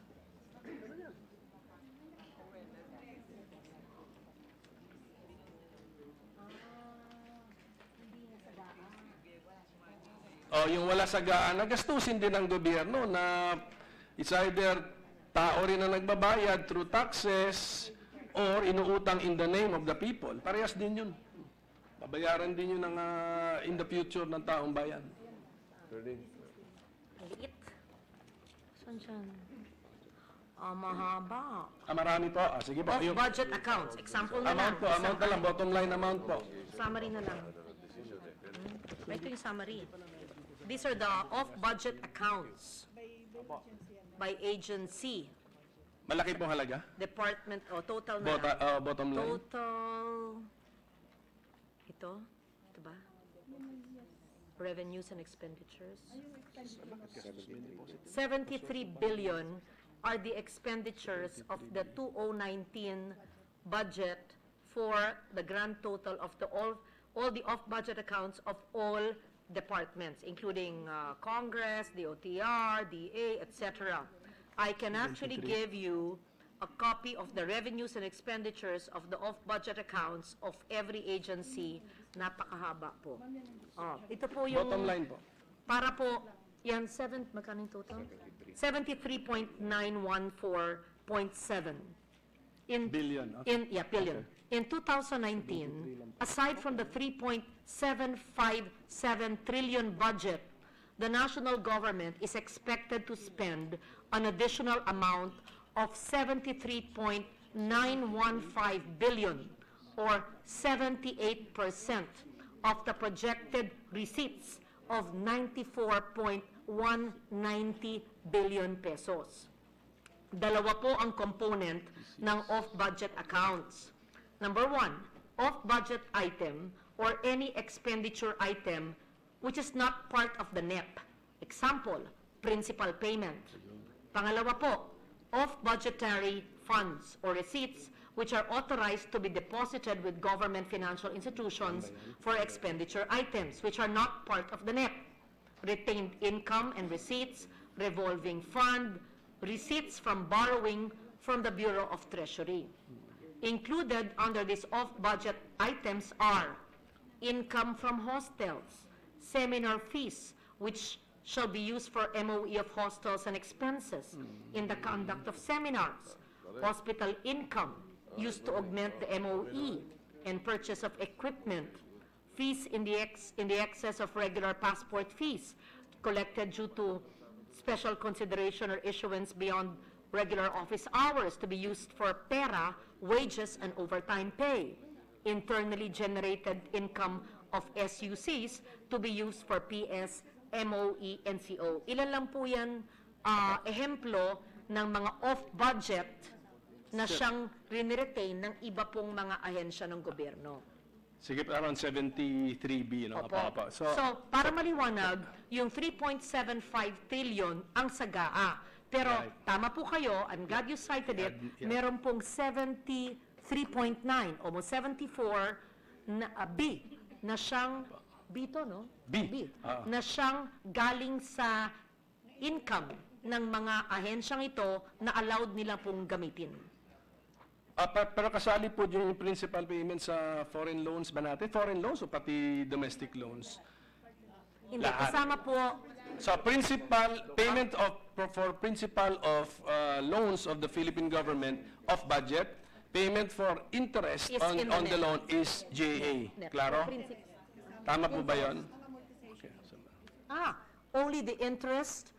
Oh, yung wala sagaan, nagastusin din ng gobyerno na it's either tao rin na nagbabayad through taxes or inuutang in the name of the people, parehas din yun. Babayaran din yun ng, in the future ng taong bayan. Attorney, Ang liit. Saan dyan? Mahaba. Marami po. Sige po. Yung Off-budget accounts. Example na lang. amount po, amount na lang, bottom line amount po. Summary na lang. Ito yung summary. These are the off-budget accounts by agency. Malaki pong halaga. Department, total na lang. Bottom line. Total, ito ba? Revenues and expenditures. 73 billion are the expenditures of the 2019 budget for the grand total of all the off-budget accounts of all departments, including Congress, the OTR, DA, etc. I can actually give you a copy of the revenues and expenditures of the off-budget accounts of every agency. Napakahaba po. Ito po yung... Bottom line po. Para po, yan, magkano yung total? 73.914.7. Billion, okay. Billion. In 2019, aside from the 3.757 trillion budget, the national government is expected to spend an additional amount of 73.915 billion, or 78% of the projected receipts of 94.190 billion pesos. Dalawa po ang component ng off-budget accounts. Number one, off-budget item or any expenditure item which is not part of the NEP. Example, principal payment. Pangalawa po, off-budgetary funds or receipts which are authorized to be deposited with government financial institutions for expenditure items which are not part of the NEP. Retained income and receipts, revolving fund, receipts from borrowing from the Bureau of Treasury. Included under these off-budget items are income from hostels, seminar fees, which shall be used for MOE of hostels and expenses in the conduct of seminars, hospital income used to augment the MOE and purchase of equipment, fees in the excess of regular passport fees collected due to special consideration or issuance beyond regular office hours to be used for pera, wages, and overtime pay, internally generated income of SUCs to be used for PS, MOE, NCO. Ilan lang po yan, ehemplo ng mga off-budget na siyang rini-retain ng iba pong mga ahensya ng gobyerno. Sige, around 73B, no? Opo. Apa. So, para maliwanag, yung 3.75 trillion ang sagaa. Pero Right. tama po kayo, I'm glad you cited it, Yeah. meron pong 73.9, almost 74 na, B, na siyang, B to, no? B. Na siyang galing sa income ng mga ahensyang ito na allowed nila pong gamitin. Pero kasali po yung principal payment sa foreign loans ba natin? Foreign loans o pati domestic loans? Hindi, Lahat. kasama po, So principal payment for principal of loans of the Philippine government of budget, payment for interest Is on in the the net. loan is JA. Klaro? Tama po ba 'yon? Only the interest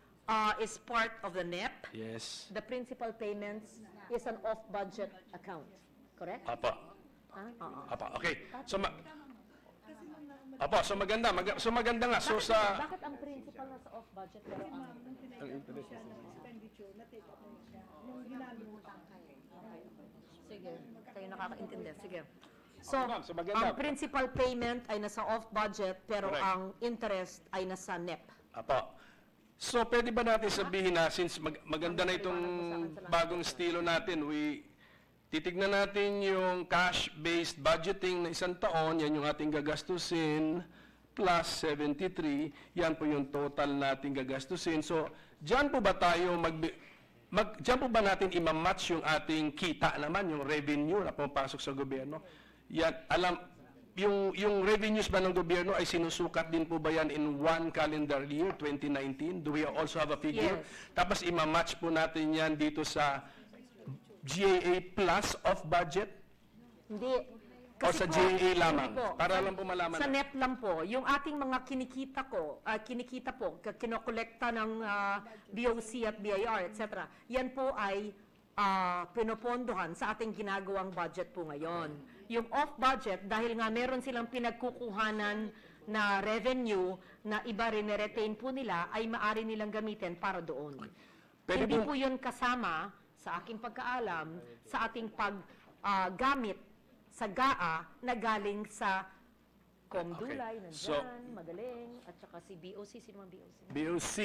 is part of the NEP. Yes. The principal payments is an off-budget account, correct? Apa. Oo. Apa. Okay. So maganda nga. So sa Bakit ang principal nasa off-budget pero ang... expenditure na take up mo siya. Yung ginalimutan ka. Sige, kayo nakakaintindi. Sige. So, ma'am, so maganda. ang principal payment ay nasa off-budget pero Correct. ang interest ay nasa NEP. Apa. So, pwede ba natin sabihin na since maganda na itong bagong estilo natin, titignan natin yung cash-based budgeting na isang taon, yan yung ating gagastusin, plus 73, yan po yung total nating gagastusin. So, dyan po ba tayo dyan po ba natin imamatch yung ating kita naman, yung revenue na pumapasok sa gobyerno? Yan, yung revenues ba ng gobyerno ay sinusukat din po ba yan in one calendar year, 2019? Do we also have a figure? Yes. Tapos imamatch po natin yan dito sa GAA plus of budget? Hindi. O sa po, GAA lamang? hindi po. Para lang po malaman Sa na. net lang po, yung ating mga kinikita po, kinokolekta ng BOC at BIR, etc. Yan po ay pinopondohan sa ating ginagawang budget po ngayon. Yung off-budget, dahil nga meron silang pinagkukuhanan na revenue na iba rin retain po nila, ay maaari nilang gamitin para doon. Pwede Hindi po- po yun kasama, sa aking pagkaalam, sa ating paggamit sa GAA na galing sa Comdulay, So- nandyan, magaling, at saka si BOC, sino man BOC? BOC,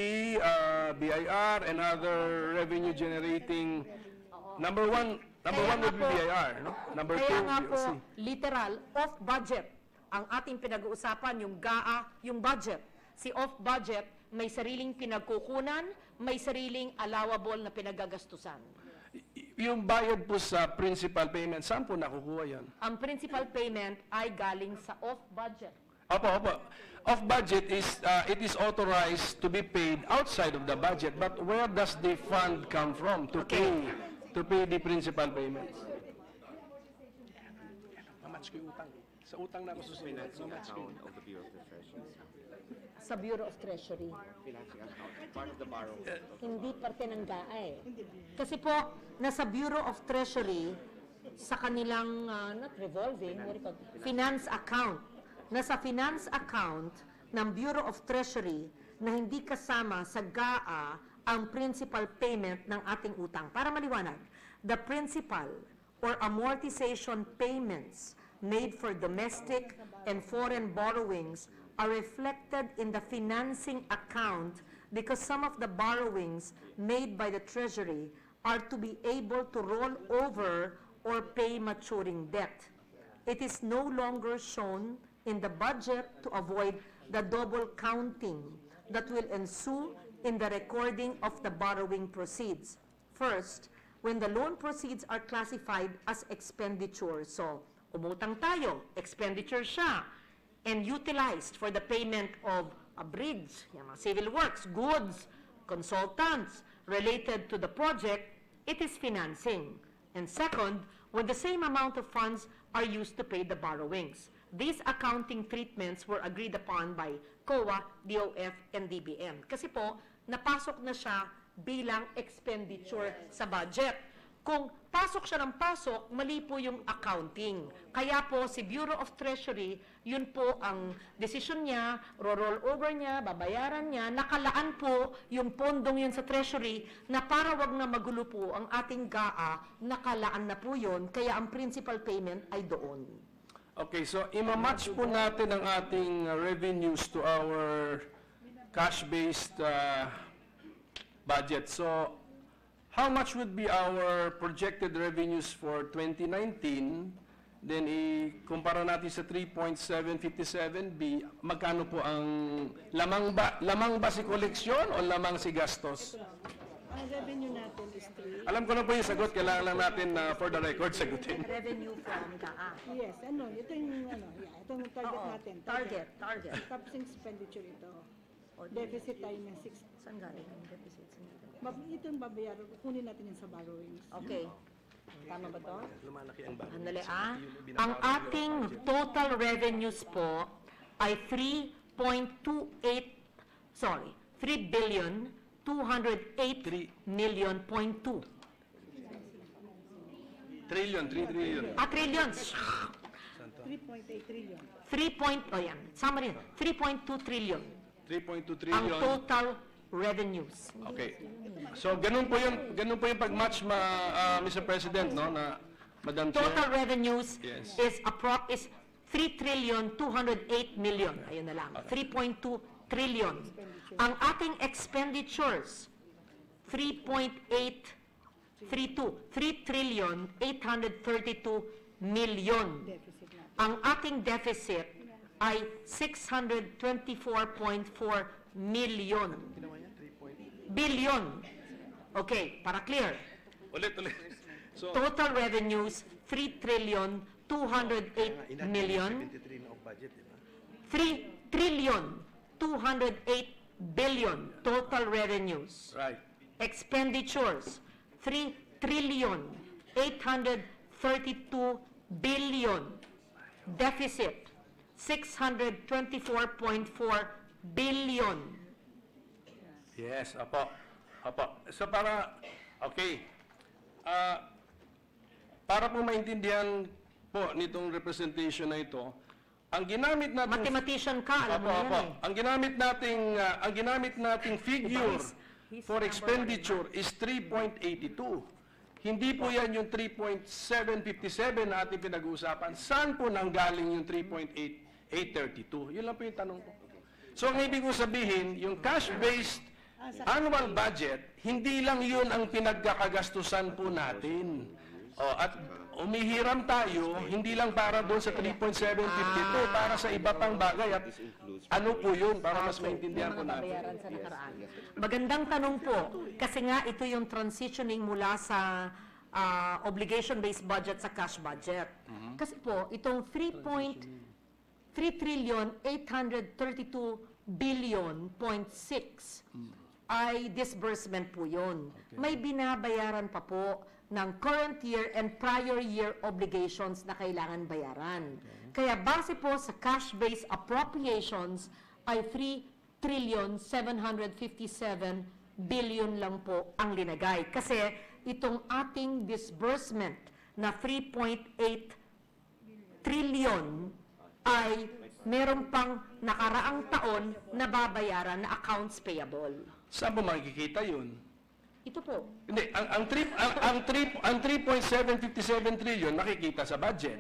BIR, and other revenue generating. Number one Kaya would be nga po- BIR, no? Number Kaya two, nga po, BOC. literal, off-budget. Ang ating pinag-uusapan, yung GAA, yung budget. Si off-budget, may sariling pinagkukunan, may sariling allowable na pinagagastusan. Yung bayad po sa principal payment, saan po nakukuha yan? Ang principal payment ay galing sa off-budget. Opo. Off-budget is, it is authorized to be paid outside of the budget, but where does the fund come from to pay the principal payments? Mamatch ko yung utang. Sa utang na ako susunod. Mamatch ko. Sa Bureau of Treasury. Hindi parte ng GAA eh. Kasi po, nasa Bureau of Treasury, sa kanilang, not revolving, what do you call it? Finance account. Nasa finance account ng Bureau of Treasury na hindi kasama sa GAA ang principal payment ng ating utang. Para maliwanag, the principal or amortization payments made for domestic and foreign borrowings are reflected in the financing account because some of the borrowings made by the Treasury are to be able to roll over or pay maturing debt. It is no longer shown in the budget to avoid the double counting that will ensue in the recording of the borrowing proceeds. First, when the loan proceeds are classified as expenditure. So, umutang tayo, expenditure siya, and utilized for the payment of a bridge, yung mga civil works, goods, consultants related to the project, it is financing. And second, when the same amount of funds are used to pay the borrowings. These accounting treatments were agreed upon by COA, DOF, and DBM. Kasi po, napasok na siya bilang expenditure sa budget. Kung pasok siya ng pasok, mali po yung accounting. Kaya po si Bureau of Treasury, yun po ang desisyon niya, roll over niya, babayaran niya, nakalaan po yung pondong yun sa Treasury na para wag na magulo po ang ating GAA, nakalaan na po yun, kaya ang principal payment ay doon. Okay, so imamatch po natin ang ating revenues to our cash-based budget. So, how much would be our projected revenues for 2019? Then, ikumpara natin sa 3.757B, magkano po ang lamang ba si koleksyon o lamang si gastos? Ang revenue natin is 3. Alam ko na po yung sagot, kailangan lang natin for the record sagutin. Revenue from GAA. Yes, ito yung ito yung target Oo, natin. target. Tapos yung expenditure ito. Deficit tayo ng 6. Saan galing ang deficit? Ito yung babayaran, kunin natin yung sa borrowings. Okay. Tama ba to? Lumalaki ang bago. Andali Ang ating total revenues po ay 3 billion 208 million point 2. Trillion. Trillions. 3.8 trillion. 3.2 trillion 3.2 ang trillion. total revenues. Okay. So ganun po yung pag-match Mr. President, no, na Madam Chair. Total revenues Yes. is 3 trillion 208 million. Ayun na lang. 3.2 trillion. Ang ating expenditures 3 trillion 832 million. Deficit natin. Ang ating deficit ay 624.4 million. Billion. Okay, para clear. Ulit. So, Total revenues, 3 trillion 208 million. 3 trillion 208 billion total revenues. right. Expenditures, 3 trillion 832 billion. Deficit, 624.4 billion. Yes, apo. Apo. So okay. Para po maintindihan po nitong representation na ito, ang ginamit natin... Mathematician ka, alam mo yan eh. Ang ginamit nating figure for expenditure is 3.82. Hindi po yan yung 3.757 na ating pinag-uusapan. Saan po nanggaling yung 3.832? Yun lang po yung tanong ko. So, ang ibig ko sabihin, yung cash-based annual budget, hindi lang yun ang pinagkakagastusan po natin. At umihiram tayo, hindi lang para doon sa 3.752, para sa iba pang bagay. At ano po yun, para mas maintindihan po natin. Bayaran sa nakaraan. Magandang tanong po, kasi nga ito yung transitioning mula sa obligation-based budget sa cash budget. Kasi po, itong 3 trillion 832 billion .6 ay disbursement po yun. May binabayaran pa po ng current year and prior year obligations na kailangan bayaran. Kaya base po sa cash-based appropriations ay 3 trillion 757 billion lang po ang linagay. Kasi itong ating disbursement na 3.8 trillion ay meron pang nakaraang taon na babayaran na accounts payable. Saan po makikita yun? Ito po. Hindi, ang 3.757 trillion nakikita sa budget.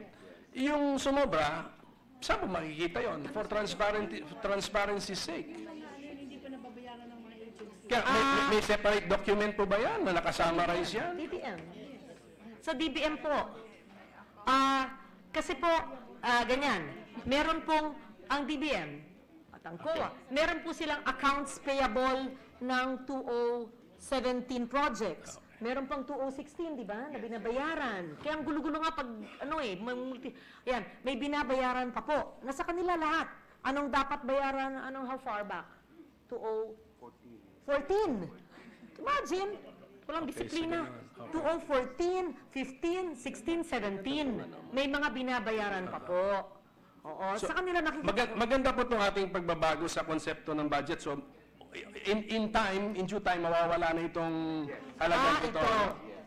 Yung sumobra, saan po makikita yon? For transparency's sake. Hindi pa nababayaran ng mga agency. Kaya may separate document po ba yan na nakasummarize yan? DBM. Sa DBM po, kasi po, ganyan, meron pong ang DBM at ang COA, meron po silang accounts payable ng 2017 projects. Meron pang 2016, di ba, na binabayaran. Kaya ang gulo-gulo nga pag, yan, may binabayaran pa po. Nasa kanila lahat. Anong dapat bayaran, how far back? 2014. Imagine, walang disiplina. 2014, 15, 16, 17. May mga binabayaran pa po. Oo, sa kanila nakikita. Maganda po itong ating pagbabago sa konsepto ng budget. So, in due time, mawawala na itong halagang ito.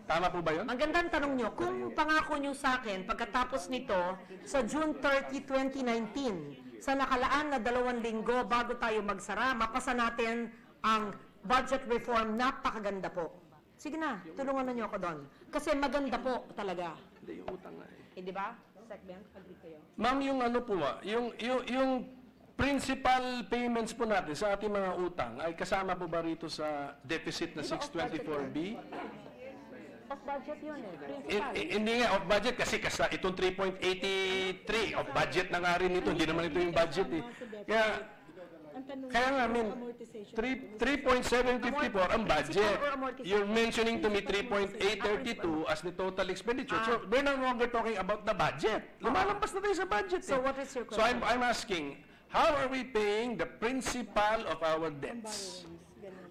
Tama po ba yun? Ang gandang tanong nyo, kung pangako nyo sa akin, pagkatapos nito, sa June 30, 2019, sa nakalaan na 2 linggo bago tayo magsara, mapasa natin ang budget reform, napakaganda po. Sige na, tulungan na nyo ako doon. Kasi maganda po talaga. Hindi, yung utang na Di ba? Segment, agree kayo. Ma'am, yung ano po yung principal payments po natin sa ating mga utang ay kasama po ba rito sa deficit na 624B? Off budget yun eh, principal. Hindi nga off budget kasi itong 3.83 off budget na nga rin ito, hindi naman ito yung budget eh. Kaya nga, 3.754 ang budget. You're mentioning to me 3.832 as the total expenditure. So, we're no longer talking about the budget. Lumalampas na tayo sa budget. So, what is your So, question? I'm asking, how are we paying the principal of our debts?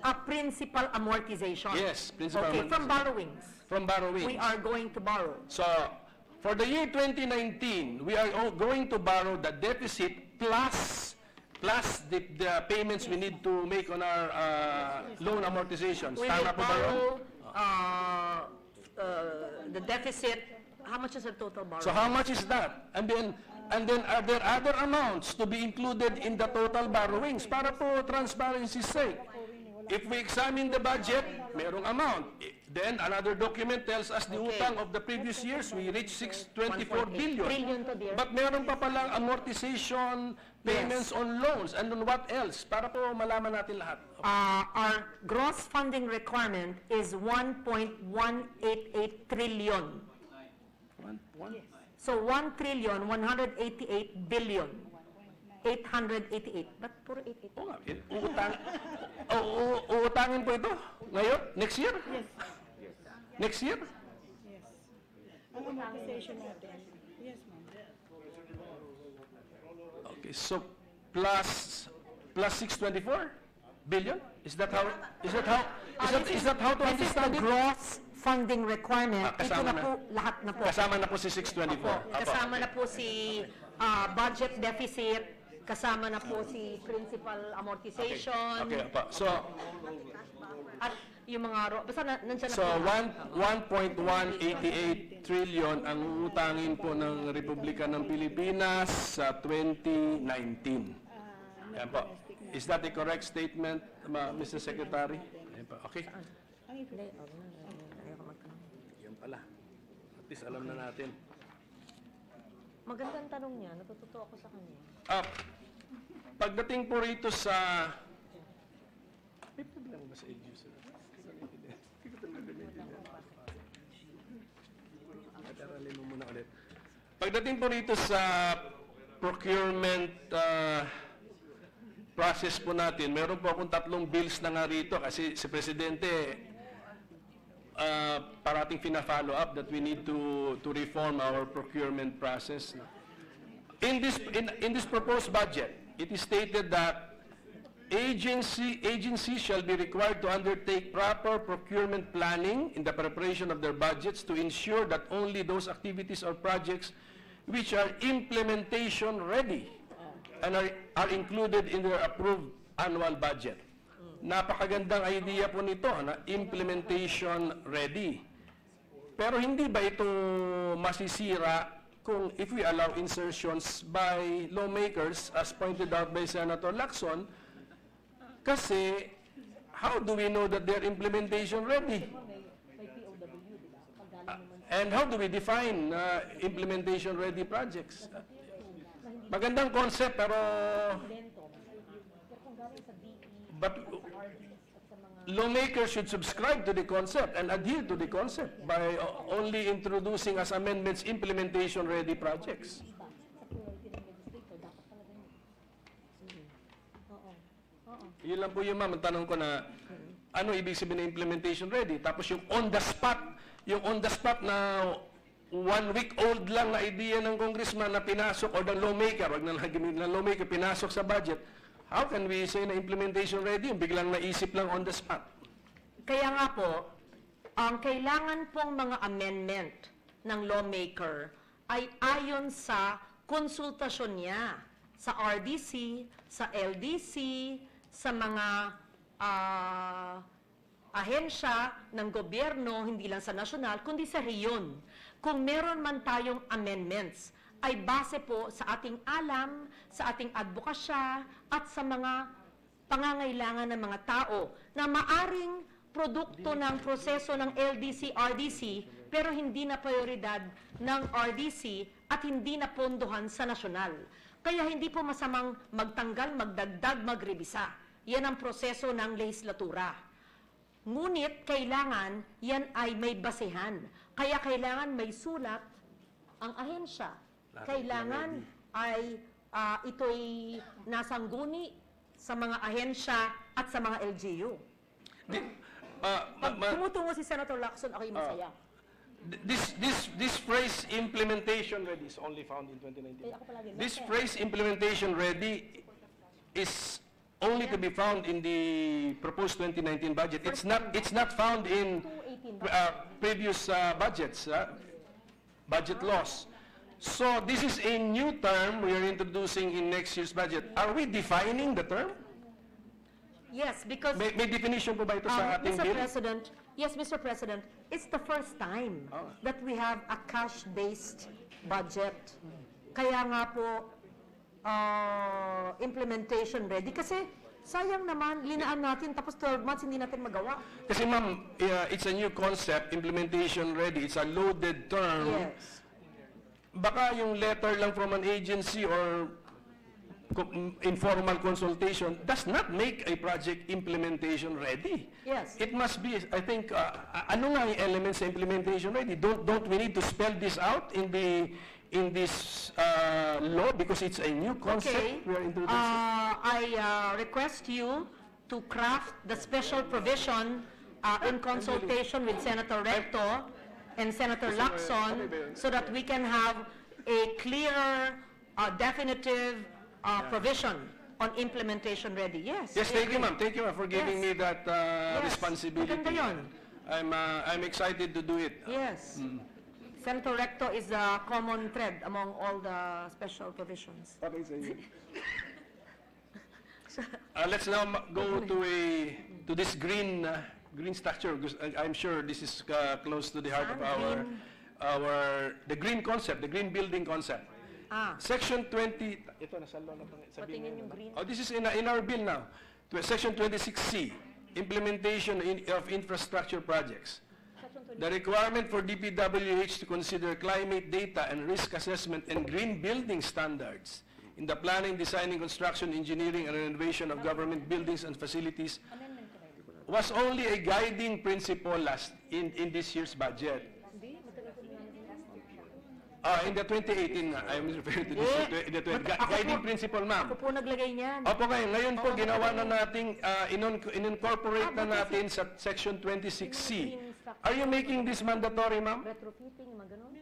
A principal amortization. Yes, principal Okay, from amortization. borrowings. From borrowings. We are going to borrow. So, for the year 2019, we are going to borrow the deficit plus the payments we need to make on our loan amortizations. We Tama will po ba yun? borrow the deficit. How much is the total borrowing? So how much is that? And then are there other amounts to be included in the total borrowings para po transparency's sake? If we examine the budget, merong amount. Then another document tells us the utang of the previous years, we reached 624 billion. Trillion to dear. But meron pa palang amortization payments on loans and on what else? Para po malaman natin lahat. Our gross funding requirement is 1.188 trillion. So 1 trillion 188 billion. 888. Ba't puro 888? Oo nga, uutangin po ito ngayon? Next year? Yes. Next year? Yes. Ang amortization natin. Yes, ma'am. Okay, so plus 624 billion? Is that how to This is understand the it? gross funding requirement, ito kasama na po, lahat na po. Kasama na po si 624. Opo, kasama na po si budget deficit, kasama na po si principal amortization, Okay, apa. So, at yung mga, basta nandiyan na so po. 1.188 trillion ang uutangin po ng Republika ng Pilipinas sa 2019. Yan po. Is that the correct statement, Mr. Secretary? Yan po. Okay. Yan pala. At least alam na natin. Magandang tanong niya, natututo ako sa kanya. Pagdating po rito sa... May problema ba sa LGU? At-aralin mo muna ulit. Pagdating po rito sa procurement process po natin, meron po akong 3 bills na nga rito kasi si Presidente parating fina-follow up that we need to reform our procurement process. In this proposed budget, it is stated that agencies shall be required to undertake proper procurement planning in the preparation of their budgets to ensure that only those activities or projects which are implementation ready and are included in their approved annual budget. Napakagandang idea po nito na implementation ready. Pero hindi ba ito masisira kung if we allow insertions by lawmakers as pointed out by Senator Lacson? Kasi how do we know that they're implementation ready? And how do we define implementation ready projects? Magandang concept pero but lawmakers should subscribe to the concept and adhere to the concept by only introducing as amendments implementation-ready projects. Yun lang po yung ma'am, ang tanong ko na ano ibig sabihin ng implementation-ready? Tapos yung on the spot na 1 week old lang na idea ng congressman na pinasok or ng lawmaker, wag na lang ng lawmaker, pinasok sa budget. How can we say na implementation ready? Yung biglang naisip lang on the spot. Kaya nga po, ang kailangan pong mga amendment ng lawmaker ay ayon sa konsultasyon niya sa RDC, sa LDC, sa mga ahensya ng gobyerno, hindi lang sa nasyonal, kundi sa reyon. Kung meron man tayong amendments, ay base po sa ating alam, sa ating advokasya, at sa mga pangangailangan ng mga tao na maaring produkto ng proseso ng LDC, RDC, pero hindi na prioridad ng RDC at hindi na pondohan sa nasyonal. Kaya hindi po masamang magtanggal, magdagdag, magrebisa. Yan ang proseso ng lehislatura. Ngunit kailangan yan ay may basehan. Kaya kailangan may sulat ang ahensya. Kailangan ay ito'y nasangguni sa mga ahensya at sa mga LGU. Pag tumutungo si Senator Lacson, ako'y masaya. This phrase implementation ready is only found in 2019. Ako palagi, This phrase implementation ready is only to be found in the proposed 2019 budget. It's not found in previous budgets, budget laws. So this is a new term we are introducing in next year's budget. Are we defining the term? Yes, because May definition po ba ito sa ating Mr. bill? President, yes, Mr. President, it's the first time that we have a cash-based budget. Kaya nga po, implementation ready. Kasi sayang naman, linaan natin, tapos 12 months hindi natin magawa. Kasi ma'am, it's a new concept, implementation ready. It's a loaded term. Yes. Baka yung letter lang from an agency or informal consultation does not make a project implementation ready. Yes. It must be, I think, ano nga yung elements sa implementation ready? Don't we need to spell this out in this law because it's a new concept Okay. we are introducing? I request you to craft the special provision in consultation with Senator Recto and Senator Lacson so that we can have a clear, definitive provision on implementation ready. Yes. Yes, I thank you agree. ma'am. Thank you ma'am for giving Yes. me that Yes. responsibility. Maganda yun. I'm excited to do it. Yes. Senator Recto is a common thread among all the special provisions. Okay sa inyo. Let's now go to this green structure, because I'm sure this is close to the heart of the green concept, the green building concept. Section 20, ito nasalo na sabihin Patingin yung green. Oh, this is in our bill now. Section 26C, implementation of infrastructure projects. The requirement for DPWH to consider climate data and risk assessment and green building standards in the planning, designing, construction, engineering, and renovation of government buildings and facilities was only a guiding principle in this year's budget. In the 2018, I'm referring to this, in the guiding principle, ma'am. Ako po naglagay niyan. Opo kayo, ngayon po ginawa na nating, in-incorporate na natin sa Section 26C. Are you making this mandatory, ma'am? Retrofitting, mga ganun.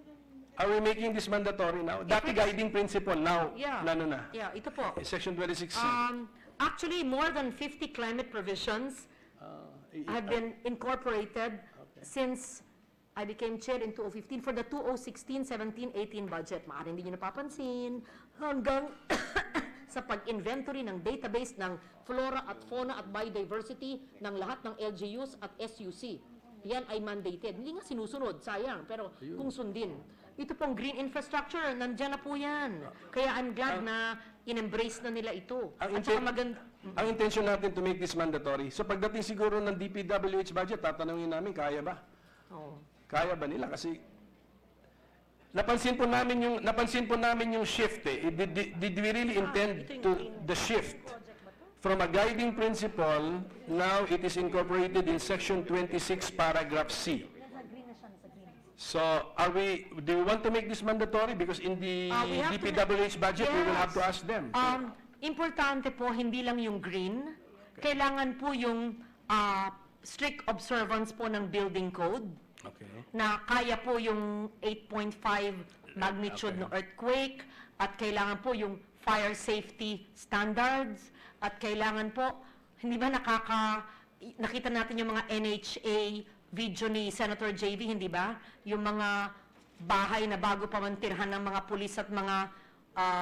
Are we making this mandatory now? Dati guiding principle, now, Yeah. na. Yeah, ito po. Section 26C. Actually, more than 50 climate provisions have been incorporated since I became chair in 2015 for the 2016, 17, 18 budget. Maaaring hindi nyo napapansin hanggang sa pag-inventory ng database ng flora at fauna at biodiversity ng lahat ng LGUs at SUC. Yan ay mandated. Hindi nga sinusunod, sayang, pero kung sundin. Ito pong green infrastructure, nandyan na po yan. Kaya I'm glad na in-embrace na nila ito. At saka Ang intention natin to make this mandatory. So pagdating siguro ng DPWH budget, tatanungin namin, kaya ba? Oh. Kaya ba nila? Kasi napansin po namin yung shift eh. Did we really intend to the shift from a guiding principle, now it is incorporated in Section 26, paragraph C. So, do we want to make this mandatory? Because in the We have to DPWH budget, we will have to ask them. Importante po, hindi lang yung green. Kailangan po yung strict observance po ng building code. Okay. Na kaya po yung 8.5 magnitude ng earthquake, at kailangan po yung fire safety standards, at kailangan po, hindi ba nakita natin yung mga NHA video ni Senator JV, hindi ba? Yung mga bahay na bago pa mantirhan ng mga pulis at mga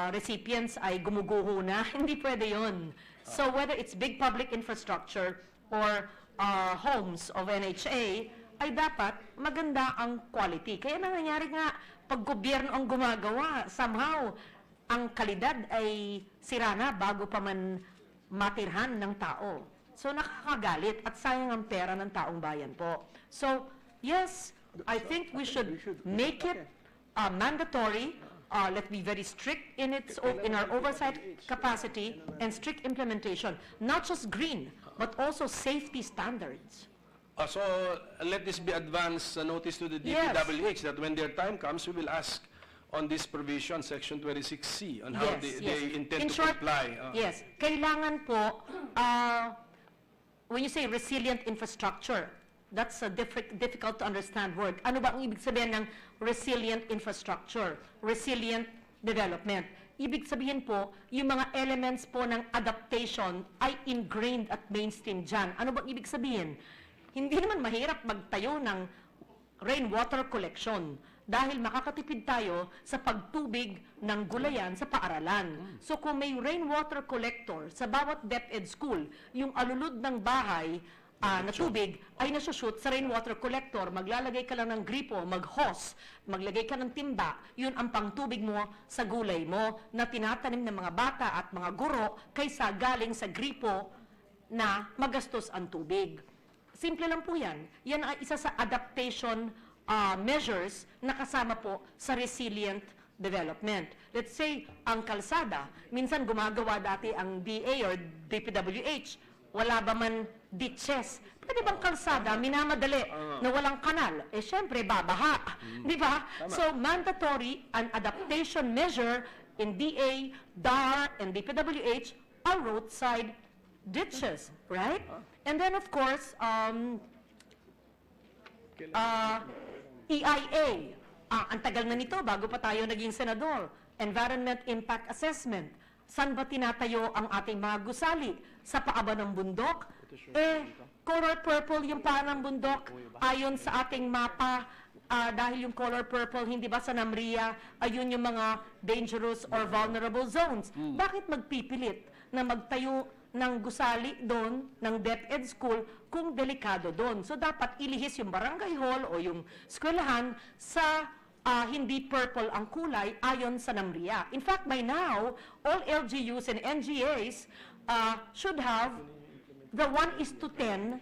recipients ay gumuguho na. Hindi pwede yun. So whether it's big public infrastructure or homes of NHA, ay dapat maganda ang quality. Kaya nangyayari nga, pag gobyerno ang gumagawa, somehow, ang kalidad ay sira na bago pa man matirhan ng tao. So nakakagalit at sayang ang pera ng taong bayan po. So, yes, I think we should make it mandatory. Let's be very strict in our oversight capacity and strict implementation. Not just green, but also safety standards. So, let this be advance notice to the Yes. DPWH that when their time comes, we will ask on this provision, Section 26C, on how they intend In to short, comply. Yes. Kailangan po, when you say resilient infrastructure, that's a difficult to understand word. Ano ba ang ibig sabihin ng resilient infrastructure? Resilient development. Ibig sabihin po, yung mga elements po ng adaptation ay ingrained at mainstream dyan. Ano bang ibig sabihin? Hindi naman mahirap magtayo ng rainwater collection dahil makakatipid tayo sa pagtubig ng gulayan sa paaralan. So kung may rainwater collector sa bawat DepEd school, yung alulod ng bahay na tubig ay nasushoot sa rainwater collector, maglalagay ka lang ng gripo, mag-hose, maglagay ka ng timba, yun ang pangtubig mo sa gulay mo na tinatanim ng mga bata at mga guro kaysa galing sa gripo na magastos ang tubig. Simple lang po yan. Yan ay isa sa adaptation measures na kasama po sa resilient development. Let's say, ang kalsada, minsan gumagawa dati ang DA or DPWH, wala ba man ditches? Pwede bang kalsada, minamadali, na walang kanal? Eh, syempre, babaha. Di ba? So, mandatory an adaptation measure in DA, DAR, and DPWH are roadside ditches, right? And then, of course, EIA. Ang tagal na nito, bago pa tayo naging senador. Environment Impact Assessment. Saan ba tinatayo ang ating mga gusali? Sa paaba ng bundok? color purple yung paan ng bundok ayon sa ating mapa. Dahil yung color purple, hindi ba sa NAMRIA, ayun yung mga dangerous or vulnerable zones. Bakit magpipilit na magtayo ng gusali doon, ng DepEd school, kung delikado doon? So dapat ilihis yung barangay hall o yung eskwelahan sa hindi purple ang kulay ayon sa NAMRIA. In fact, by now, all LGUs and NGAs should have the 1:10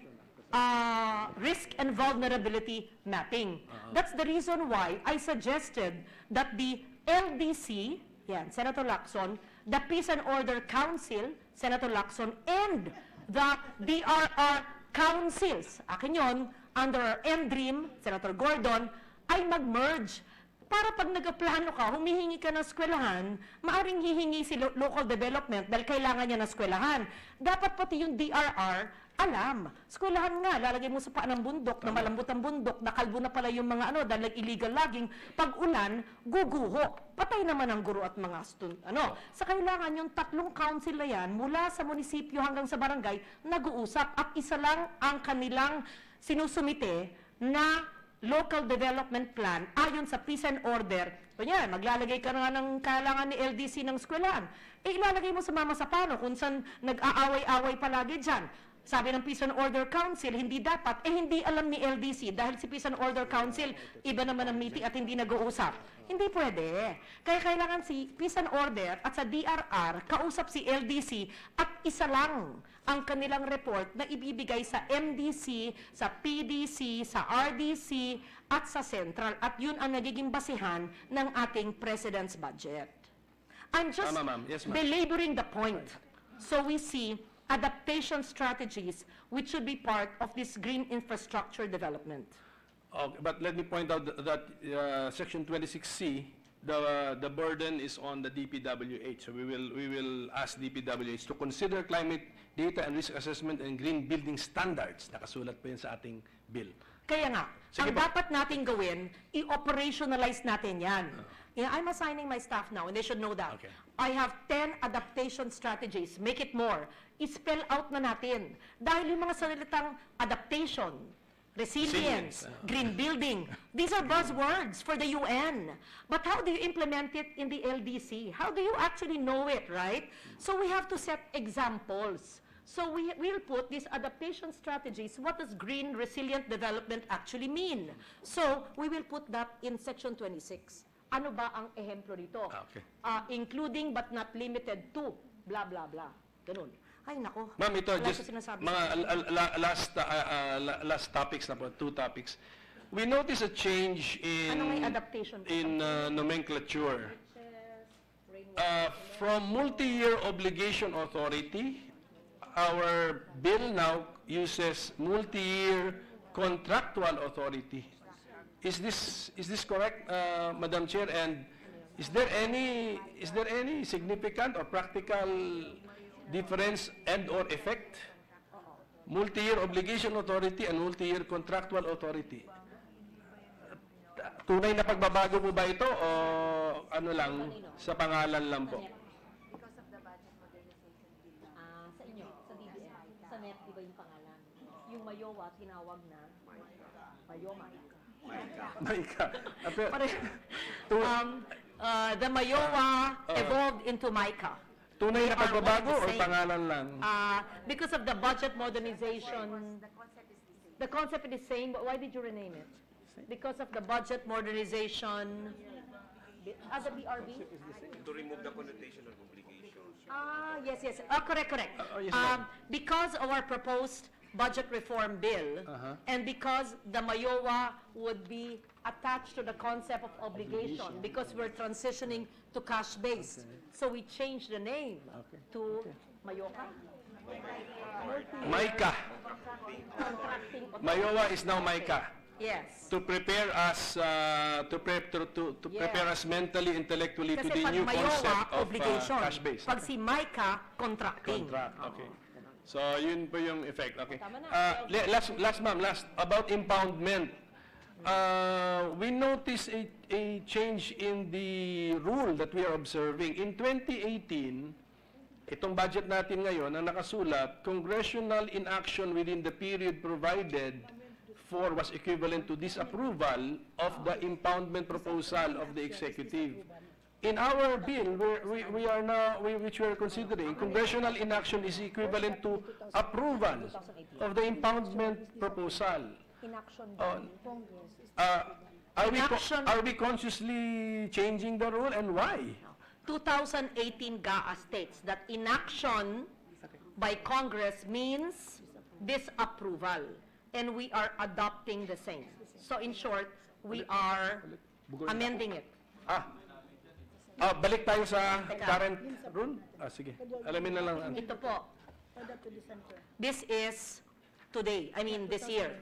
risk and vulnerability mapping. That's the reason why I suggested that the LDC, yan, Senator Lacson, the Peace and Order Council, Senator Lacson, and the DRR councils, akin yun, under NDREAM, Senator Gordon, ay mag-merge. Para pag nagplano ka, humihingi ka ng eskwelahan, maaring hihingi si local development dahil kailangan niya ng eskwelahan. Dapat pati yung DRR, alam. Eskwelahan nga, lalagay mo sa paan ng bundok, na malambot ang bundok, nakalbo na pala yung mga dahil illegal logging, pag ulan, guguho. Patay naman ang guro at mga Sa kailangan yung 3 council na yan, mula sa munisipyo hanggang sa barangay, nag-uusap at isa lang ang kanilang sinusumite na local development plan ayon sa Peace and Order. Kanya, maglalagay ka na ng kailangan ni LDC ng eskwelahan. Ilalagay mo sa mama sa pano kung saan nag-aaway-away palagi dyan. Sabi ng Peace and Order Council, hindi dapat. Hindi alam ni LDC dahil si Peace and Order Council, iba naman ang meeting at hindi nag-uusap. Hindi pwede. Kaya kailangan si Peace and Order at sa DRR, kausap si LDC at isa lang ang kanilang report na ibibigay sa MDC, sa PDC, sa RDC, at sa Central. At yun ang nagiging basihan ng ating President's budget. I'm just Yes, ma'am. belaboring the point. So we see adaptation strategies which should be part of this green infrastructure development. Okay, but let me point out that Section 26C, the burden is on the DPWH. So we will ask DPWH to consider climate data and risk assessment and green building standards. Nakasulat pa yun sa ating bill. Kaya nga, Sige ang po. dapat natin gawin, i-operationalize natin yan. Yeah, I'm assigning my staff now, and they should know that. Okay. I have 10 adaptation strategies. Make it more. I-spell out na natin. Dahil yung mga salitang adaptation, resilience, green building, these are buzzwords for the UN. But how do you implement it in the LDC? How do you actually know it, right? So we have to set examples. So we will put these adaptation strategies. What does green resilient development actually mean? So we will put that in Section 26. Ano ba ang ehemplo nito? Okay. Including but not limited to, blah, blah, blah. Ganun. Ay, nako. Ma'am, ito, Wala just ko sinasabi. mga last topics na po, 2 topics. We notice a change in Ano may adaptation po? nomenclature. From multi-year obligation authority, our bill now uses multi-year contractual authority. Is this correct, Madam Chair? And is there any significant or practical difference and or effect? Multi-year obligation authority and multi-year contractual authority. Tunay na pagbabago po ba ito o ano lang, sa pangalan lang po? Because of the budget modernization bill. Sa inyo, sa DBM, sa NEP, iba yung pangalan. Yung Mayowa, tinawag na Mayoma. Maika. The Mayowa evolved into Mica. Tunay na They are pagbabago one o and the same. pangalan lang? Because of the budget modernization, the concept is the same, but why did you rename it? Because of the budget modernization, the BRB? To remove the connotation of obligation. Yes. Correct. Yes, ma'am. Because of our proposed budget reform bill, and because the Mayowa would be attached to the concept of obligation, because we're transitioning to cash-based. So we changed the name to Mayoka. Maika. Contracting Mayowa is now Maika. Yes. To prepare us prepare us mentally, intellectually to Kasi the pag new Mayowa, concept of obligation. cash-based. Pag si Maika, contracting. Contract, okay. So, yun po yung effect. Okay. Tama na. Last ma'am, about impoundment. We notice a change in the rule that we are observing. In 2018, itong budget natin ngayon, ang nakasulat, congressional inaction within the period provided for was equivalent to disapproval of the impoundment proposal of the executive. In our bill, which we are considering, congressional inaction is equivalent to approval of the impoundment proposal. Inaction On- by Congress is Are we consciously changing the rule, and why? 2018 GAA states that inaction by Congress means disapproval, and we are adopting the same. So in short, we are amending it. Balik tayo sa Teka. current rule? Sige. Alamin na lang. Ito po, Adapt to the center. this is today, I mean this year.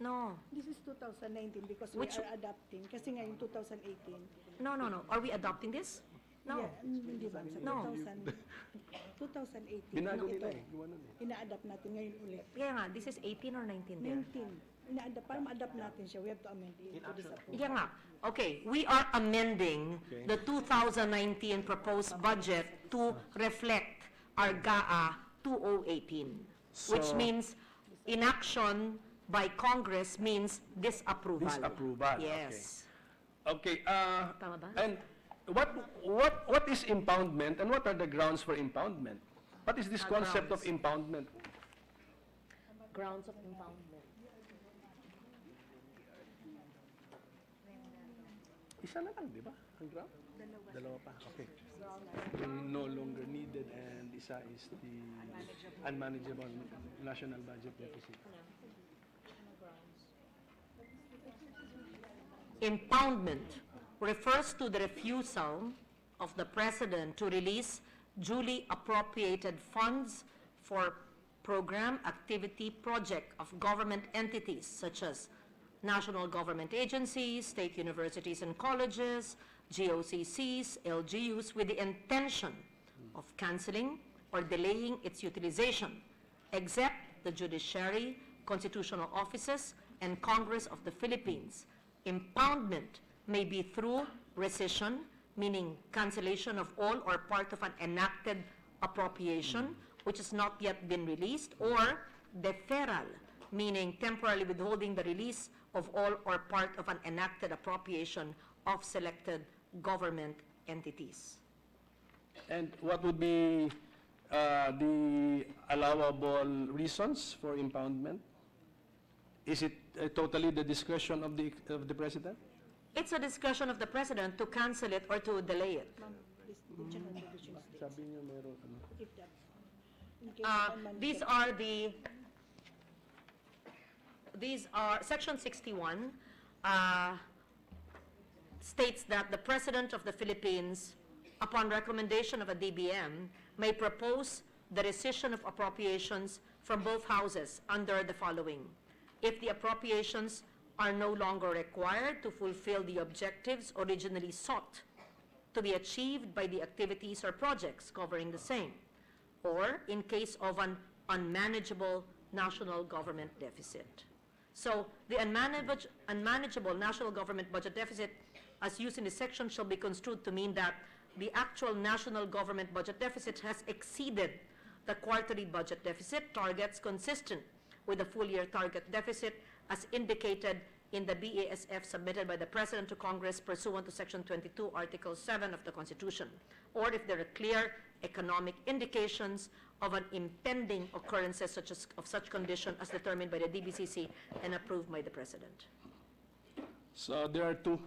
No, This is 2019 because Which- we are adapting. Kasi ngayon 2018. no. Are we adopting this? No. Yeah, hindi ba? Sa No. 2018. Binago ito, nila eh. Gumanon eh. ina-adapt natin ngayon ulit. Kaya nga, this is 18 or 19 there? 19. Ina-adapt, para ma-adapt natin siya, we have to amend it to disapprove. Yeah nga. Okay, we are amending the 2019 proposed budget to reflect our GAA 2018, which So- means inaction by Congress means disapproval. Disapproval, Yes. Okay, Tama ba? and what is impoundment, and what are the grounds for impoundment? What is this concept of Grounds. impoundment? Grounds of impoundment. Isa na lang, di ba? Ang ground? Dalawa pa. Okay. Yung no longer needed, and isa is the unmanageable national budget deficit. Impoundment refers to the refusal of the President to release duly appropriated funds for program, activity, project of government entities such as national government agencies, state universities and colleges, GOCCs, LGUs, with the intention of canceling or delaying its utilization, except the judiciary, constitutional offices, and Congress of the Philippines. Impoundment may be through rescission, meaning cancellation of all or part of an enacted appropriation which has not yet been released, or deferral, meaning temporarily withholding the release of all or part of an enacted appropriation of selected government entities. And what would be the allowable reasons for impoundment? Is it totally the discretion of the President? It's a discretion of the President to cancel it or to delay it. Ma'am, this the general provisions states, Sabi niyo meron if that, in case of unmanageable. These are, Section 61 states that the President of the Philippines, upon recommendation of a DBM, may propose the rescission of appropriations from both houses under the following. If the appropriations are no longer required to fulfill the objectives originally sought to be achieved by the activities or projects covering the same, or in case of an unmanageable national government deficit. So the unmanageable national government budget deficit, as used in this section, shall be construed to mean that the actual national government budget deficit has exceeded the quarterly budget deficit targets consistent with the full-year target deficit as indicated in the BASF submitted by the President to Congress pursuant to Section 22, Article 7 of the Constitution, or if there are clear economic indications of an impending occurrences of such condition as determined by the DBCC and approved by the President. So there are two.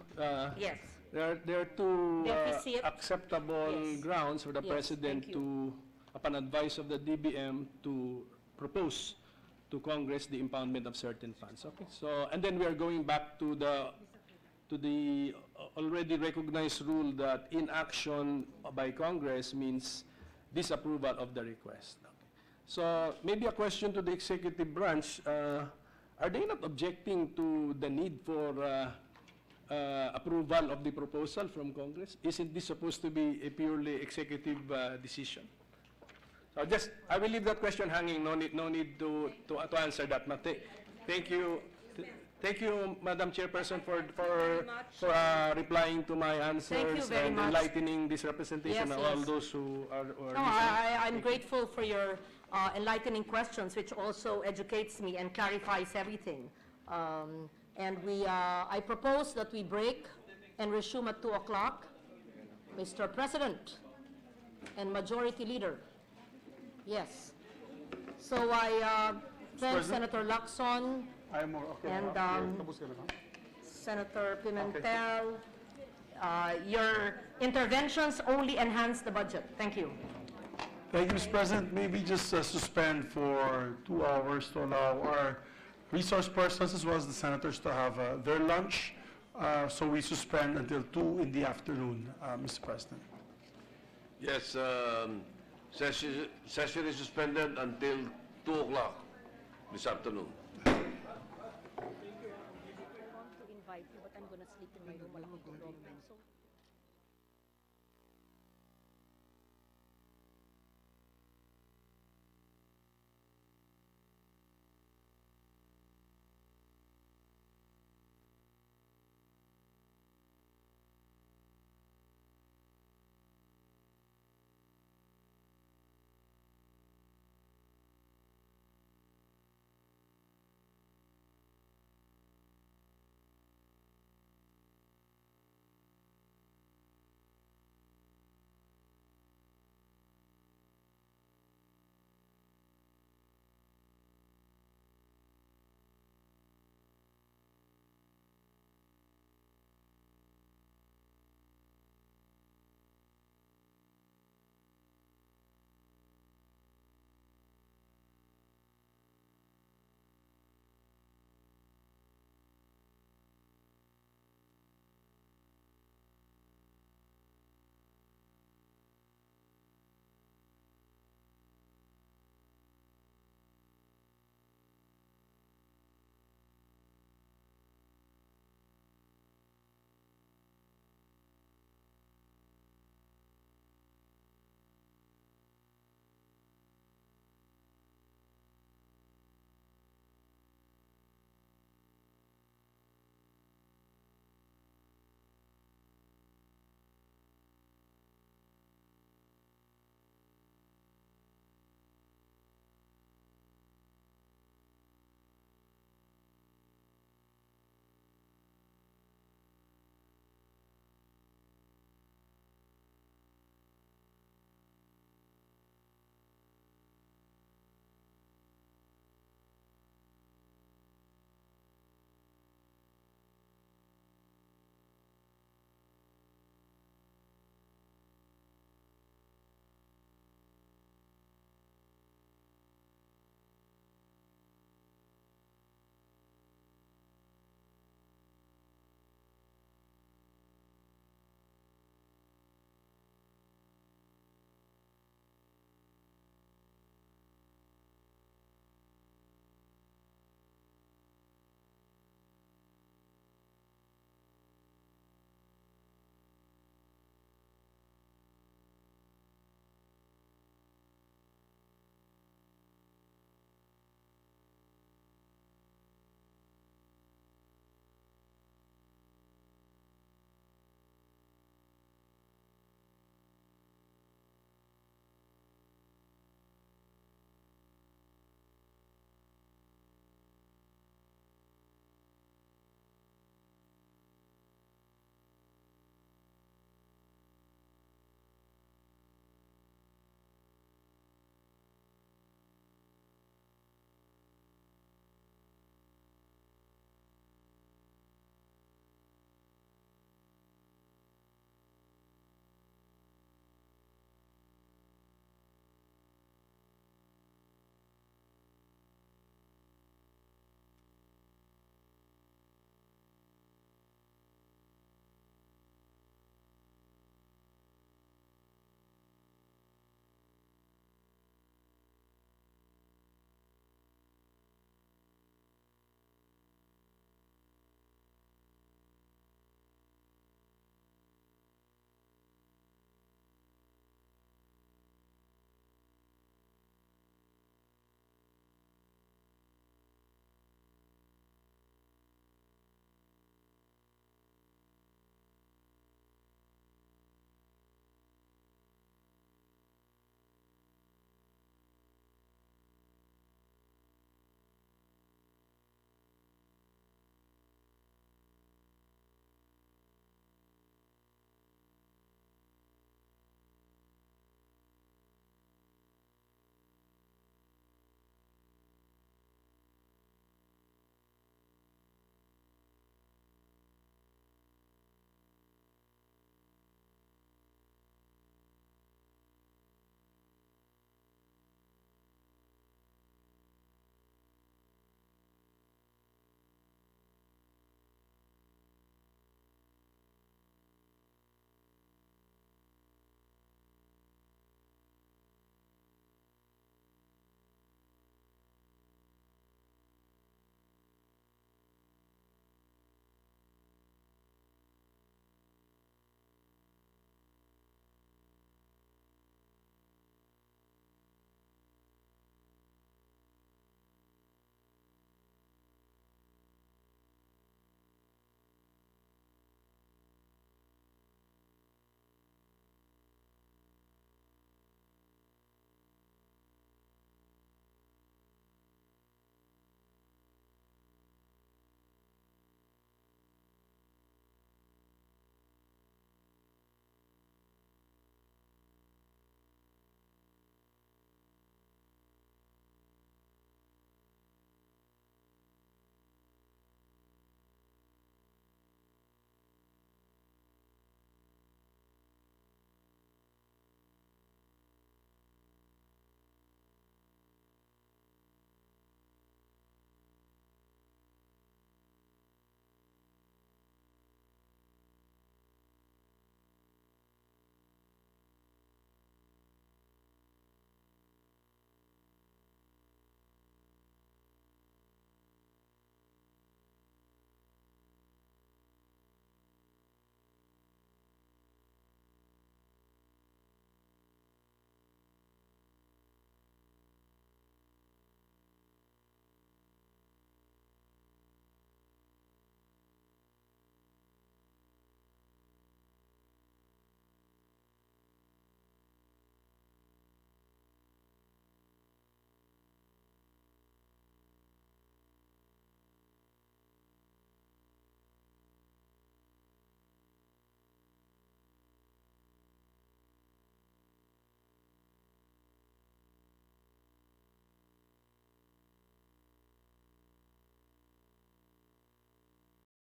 Yes. There are two Deficit. acceptable Yes. grounds for the Yes, President thank to, upon advice of the DBM, to propose to Congress the impoundment of certain funds. Okay. So, and then we are going back to the already recognized rule that inaction by Congress means disapproval of the request. Okay. So maybe a question to the executive branch. Are they not objecting to the need for approval of the proposal from Congress? Isn't this supposed to be a purely executive decision? So I will leave that question hanging. No need to answer that. Thank you. Thank you, Madam Chairperson, for much. replying to my answers very and much. enlightening this representation Yes, and all yes. those who are No, I'm grateful for your enlightening questions, which also educates me and clarifies everything. And I propose that we break and resume at 2 o'clock. Mr. President and Majority Leader. Yes. So I thank President? Senator Lacson, I'm more, okay. And, Tapos ka na ba? Senator Pimentel. Your interventions only enhance the budget. Thank you. Thank you, Mr. President. Maybe just suspend for 2 hours to allow our resource persons as well as the senators to have their lunch. So we suspend until 2 in the afternoon, Mr. President. Yes, session is suspended until 2 o'clock this afternoon. I want to invite you, but I'm gonna sleep in my room. Wala akong tulog. So,